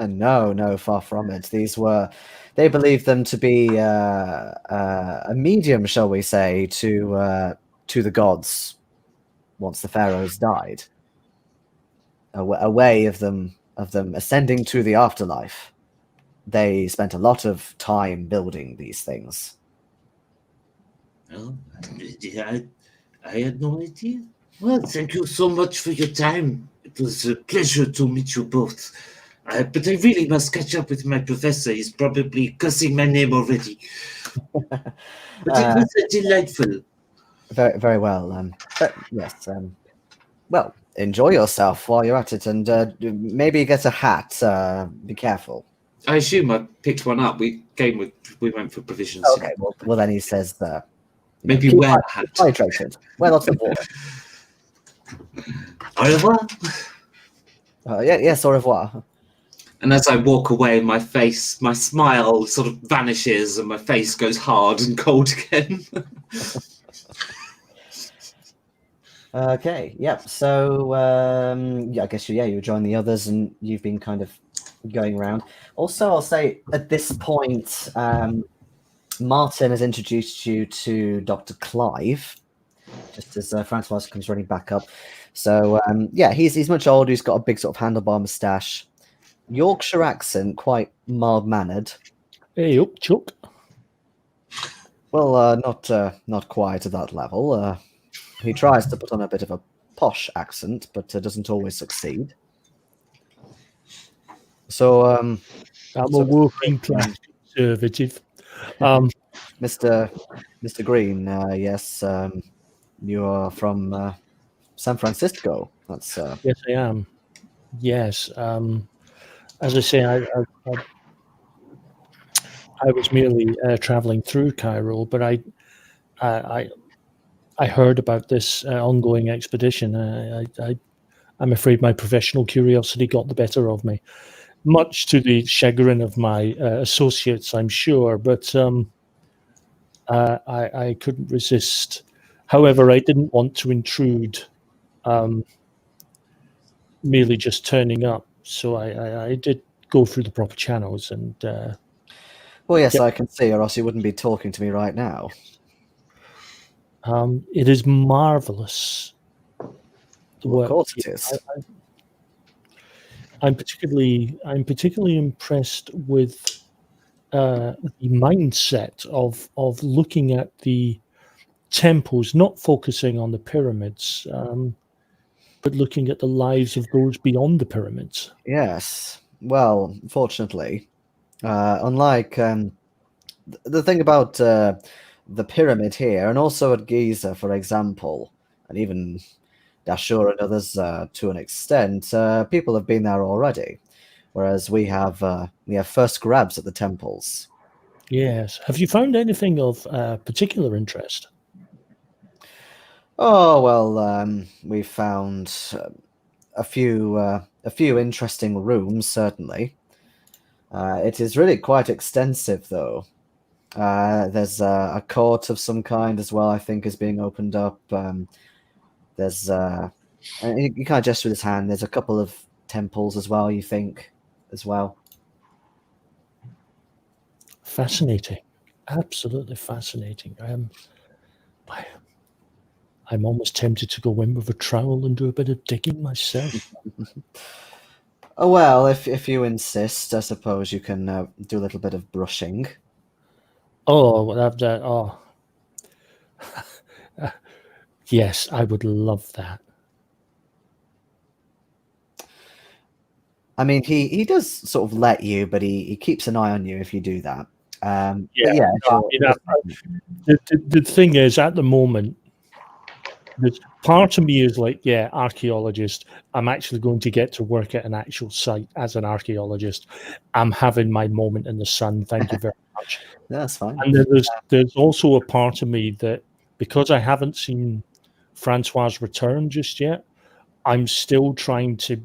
No, far from it. They believed them to be a medium, shall we say, to the gods once the pharaohs died. A way of them ascending to the afterlife. They spent a lot of time building these things. Oh, I had no idea. Well, thank you so much for your time. It was a pleasure to meet you both. But I really must catch up with my professor. He's probably cussing my name already. But it was delightful. Very, very well. Yes. Well, enjoy yourself while you're at it, and maybe get a hat. Be careful. I assume I picked one up. We went for provisions. Okay. Well, then he says, maybe keep wear a hat. Hydrated. Wear lots of water. Au revoir. Yes, au revoir. And as I walk away, my smile sort of vanishes, and my face goes hard and cold again. Okay. Yep. So I guess you join the others, and you've been kind of going around. Also, I'll say at this point, Martin has introduced you to Dr. Clive, just as Françoise comes running back up. So he's much older. He's got a big sort of handlebar moustache, Yorkshire accent, quite mild mannered. Hey up, Chuck. Well, not quite at that level. He tries to put on a bit of a posh accent, but doesn't always succeed. So, I'm a working class conservative. Mr. Greene, yes, you are from San Francisco. That's Yes, I am. Yes. As I say, I was merely traveling through Cairo, but I heard about this ongoing expedition. I'm afraid my professional curiosity got the better of me, much to the chagrin of my associates, I'm sure. But I couldn't resist. However, I didn't want to intrude, merely just turning up. So I did go through the proper channels and. well, yes, Yep. I can see, or else you wouldn't be talking to me right now. It is marvelous. Well, of course it is. I'm particularly impressed with the mindset of looking at the temples, not focusing on the pyramids, but looking at the lives of those beyond the pyramids. Yes. Well, fortunately, unlike the thing about the pyramid here, and also at Giza, for example, and even Dashur and others to an extent, people have been there already, whereas we have first grabs at the temples. Yes. Have you found anything of particular interest? Oh well, we found a few interesting rooms, certainly. It is really quite extensive, though. There's a court of some kind as well, I think, is being opened up. There's you can't gesture with his hand. There's a couple of temples as well, you think, as well. Fascinating. Absolutely fascinating. I'm almost tempted to go in with a trowel and do a bit of digging myself. Oh well, if you insist, I suppose you can do a little bit of brushing. Oh, well, yes, I would love that. I mean, he does sort of let you, but he keeps an eye on you if you do that. Yeah, but yeah, sure. The thing is, at the moment, part of me is like, yeah, archaeologist. I'm actually going to get to work at an actual site as an archaeologist. I'm having my moment in the sun. Thank you very much. That's fine. And there's also a part of me that, because I haven't seen Françoise return just yet, I'm still trying to.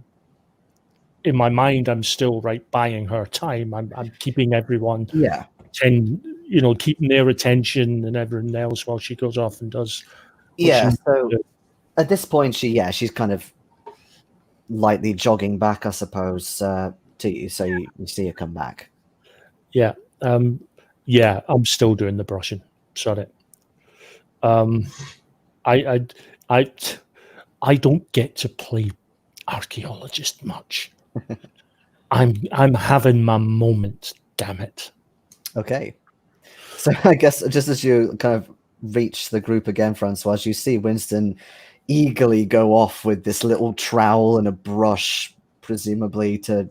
In my mind, I'm still buying her time. I'm keeping everyone, keeping their attention and everything else while she goes off and does. Yeah. So at this point, she's kind of lightly jogging back, I suppose, to you. So you see her come back. Yeah. Yeah. I'm still doing the brushing. Sorry. I don't get to play archaeologist much. I'm having my moment, damn it. Okay. So I guess just as you kind of reach the group again, Françoise, you see Winston eagerly go off with this little trowel and a brush, presumably to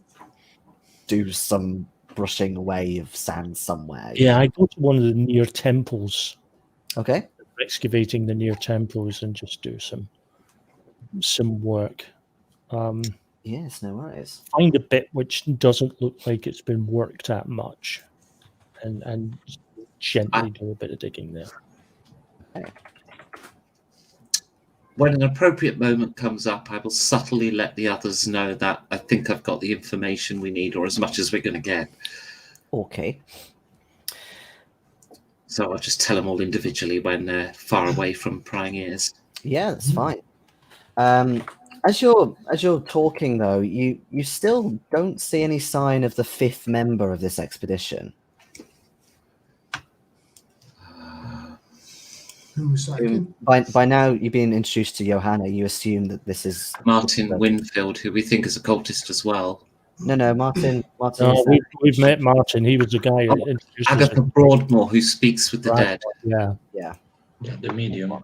do some brushing away of sand somewhere. Yeah, I go to one of the near temples. Okay. Excavating the near temples and just do some work. Yes, no worries. Find a bit which doesn't look like it's been worked at much, and gently do a bit of digging there. Okay. When an appropriate moment comes up, I will subtly let the others know that I think I've got the information we need, or as much as we're going to get. Okay. So I'll just tell them all individually when they're far away from prying ears. Yeah, that's fine. As you're talking, though, you still don't see any sign of the fifth member of this expedition. Who was that again? By now, you've been introduced to Johanna. You assume that this is Martin Winfield, who we think is a cultist as well. No, Martin. No, we've met Martin. He was the guy who introduced us. Agatha Broadmoor, who speaks with the Right. dead. Yeah. The medium.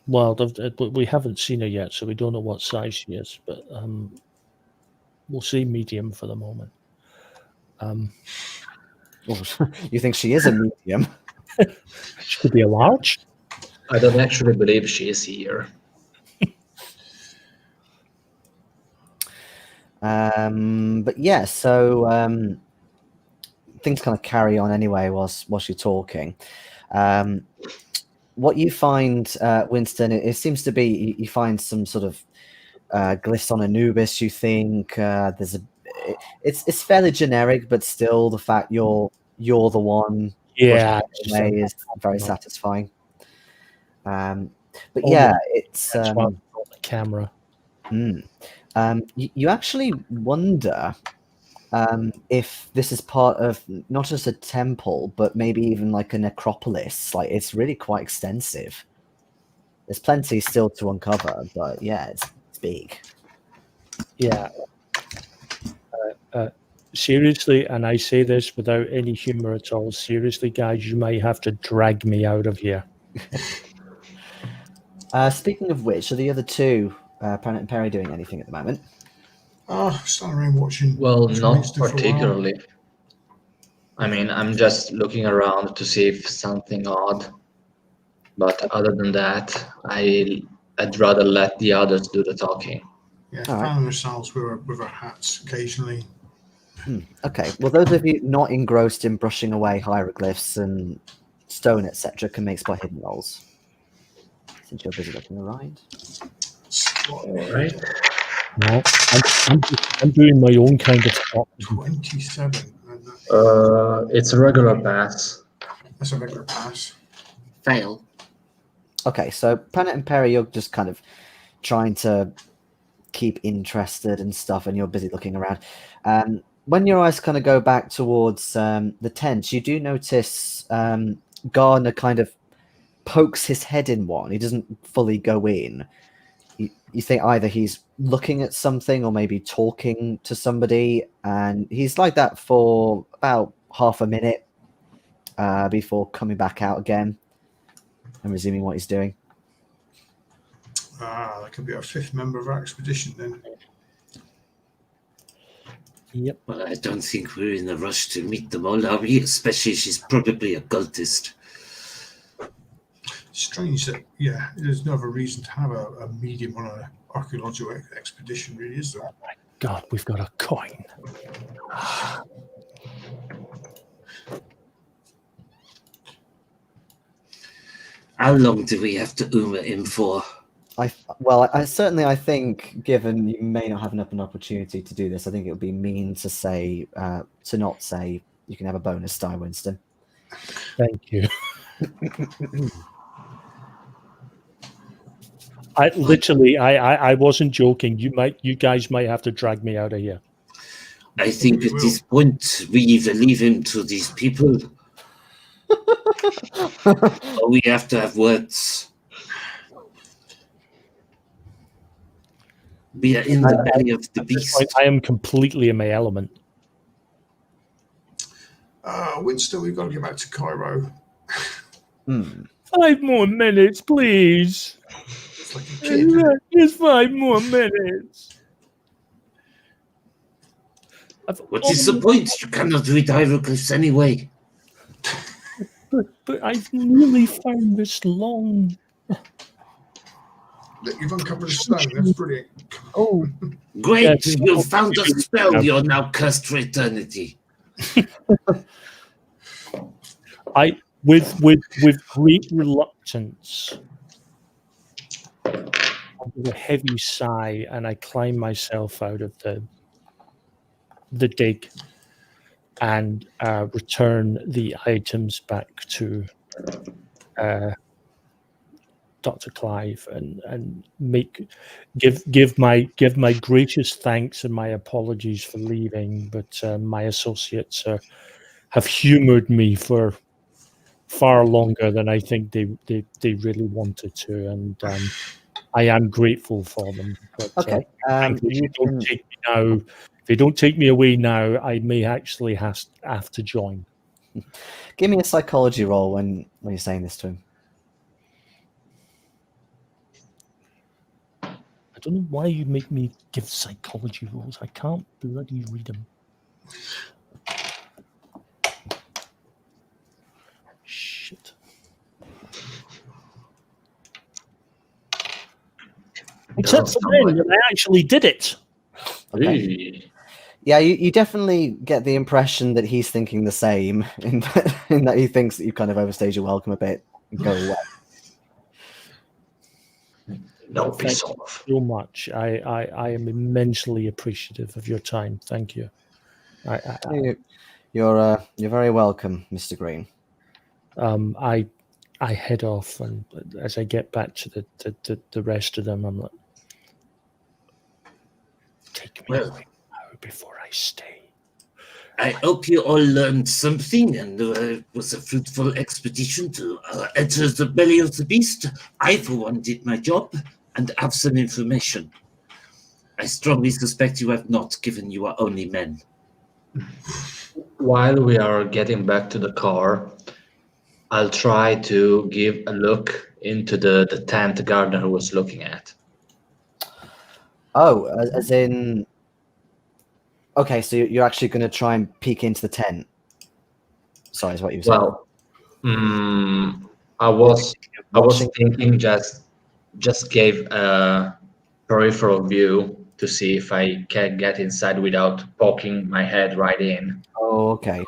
Well, we haven't seen her yet, so we don't know what size she is. But we'll see medium for the moment. You think she is a medium? She could be a large. I don't actually believe she is here. But yeah, so things kind of carry on anyway whilst you're talking. What you find, Winston, it seems to be you find some sort of glyphs on Anubis. You think it's fairly generic, but still the fact you're the one is very satisfying. But yeah, it's That's why I've got the camera. You actually wonder if this is part of not just a temple, but maybe even like a necropolis. Like, it's really quite extensive. There's plenty still to uncover, but yeah, it's big. Yeah. Seriously, and I say this without any humor at all, seriously, guys, you might have to drag me out of here. Speaking of which, are the other two, Pranit and Perry, doing anything at the moment? Standing around watching. Well, not Winston for a while. particularly. I mean, I'm just looking around to see if something odd. But other than that, I'd rather let the others do the talking. Yeah, All right. fanning ourselves with our hats occasionally. Okay. Well, those of you not engrossed in brushing away hieroglyphs and stone, etc., can make spot hidden rolls. Since you're busy looking around. All right. No, I'm doing my own kind of spot. 27. It's a regular pass. That's a regular pass. Fail. Okay, so Pranit and Perry, you're just kind of trying to keep interested and stuff, and you're busy looking around. When your eyes kind of go back towards the tents, you do notice Gardner kind of pokes his head in one. He doesn't fully go in. You think either he's looking at something or maybe talking to somebody, and he's like that for about half a minute before coming back out again and resuming what he's doing. That could be our 5th member of our expedition then. Yep. Well, I don't think we're in a rush to meet them all, are we? Especially she's probably a cultist. Strange that, yeah, there's no other reason to have a medium on an archaeological expedition, really, is there? God, we've got a coin. How long do we have to Uma him for? I think, given you may not have an opportunity to do this, I think it would be mean to say to not say you can have a bonus die, Winston. Thank you. I wasn't joking. You guys might have to drag me out of here. I think at this point we either leave him to these people or we have to have words. We are in the belly of the beast. I am completely in my element. Winston, we've got to get back to Cairo. 5 more minutes, please. It's like a kid. Just 5 more minutes. What is the point? You cannot read hieroglyphs anyway. But I've nearly found this long. Look, you've uncovered a stone. That's brilliant. Oh, Great! Yes. You found a spell. You're now cursed for eternity. With great reluctance, with a heavy sigh, and I climb myself out of the dig and return the items back to Dr. Clive and give my gracious thanks and my apologies for leaving, but my associates have humoured me for far longer than I think they really wanted to, and I am grateful for them. But, Okay. frankly, You if they don't can- take me now, if they don't take me away now, I may actually have to join. give me a psychology roll when you're saying this to him. I don't know why you make me give psychology rolls. I can't bloody read them. Shit. Except for then, when I actually did it. Okay. Eee. Yeah, you definitely get the impression that he's thinking the same, in that he thinks that you kind of overstayed your welcome a bit and go away. No, Thank piss you off. so much. I am immensely appreciative of your time. Thank you. You're very welcome, Mr. Greene. I head off, and as I get back to the rest of them, I'm like, take me Well, away now before I stay. I hope you all learned something, and it was a fruitful expedition to enter the belly of the beast. I, for one, did my job and have some information. I strongly suspect you have not, given you are only men. While we are getting back to the car, I'll try to give a look into the tent Gardner was looking at. Oh, as in... Okay, so you're actually going to try and peek into the tent. Sorry, is what you were saying. Well, I was Watching. thinking just gave a peripheral view to see if I can get inside without poking my head right in. Oh, okay.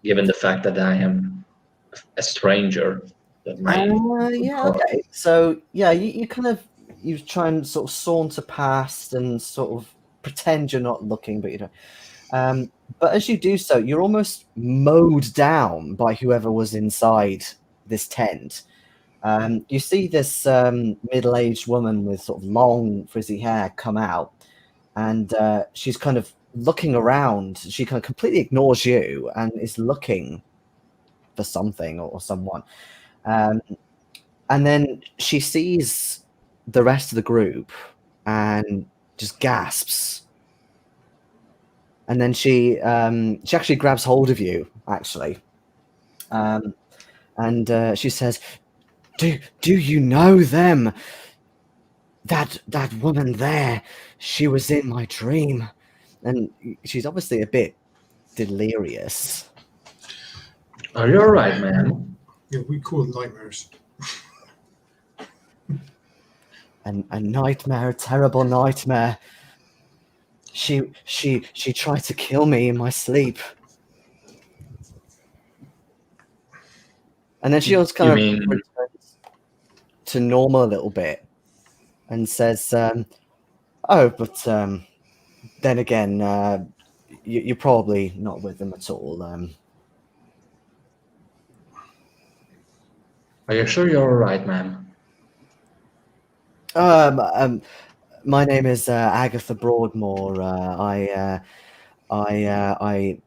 Given the fact that I am a stranger, that my Yeah, okay. So yeah, you kind of try and sort of saunter past and sort of pretend you're not looking, but you don't. But as you do so, you're almost mowed down by whoever was inside this tent. You see this middle-aged woman with sort of long frizzy hair come out, and she's kind of looking around. She kind of completely ignores you and is looking for something or someone. And then she sees the rest of the group and just gasps. And then she actually grabs hold of you, actually. And she says, Do you know them? That woman there, she was in my dream. And she's obviously a bit delirious. Are you all right, ma'am? Yeah, we call it nightmares. A nightmare, a terrible nightmare. She tried to kill me in my sleep. And then she also kind of returns to normal a little bit and says, oh, but then again, you're probably not with them at all. Are you sure you're all right, ma'am? My name is Agatha Broadmoor. I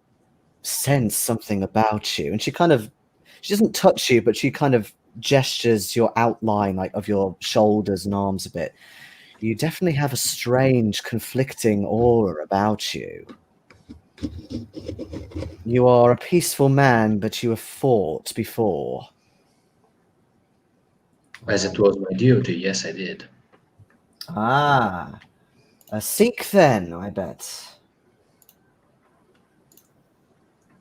sense something about you. And she doesn't touch you, but she kind of gestures your outline, like of your shoulders and arms a bit. You definitely have a strange, conflicting aura about you. You are a peaceful man, but you have fought before. As it was my duty, yes, I did. Ah, a Sikh then, I bet.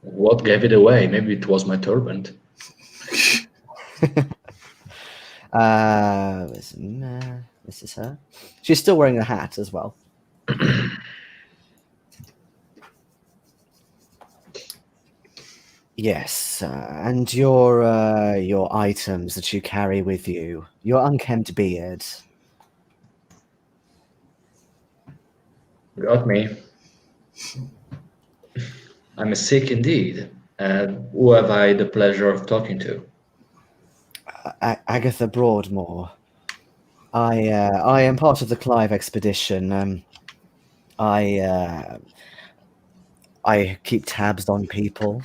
What gave it away? Maybe it was my turban. This is her. She's still wearing a hat as well. Yes, and your items that you carry with you, your unkempt beard. Got me. I'm a Sikh indeed. Who have I the pleasure of talking to? Agatha Broadmoor. I am part of the Clive expedition. I keep tabs on people,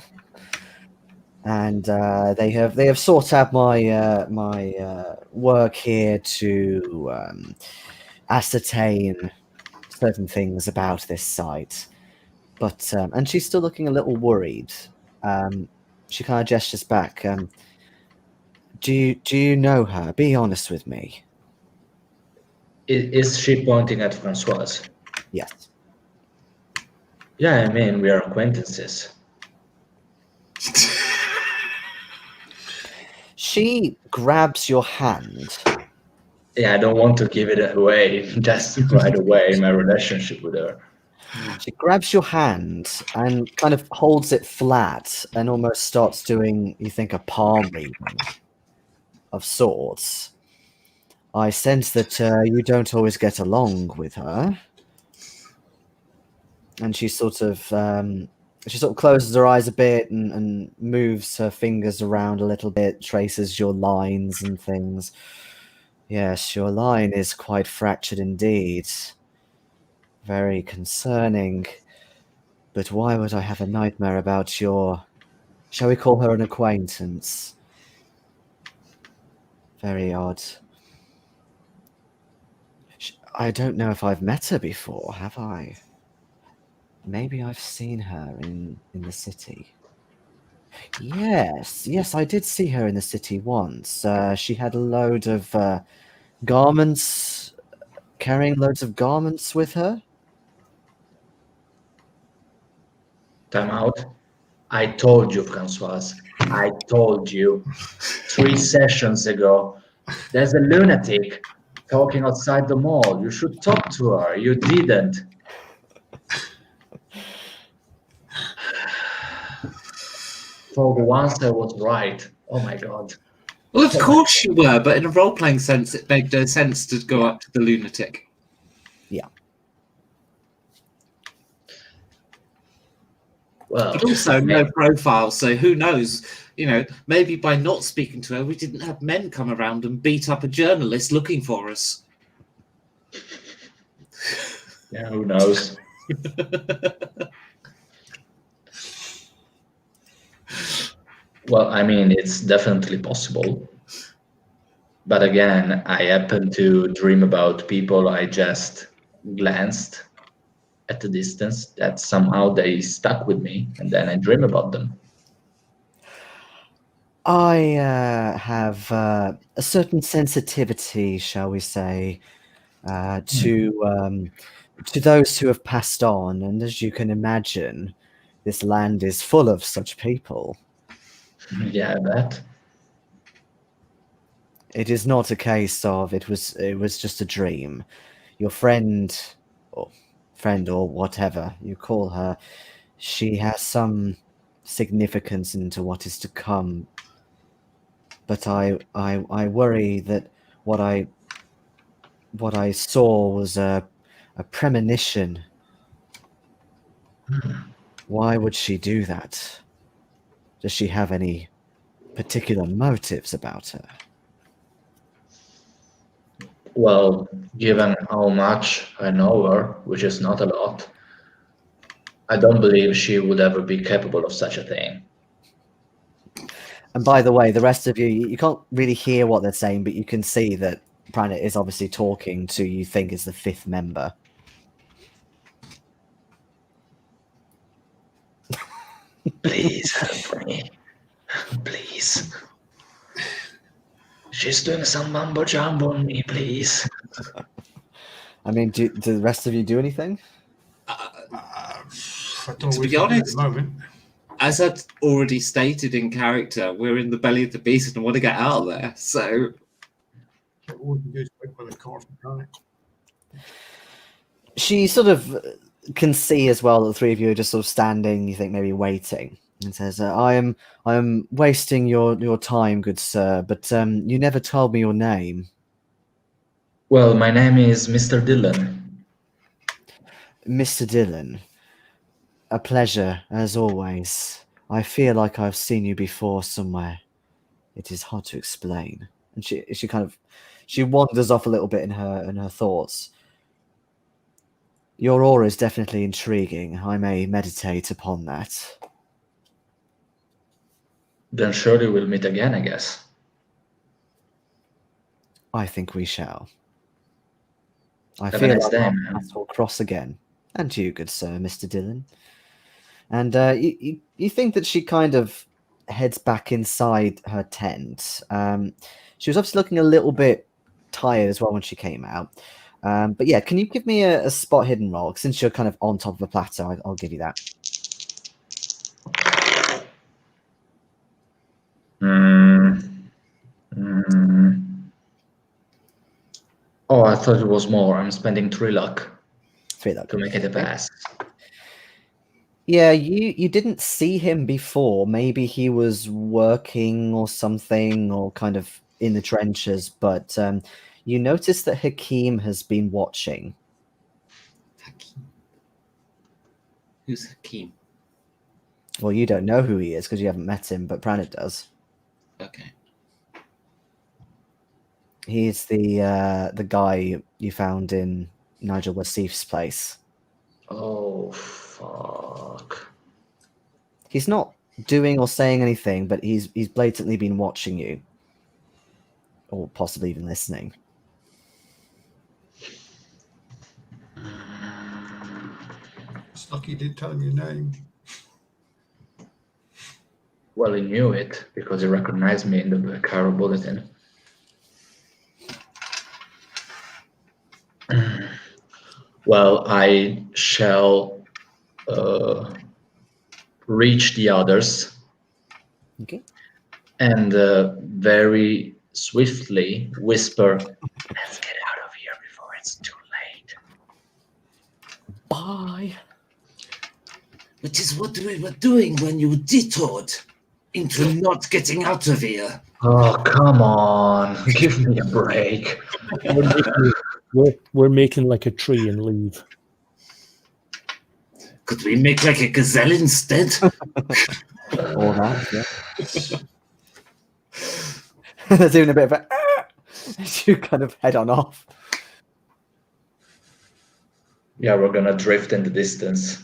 and they have sought out my work here to ascertain certain things about this site. But and she's still looking a little worried. She kind of gestures back. Do you know her? Be honest with me. Is she pointing at Françoise? Yes. Yeah, I mean, we are acquaintances. She grabs your hand. Yeah, I don't want to give it away just right away in my relationship with her. She grabs your hand and kind of holds it flat and almost starts doing, you think, a palm reading of sorts. I sense that you don't always get along with her. And she sort of closes her eyes a bit and moves her fingers around a little bit, traces your lines and things. Yes, your line is quite fractured indeed. Very concerning. But why would I have a nightmare about your... Shall we call her an acquaintance? Very odd. I don't know if I've met her before, have I? Maybe I've seen her in the city. Yes, I did see her in the city once. She had a load of garments, carrying loads of garments with her. Time out. I told you, Françoise. I told you 3 sessions ago. There's a lunatic talking outside the mall. You should talk to her. You didn't. For once, I was right. Oh my god. Well, of course you were, but in a role-playing sense, it made no sense to go up to the lunatic. Yeah. Well, But also no profile, so who knows? You know, maybe by not speaking to her, we didn't have men come around and beat up a journalist looking for us. yeah, who knows? Well, I mean, it's definitely possible. But again, I happen to dream about people I just glanced at a distance that somehow they stuck with me, and then I dream about them. I have a certain sensitivity, shall we say, to those who have passed on, and as you can imagine, this land is full of such people. Yeah, I bet. It is not a case of it was just a dream. Your friend or whatever you call her, she has some significance into what is to come. But I worry that what I saw was a premonition. Why would she do that? Does she have any particular motives about her? Well, given how much I know her, which is not a lot, I don't believe she would ever be capable of such a thing. And by the way, the rest of you can't really hear what they're saying, but you can see that Pranit is obviously talking to you think is the 5th member. Please help me. Please. She's doing some mumbo jumbo on me, please. I mean, do the rest of you do anything? I don't To know be which one honest- at the moment. As I'd already stated in character, we're in the belly of the beast and want to get out of there. So All we can do is wait for the car from Pranit. She sort of can see as well that the 3 of you are just sort of standing, you think maybe waiting, and says, I am wasting your time, good sir, but you never told me your name. Well, my name is Mr. Dillon. Mr. Dillon, a pleasure, as always. I feel like I've seen you before somewhere. It is hard to explain. And she wanders off a little bit in her thoughts. Your aura is definitely intriguing. I may meditate upon that. Then surely we'll meet again, I guess. I think we shall. I Have a fear nice our day, paths man. will cross again. And you, good sir, Mr. Dillon. And you think that she kind of heads back inside her tent. She was obviously looking a little bit tired as well when she came out. But yeah, can you give me a spot hidden roll? Since you're kind of on top of a plateau, I'll give you that. Oh, I thought it was more. I'm spending 3 luck 3 luck. to make it a pass. Yeah, you didn't see him before. Maybe he was working or something, or kind of in the trenches. But you notice that Hakeem has been watching. Hakeem. Who's Hakeem? Well, you don't know who he is because you haven't met him, but Pranit does. Okay. He's the guy you found in Nigel Wasif's place. Oh, fuck. He's not doing or saying anything, but he's blatantly been watching you, or possibly even listening. It's lucky you didn't tell him your name. Well, he knew it because he recognized me in the Cairo bulletin. Well, I shall reach the others. Okay. And very swiftly whisper, "Let's get out of here before it's too late." Bye. Which is what we were doing when you detoured into not getting out of here. Oh, come on. Give me a break. We're making like a tree and leave. Could we make like a gazelle instead? Or that, yeah. They're doing a bit of a as you kind of head on off. Yeah, we're gonna drift in the distance.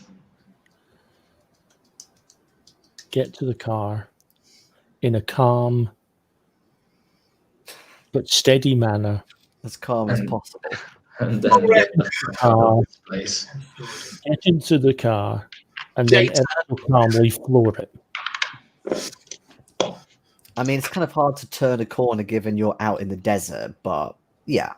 Get to the car in a calm but steady manner. As calm as And- possible. And then get the fuck out of this place. Get into the car and then Data. ever so calmly floor it. I mean, it's kind of hard to turn a corner given you're out in the desert, but yeah,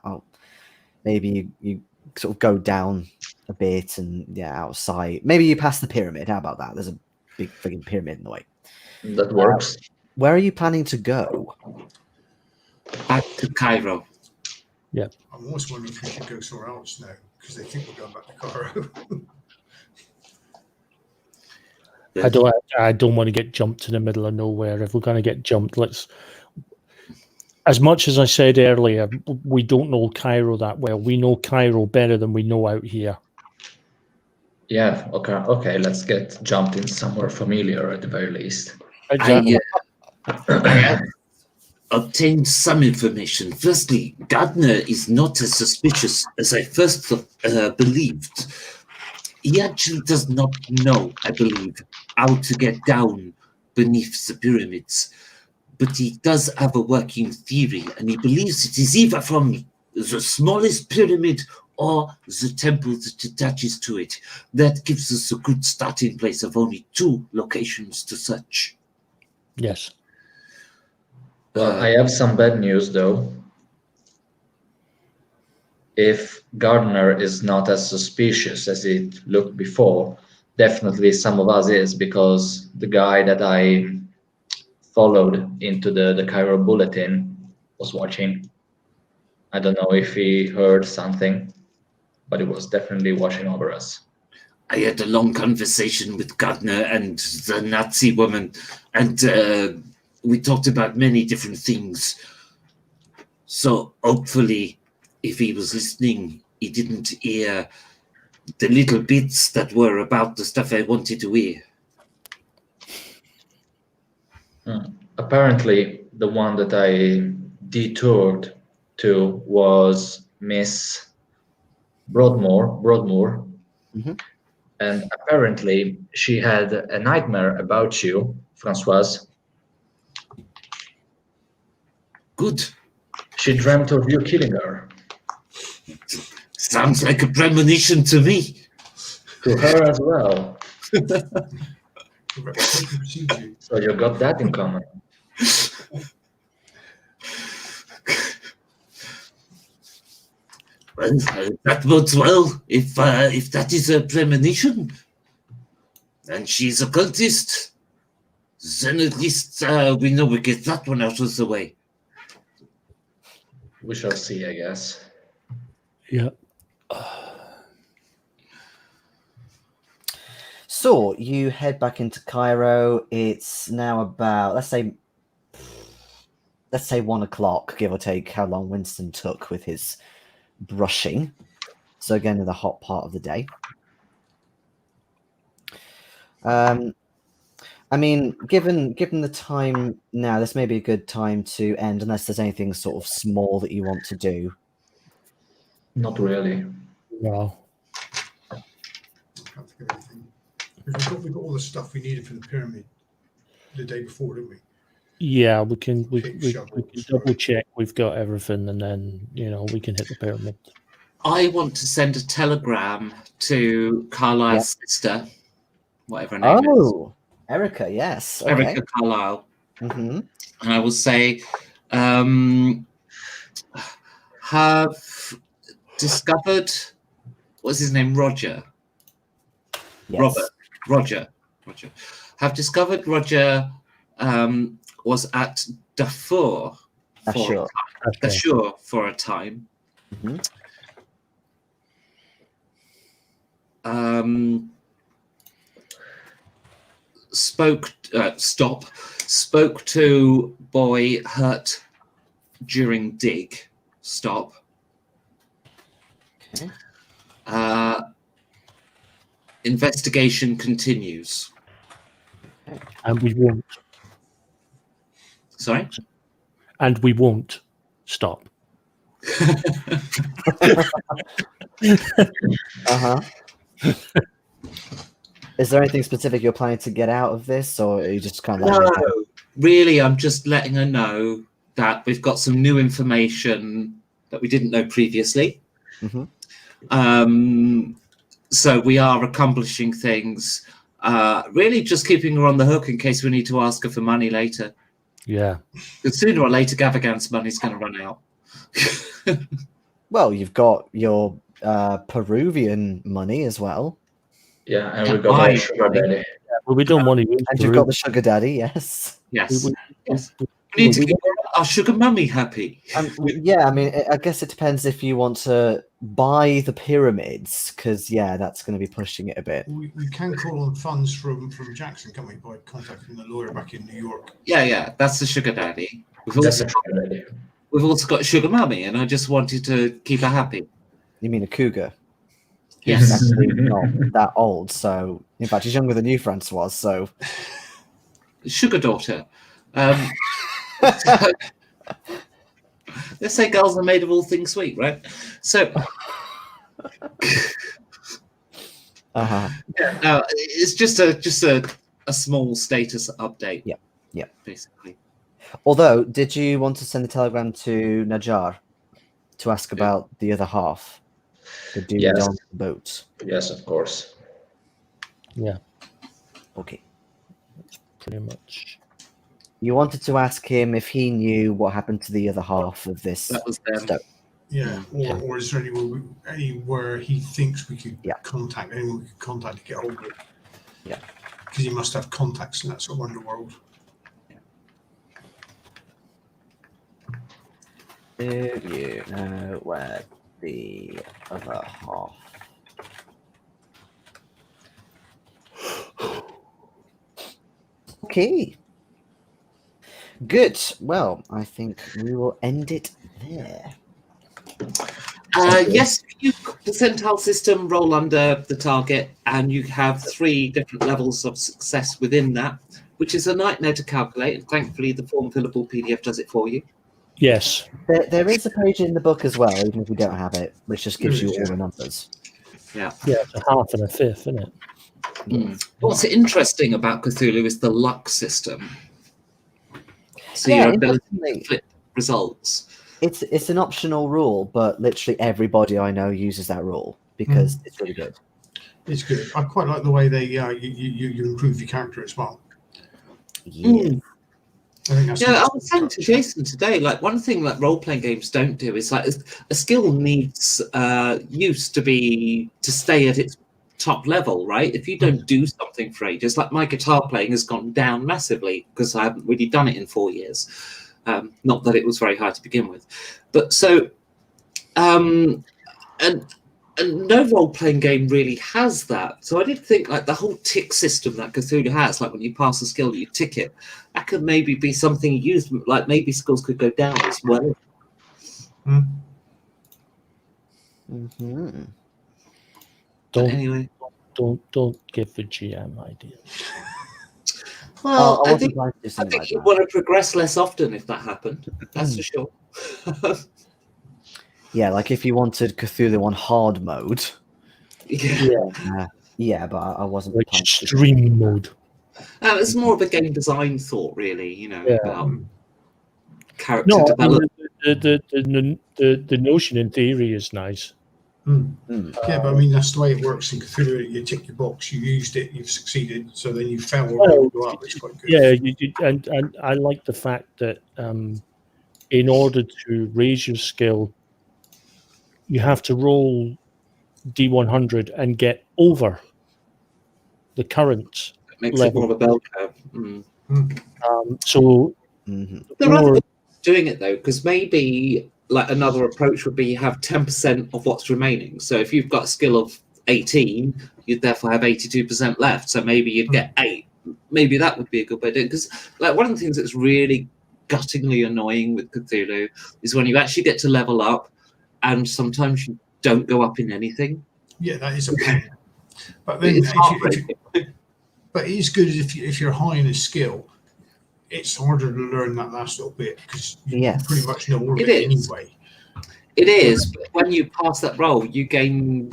maybe you sort of go down a bit and outside. Maybe you pass the pyramid. How about that? There's a big friggin' pyramid in the way. That works. Where are you planning to go? Back to Cairo. I'm almost wondering if we should go somewhere else now because they think we're going back to Cairo. I don't want to get jumped in the middle of nowhere. If we're going to get jumped, let's. As much as I said earlier, we don't know Cairo that well. We know Cairo better than we know out here. Yeah, okay, let's get jumped in somewhere familiar at the very least. Exactly. I have obtained some information. Firstly, Gardner is not as suspicious as I first believed. He actually does not know, I believe, how to get down beneath the pyramids. But he does have a working theory, and he believes it is either from the smallest pyramid or the temple that attaches to it. That gives us a good starting place of only 2 locations to search. Yes. Well, I have some bad news though. If Gardner is not as suspicious as it looked before, definitely some of us is, because the guy that I followed into the Cairo bulletin was watching. I don't know if he heard something, but he was definitely watching over us. I had a long conversation with Gardner and the Nazi woman, and we talked about many different things. So hopefully, if he was listening, he didn't hear the little bits that were about the stuff I wanted to hear. Apparently, the one that I detoured to was Miss Broadmoor. Mhm. And apparently she had a nightmare about you, Françoise. Good. She dreamt of you killing her. Sounds like a premonition to me. To her as well. The reputation precedes you. So you got that in common. Well, that bodes well if that is a premonition and she's a cultist. Then at least we know we get that one out of the way. We shall see, I guess. Yeah. So you head back into Cairo. It's now about let's say 1 o'clock, give or take, how long Winston took with his brushing. So again, in the hot part of the day. I mean, given the time now, this may be a good time to end, unless there's anything sort of small that you want to do. Not really. Wow. I can't think of anything. We got all the stuff we needed for the pyramid the day before, didn't we? Yeah, we can Pick shovels, double check we've got everything, and then we can hit the pyramid. I want to send a telegram to Carlisle's sister, whatever her name is. Oh, Erica, yes. Okay. Erica Carlisle. Mm-hmm. And I will say, have discovered, what's his name? Roger. Yes. Roger. Have discovered Roger was at Darfur for a time. Mm-hmm. Spoke to boy hurt during dig. Stop. Okay. Investigation continues. And we won't. Sorry? And we won't stop. Uh-huh. Is there anything specific you're planning to get out of this, or are you just kind of... No, really, I'm just letting her know that we've got some new information that we didn't know previously. Mm-hmm. So we are accomplishing things, really just keeping her on the hook in case we need to ask her for money later. Yeah. Because sooner or later, Gavagan's money's going to run out. Well, you've got your Peruvian money as well. Yeah, and we got our sugar daddy. Yeah, but we don't want to use And you've got the sugar daddy, yes. Yes. Yes. We need to keep our sugar mummy happy. Yeah, I mean, I guess it depends if you want to buy the pyramids, because, yeah, that's going to be pushing it a bit. We can call on funds from Jackson, can't we, by contacting the lawyer back in New York? Yeah, that's the sugar daddy. That's a sugar daddy. We've also got sugar mummy, and I just wanted to keep her happy. You mean a cougar? Yes. He's actually not that old, so... In fact, he's younger than you, Françoise, so... Sugar daughter. Let's say girls are made of all things sweet, right? So... Uh-huh. Yeah, no, it's just a small status update. Yeah. Basically. Although, did you want to send a telegram to Najjar to ask about the other half? The dude Yes. on the boat. Yes, of course. Yeah, Okay. pretty much. You wanted to ask him if he knew what happened to the other half of this That was them. stone. Yeah. Or is there anywhere he thinks we could Yeah. contact, anyone we could contact to get hold of it? Yeah. Because he must have contacts in that sort of underworld. Do you know where the other half? Okay. Good. Well, I think we will end it there. Yes, you percentile system roll under the target, and you have 3 different levels of success within that, which is a nightmare to calculate. And thankfully, the form fillable PDF does it for you. Yes. There is a page in the book as well, even if you don't have it, which just gives you all the numbers. Yeah. Yeah, it's a half and a fifth, isn't it? What's interesting about Cthulhu is the luck system. So Yeah, your ability to interestingly, flip results. It's an optional rule, but literally everybody I know uses that rule because it's really good. It's good. I quite like the way they you improve your character as well. Yeah. I think that's Yeah, I was saying to Jason today, like one thing that role-playing games don't do is like a skill needs use to stay at its top level, right? If you don't do something for ages, like my guitar playing has gone down massively because I haven't really done it in 4 years. Not that it was very high to begin with, but so and no role-playing game really has that. So I did think like the whole tick system that Cthulhu has, like when you pass a skill, you tick it. That could maybe be something used, like maybe skills could go down as well. Mm-hmm. Anyway, don't give the GM ideas. well, I I wasn't think trying to do something like you'd that. want to progress less often if that happened. That's for sure. Yeah, like if you wanted Cthulhu on hard mode. Yeah. Yeah, but I wasn't planning to do Extreme mode. It's more of a game design thought, really. You know, Yeah. about character No, I development. mean, the notion in theory is nice. Yeah, but I mean that's the way it works in Cthulhu. You tick your box, you used it, you've succeeded. So then you fail or Well, go up. It's quite good. Yeah, and I like the fact that in order to raise your skill, you have to roll D100 and get over the current It makes level. it more of a bell curve. So There are other ways of doing it though, because maybe like another approach would be you have 10% of what's remaining. So if you've got a skill of 18, you'd therefore have 82% left. So maybe you'd get 8. Maybe that would be a good way to do it. Because like one of the things that's really guttingly annoying with Cthulhu is when you actually get to level up and sometimes you don't go up in anything. Yeah, that is a pain. But then, It's heartbreaking. but it is good if you're high in a skill. It's harder to learn that last little bit because you pretty much know all of it anyway. It is, but when you pass that roll, you gain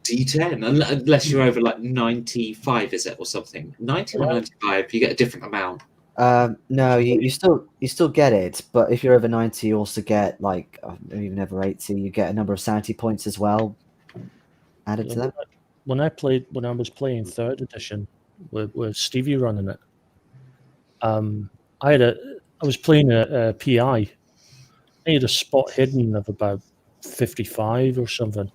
D10, unless you're over like 95, is it, or something? 90 or 95, you get a different amount. No, you still get it, but if you're over 90, you also get like even over 80, you get a number of sanity points as well added to that. When I was playing 3rd edition with Stevie running it, I was playing a PI. I had a spot hidden of about 55 or something.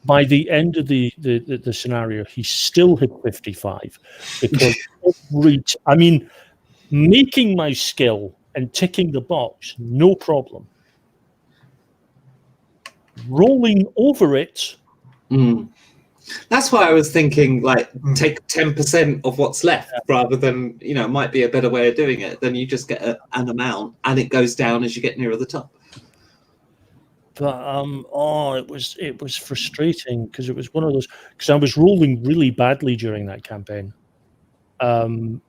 By the end of the scenario, he still hit 55 because I mean, making my skill and ticking the box, no problem. Rolling over it. That's why I was thinking, like, take 10% of what's left rather than, it might be a better way of doing it. Then you just get an amount and it goes down as you get nearer the top. But it was frustrating because it was one of those, because I was rolling really badly during that campaign, and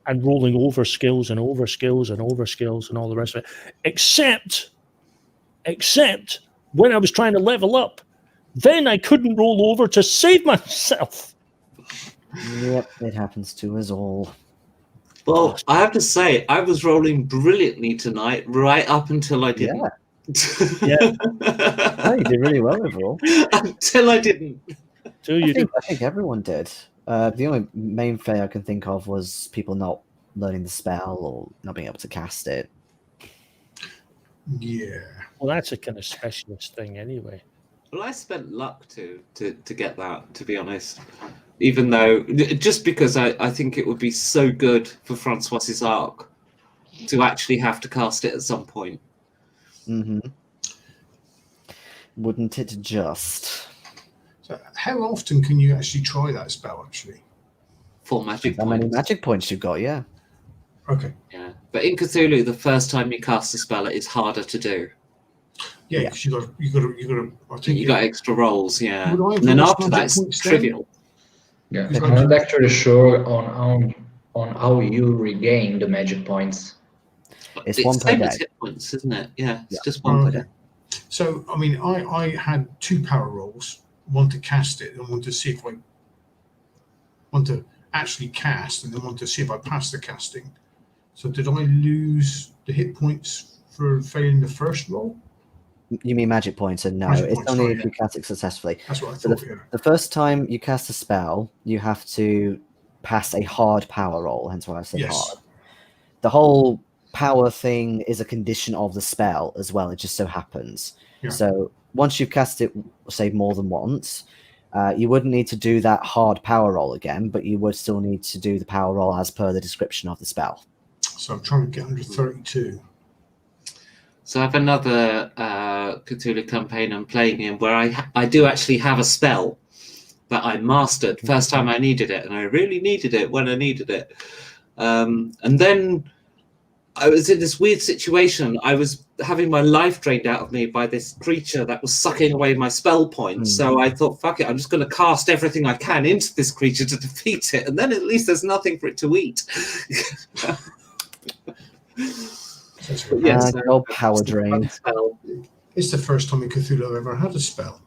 rolling over skills and over skills and over skills and all the rest of it, except when I was trying to level up, then I couldn't roll over to save myself. Yep, it happens to us all. Well, I have to say, I was rolling brilliantly tonight, right up until I didn't. Yeah. Oh, you did really well overall. Until I didn't. I think everyone did. The only main fail I can think of was people not learning the spell or not being able to cast it. Yeah. Well, that's a kind of specialist thing anyway. Well, I spent luck to get that, to be honest. Even though, just because I think it would be so good for Françoise's arc to actually have to cast it at some point. Wouldn't it just? So how often can you actually try that spell, actually? 4 magic points. How many magic points you've got, yeah. Okay. Yeah, but in Cthulhu, the first time you cast a spell, it's harder to do. Yeah, because you got. I think you got extra rolls, yeah. Would I have And then lost after that, magic it's points then? trivial. Yeah, I'm not actually sure on how you regain the magic points. It's one per same day. as hit points, isn't it? Yeah, it's just one per day. So, I mean, I had 2 power rolls, one to cast it and one to see if I want to actually cast, and then one to see if I pass the casting. So did I lose the hit points for failing the first roll? You mean magic points? And no, Magic it's points, only sorry, if you cast it successfully. That's what I So thought. Yeah. the first time you cast a spell, you have to pass a hard power roll. Hence why I say Yes. hard. The whole power thing is a condition of the spell as well. It just so happens. Yeah. So once you've cast it, say more than once, you wouldn't need to do that hard power roll again, but you would still need to do the power roll as per the description of the spell. So I'm trying to get under 32. So I have another Cthulhu campaign I'm playing in where I do actually have a spell that I mastered first time I needed it, and I really needed it when I needed it. And then I was in this weird situation. I was having my life drained out of me by this creature that was sucking away my spell points. So I thought, fuck it, I'm just going to cast everything I can into this creature to defeat it, and then at least there's nothing for it to eat. Yes, old power drain. It's the first time in Cthulhu I've ever had a spell.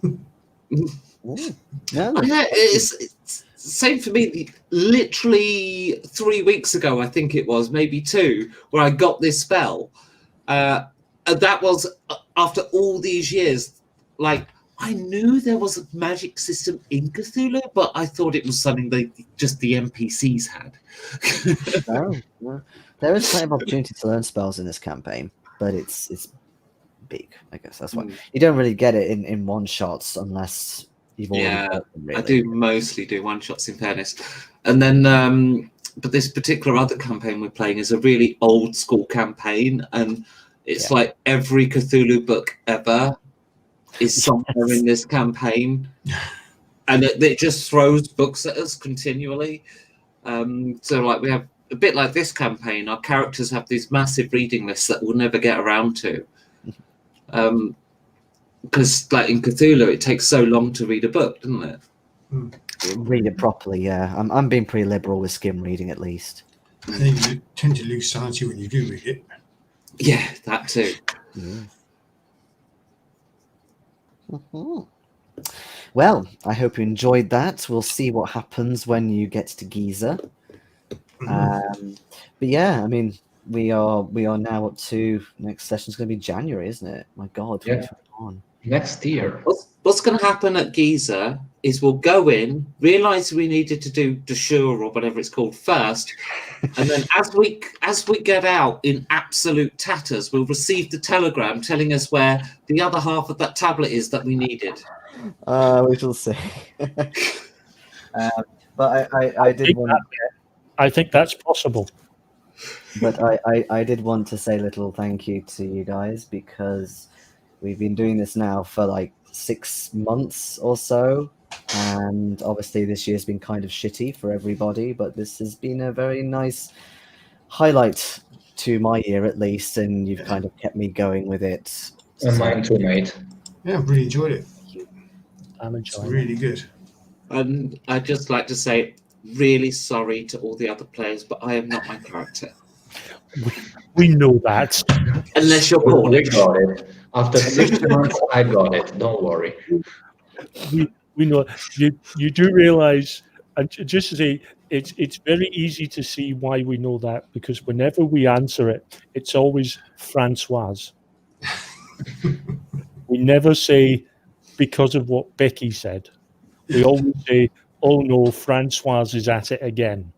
Yeah. It's same for me. Literally 3 weeks ago, I think it was, maybe 2, where I got this spell. And that was after all these years. Like, I knew there was a magic system in Cthulhu, but I thought it was something that just the NPCs had. No. There is plenty of opportunity to learn spells in this campaign, but it's big, I guess. That's why you don't really get it in one shots unless you've already got them, really. I do mostly do one shots in fairness. And then but this particular other campaign we're playing is a really old school campaign, and it's like every Cthulhu book ever is somewhere in this campaign, and it just throws books at us continually. So like we have a bit like this campaign, our characters have these massive reading lists that we'll never get around to. Because like in Cthulhu, it takes so long to read a book, doesn't it? Read it properly, yeah. I'm being pretty liberal with skim reading, at least. And then you tend to lose sanity when you do read it. Yeah, that too. Well, I hope you enjoyed that. We'll see what happens when you get to Giza. But yeah, I mean, we are now up to next session's going to be January, isn't it? My God, 2021. Next year. What's going to happen at Giza is we'll go in, realise we needed to do de jour or whatever it's called first, and then as we get out in absolute tatters, we'll receive the telegram telling us where the other half of that tablet is that we needed. We shall see. But I did want. I think that's possible. But I did want to say a little thank you to you guys, because we've been doing this now for like 6 months or so, and obviously this year's been kind of shitty for everybody, but this has been a very nice highlight to my year at least, and you've kind of kept me going with it. And mine too, mate. Yeah, I've really enjoyed it. I'm It's enjoying really good. And I'd just like to say really sorry to all the other players, but I am not my character. We know that. Unless you're We Polish. got it. After 6 months, I got it. Don't worry. We know you do realize, and just to say, it's very easy to see why we know that, because whenever we answer it, it's always Françoise. We never say because of what Becky said. We always say, "Oh no, Françoise is at it again."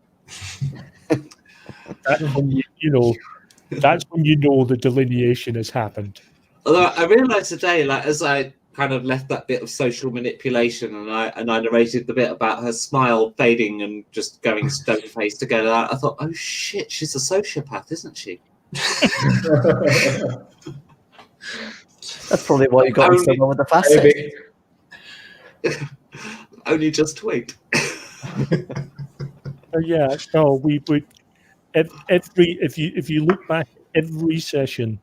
That's when that's when you know the delineation has happened. Although I realised today, like as I kind of left that bit of social manipulation and I narrated the bit about her smile fading and just going stone faced together, I thought, oh shit, she's a sociopath, isn't she? That's probably why you got me so well with the facet. Only just twigged. Yeah, no, we would. Every if you look back, every session,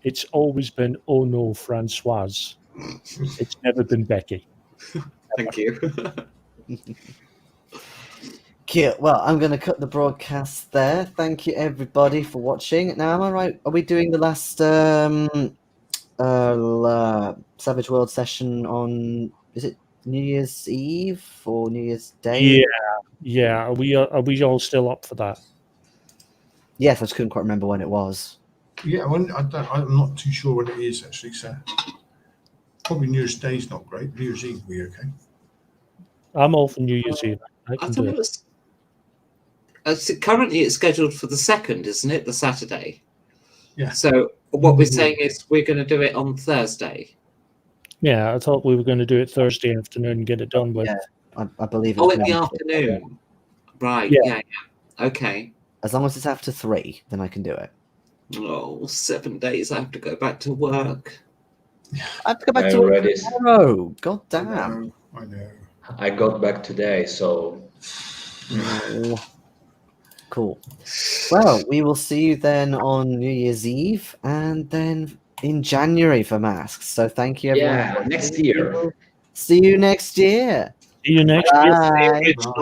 it's always been, oh no, Françoise. It's never been Becky. Thank you. Cute. Well, I'm going to cut the broadcast there. Thank you, everybody, for watching. Now, am I right? Are we doing the last Savage World session on? Is it New Year's Eve or New Year's Day? Yeah. Are we all still up for that? Yes, I just couldn't quite remember when it was. Yeah, well, I'm not too sure what it is actually. So probably New Year's Day's not great. New Year's Eve will be okay. I'm off on New Year's Eve. I I can thought do it it. was. Currently, it's scheduled for the 2nd, isn't it? The Saturday. Yeah. So what we're saying is we're going to do it on Thursday. Yeah, I thought we were going to do it Thursday afternoon and get it done with. Yeah, I believe it's Oh, in gonna the be- afternoon. Right. Yeah. Yeah. Okay. As long as it's after 3, then I can do it. Oh, 7 days. I have to go back to work. I have to go back I to work already- tomorrow. God damn. I know. I got back today, so No. Cool. Well, we will see you then on New Year's Eve and then in January for masks. So thank you, everyone. yeah, next year. See you next year. See you next year. Bye. It's Bye.